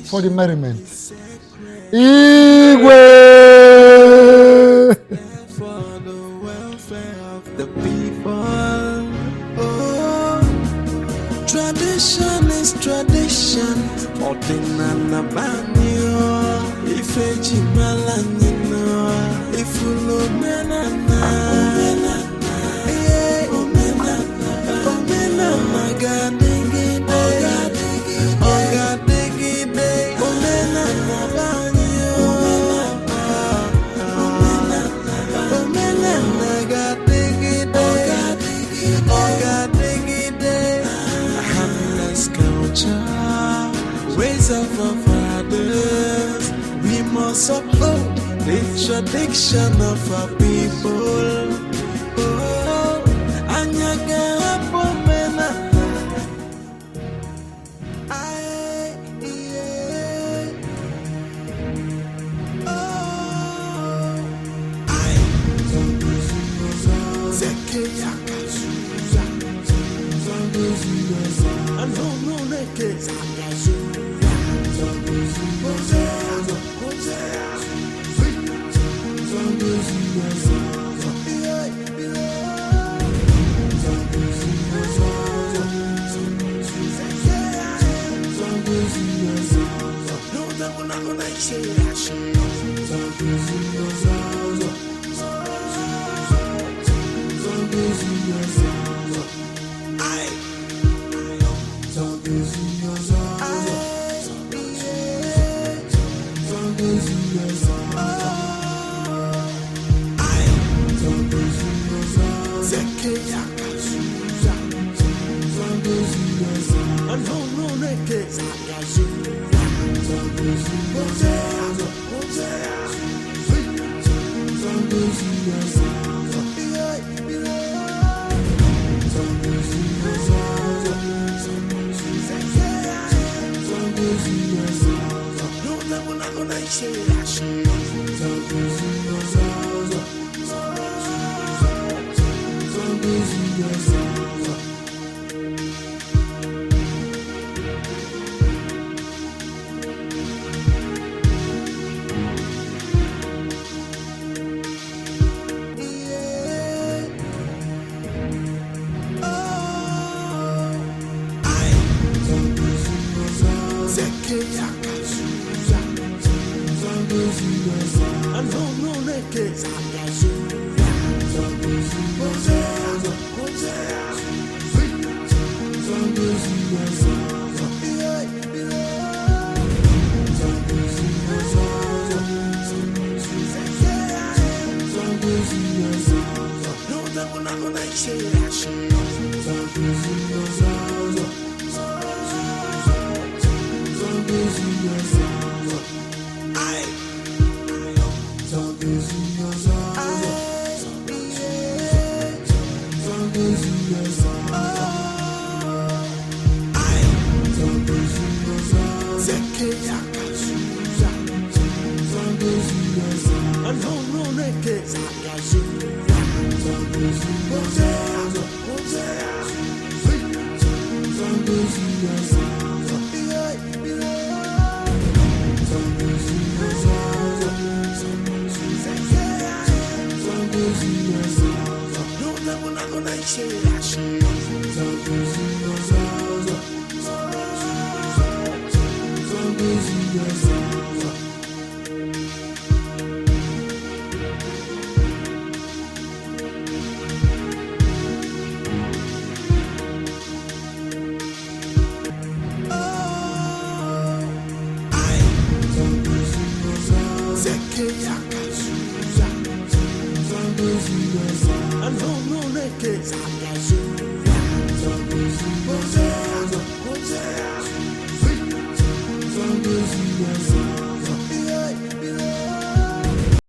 for the merriment? Igwe! For the welfare of the people. Oh, tradition is tradition. Ordinana banyo. Ifeji malanino. Ifulo menana. Omena magadigi de. Omena banyo. Omena magadigi de. Harmless culture, ways of our fathers. We must uphold the tradition of our people. Oh, Anyaga Pomena. I know no naked.